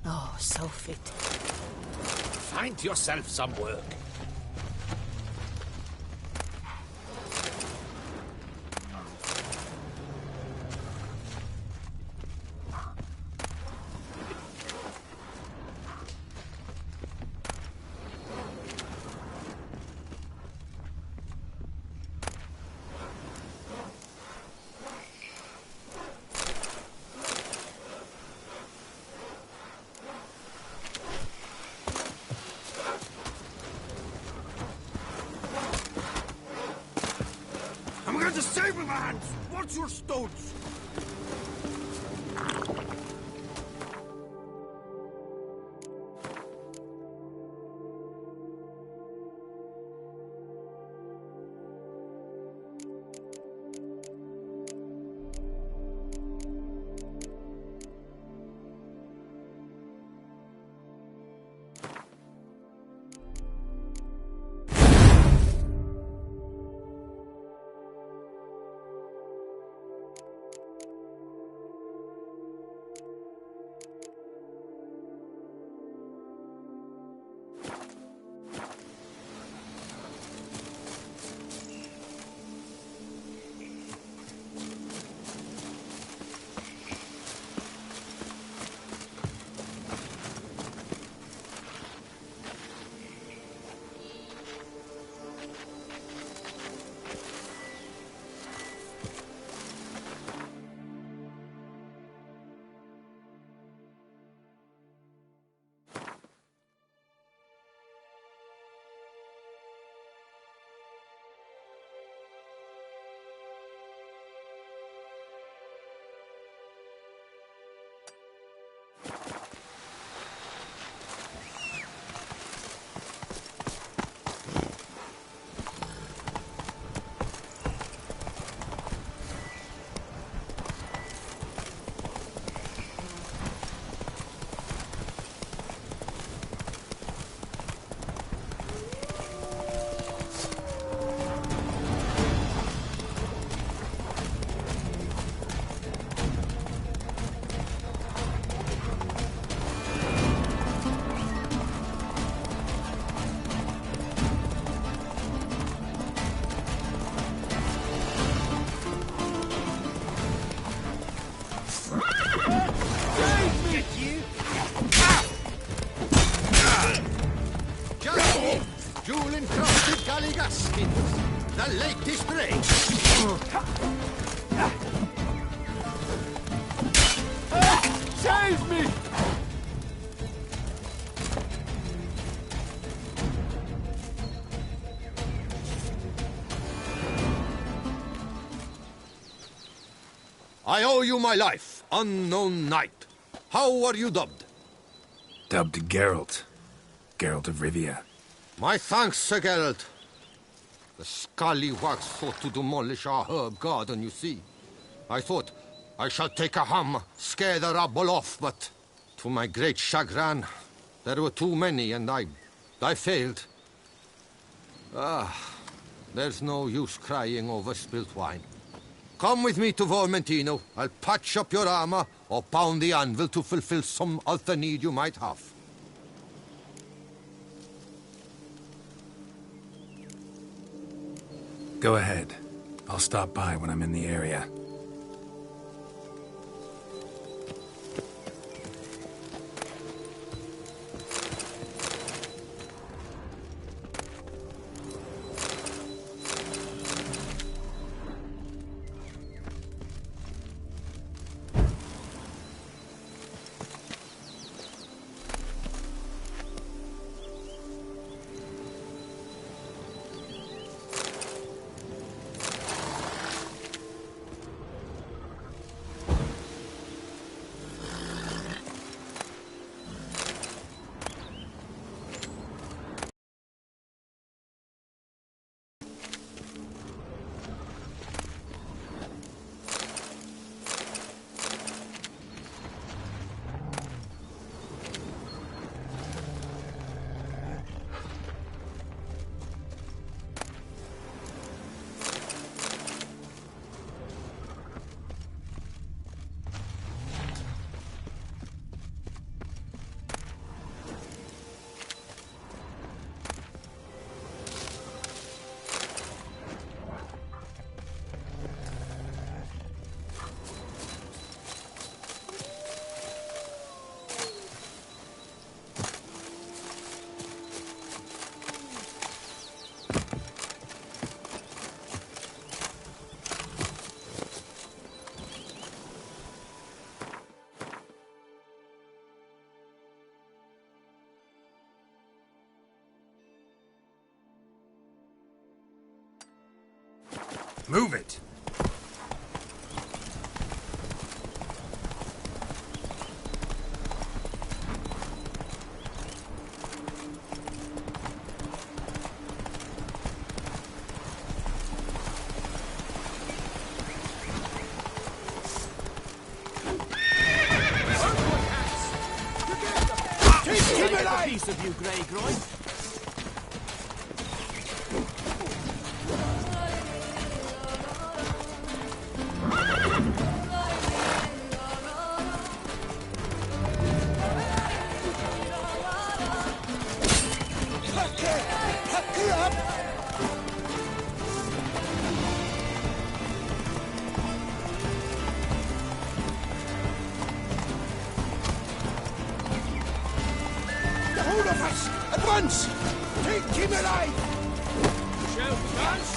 Oh, so fit. Find yourself some work. I'm going to save my hands! What's your stones? The latest race. Save me! I owe you my life, unknown knight. How are you dubbed? Dubbed Geralt. Geralt of Rivia. My thanks, Sir Geralt. The scallywags thought to demolish our herb garden, you see. I thought, I shall take a hammer, scare the rabble off, but to my great chagrin, there were too many, and I failed. There's no use crying over spilt wine. Come with me to Vermentino. I'll patch up your armor or pound the anvil to fulfill some other need you might have. Go ahead. I'll stop by when I'm in the area. Move it! Piece of you, Grey Groin. Hold of us! At once! Take him alive! Shall we dance?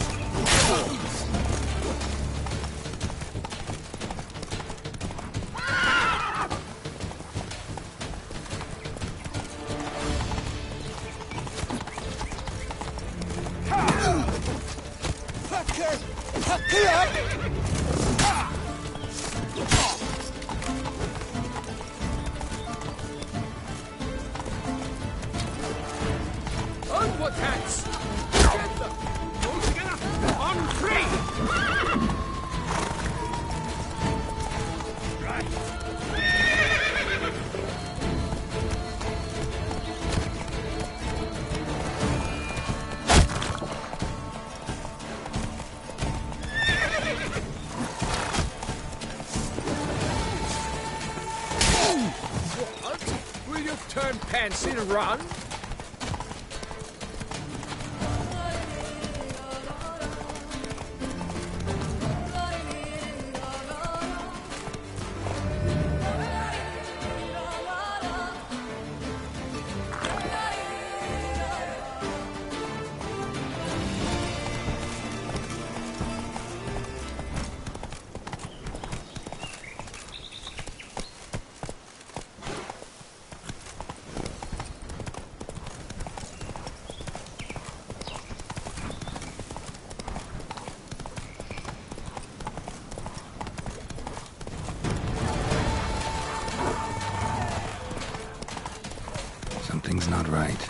Onward, cats! Get them! All together! On three! What? Will you turn pantsy and run? Something's not right.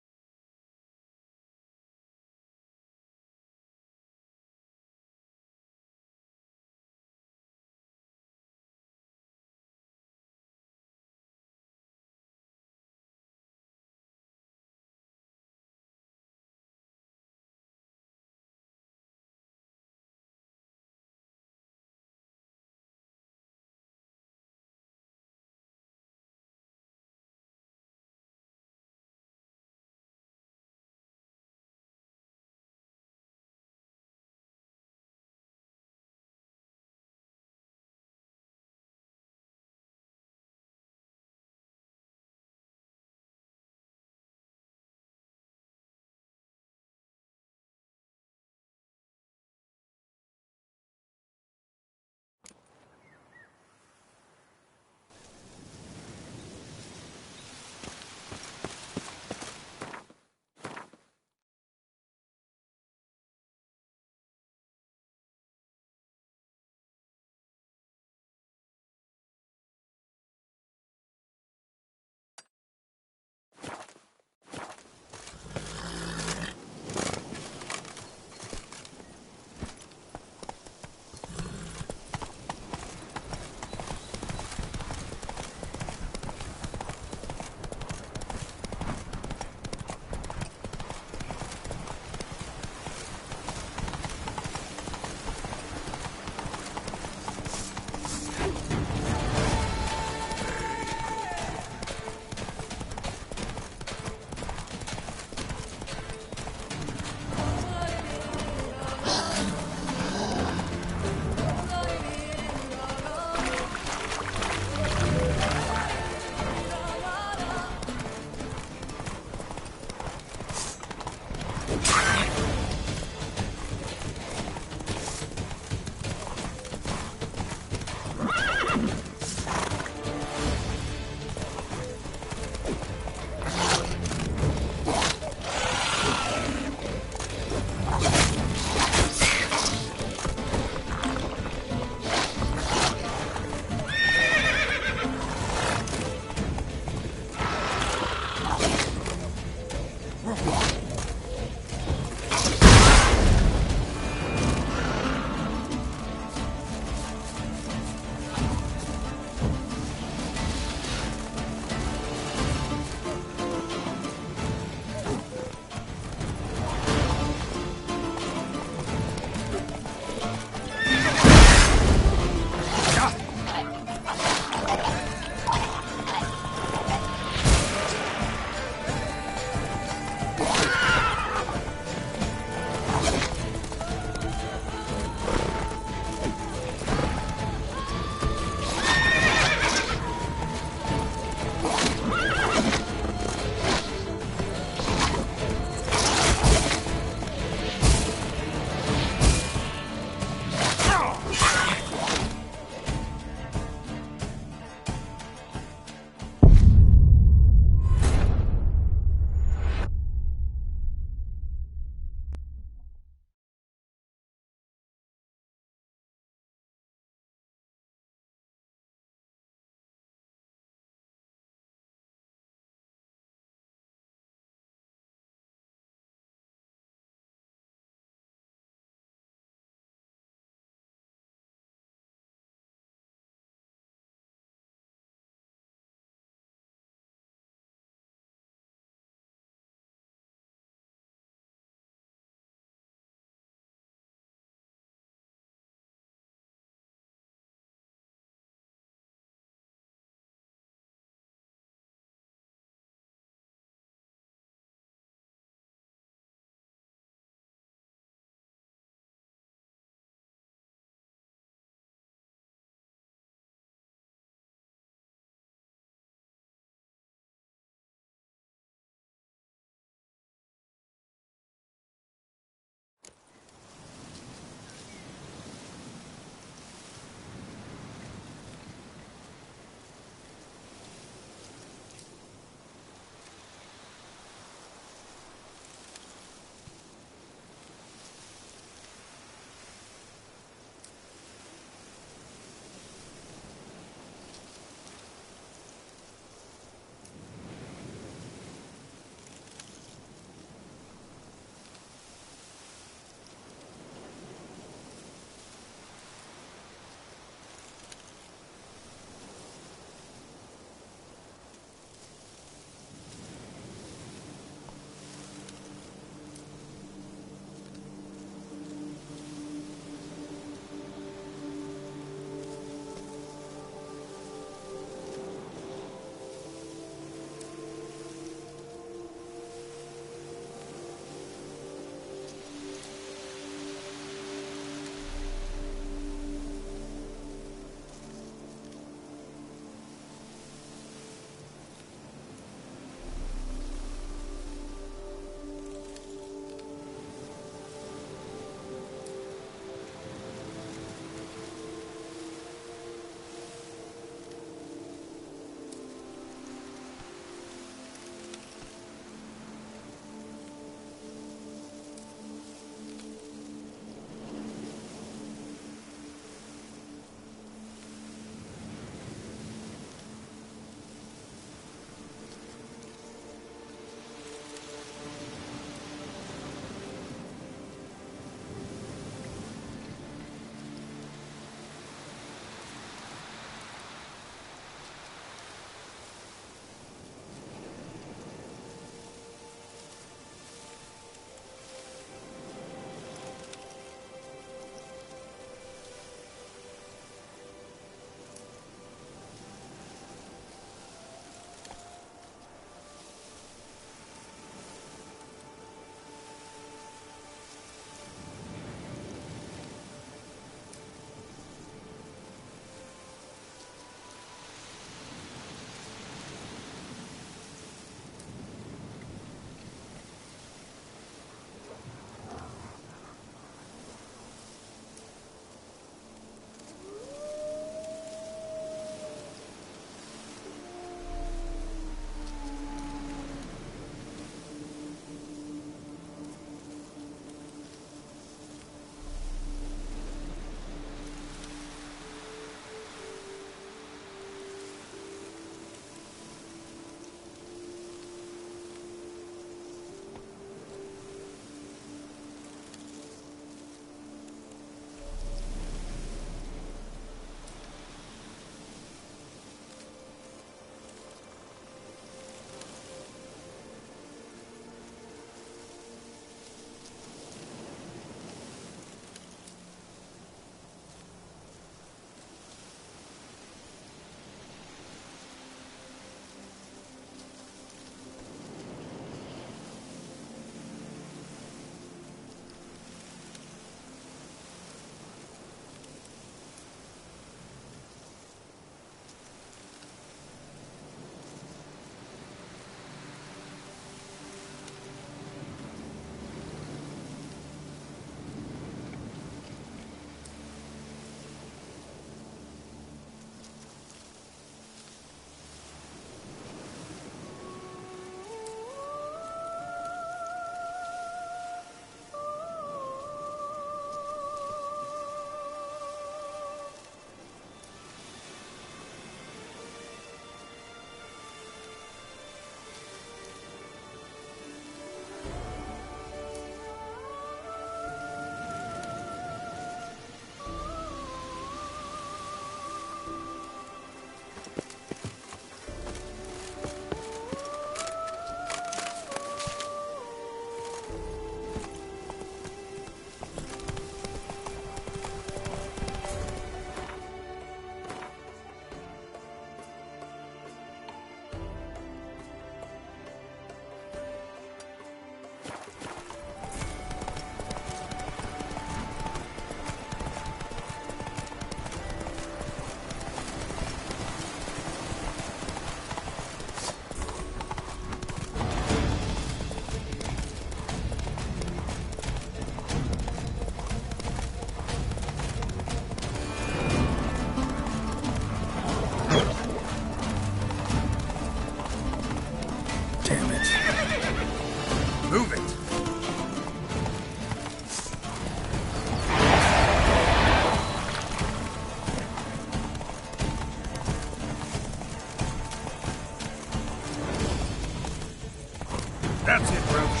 That's it, Roach.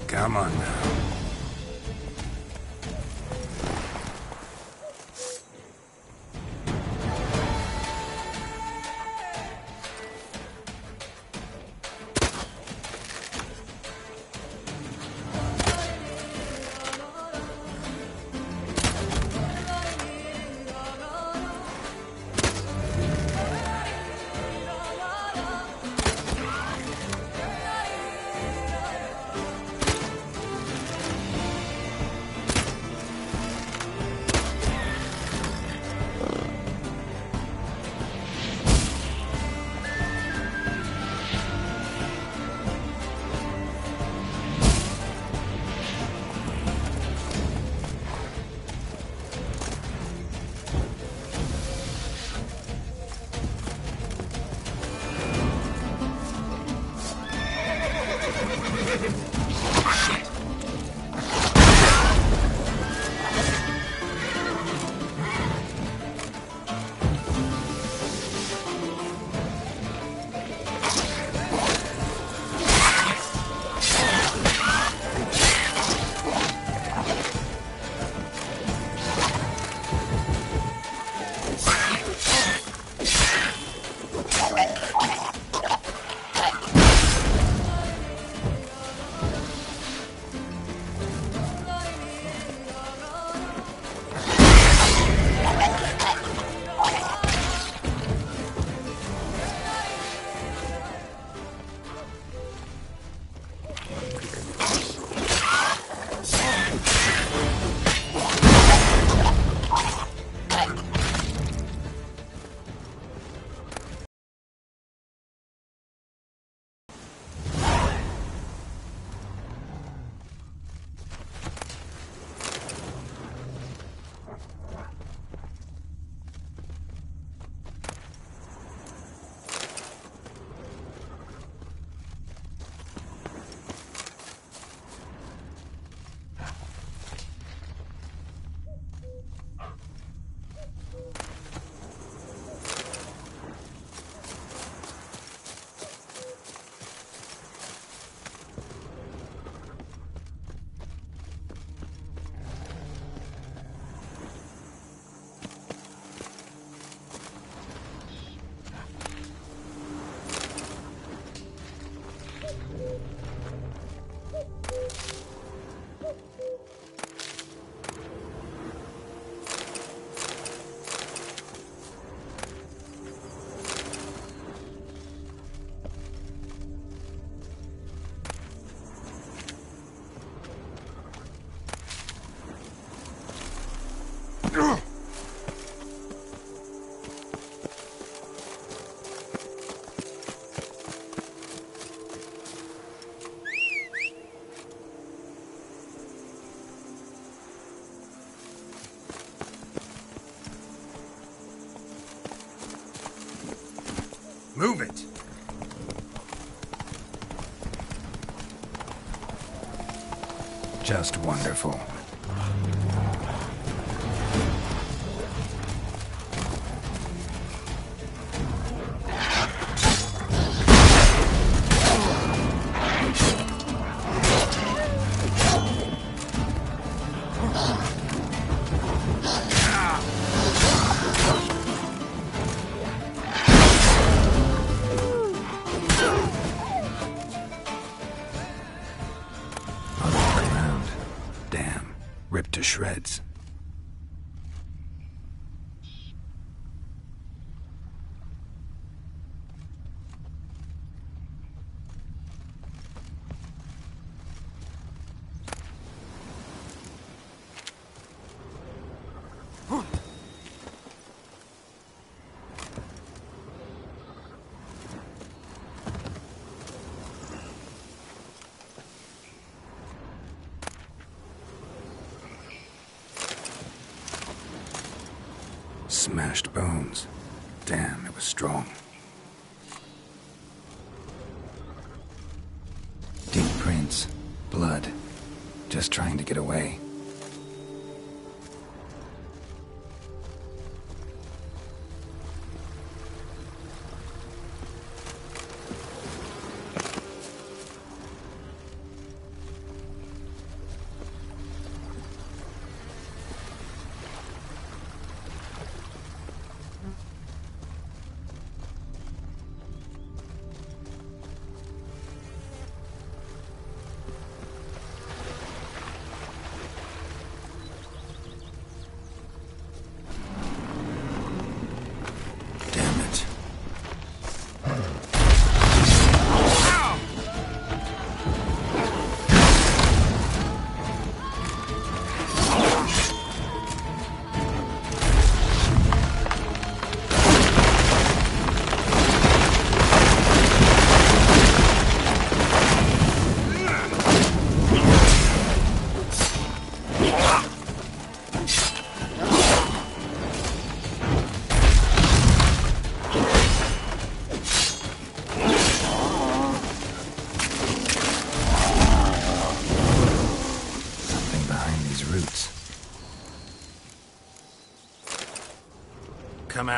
Come on now. Move it! Just wonderful. Ripped to shreds. Smashed bones. Damn, it was strong. Deep prints. Blood. Just trying to get away.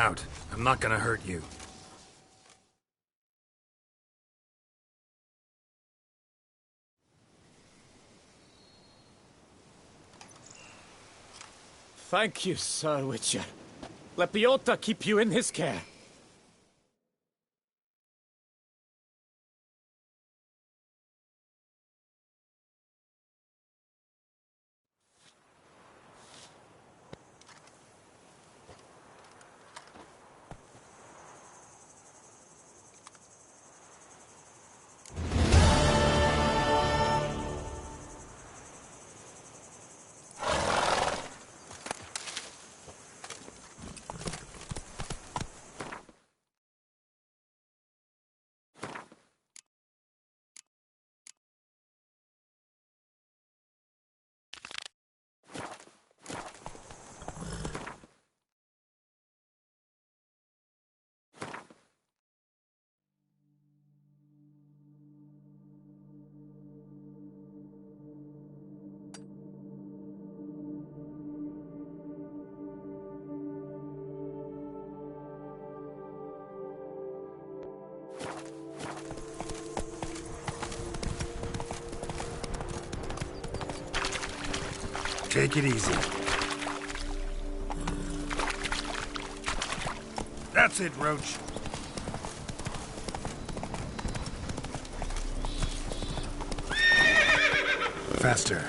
out. I'm not gonna hurt you. Thank you, Sir Witcher. Let Biota keep you in his care. Take it easy. That's it, Roach. Faster.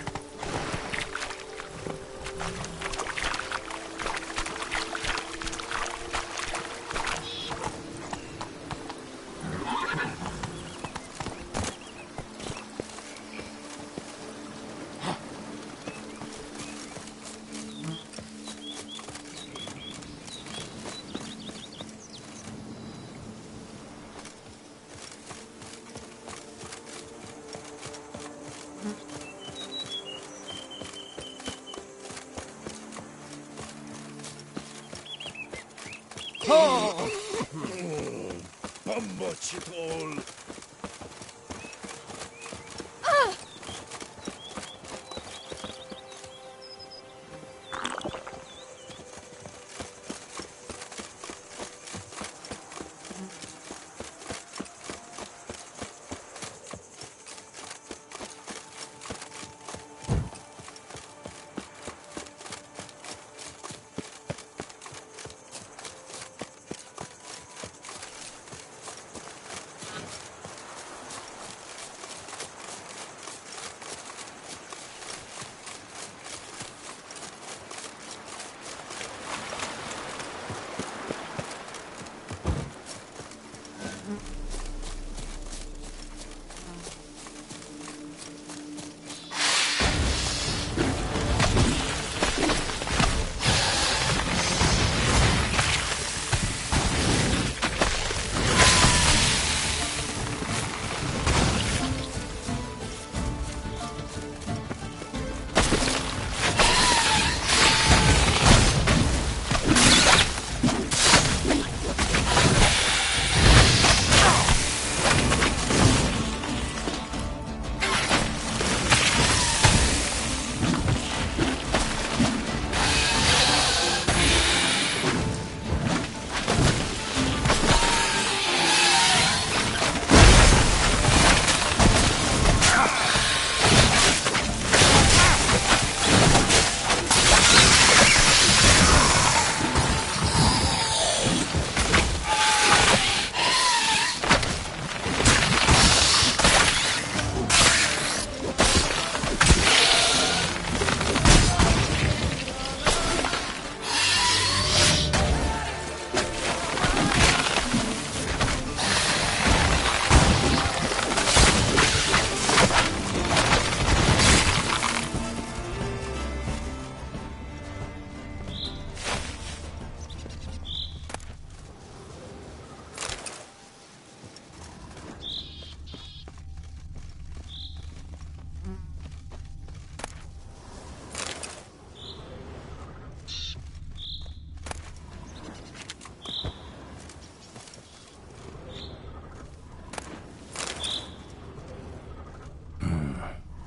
Bumbuch it all.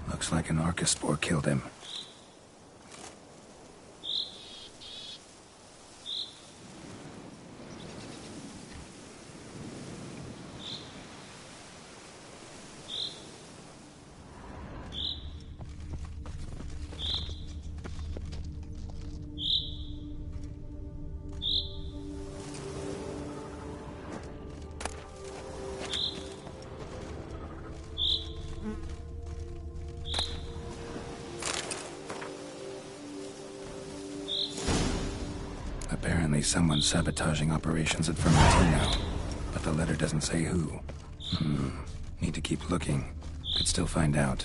Looks like an Archospore killed him. Definitely someone sabotaging operations at Vermentino. But the letter doesn't say who. Need to keep looking. Could still find out.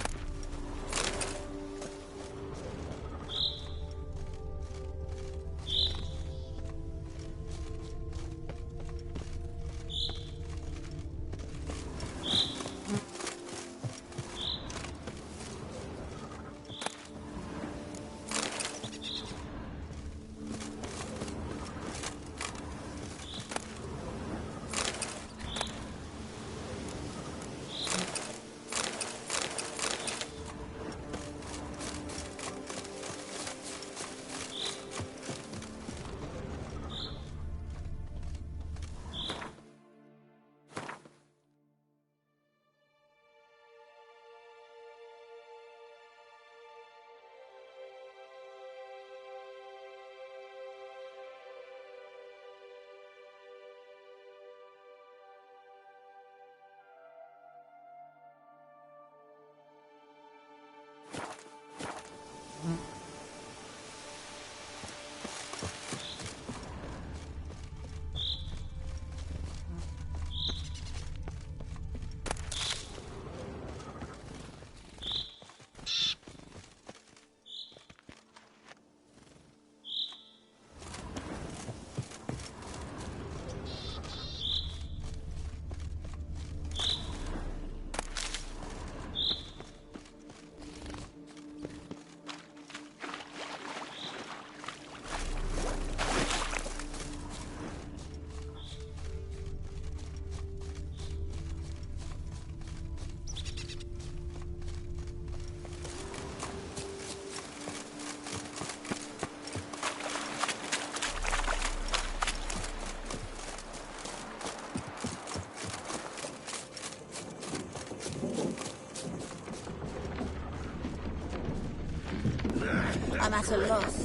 I'm at a loss.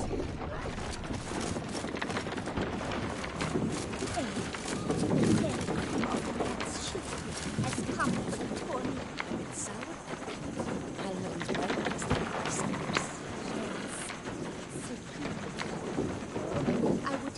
I would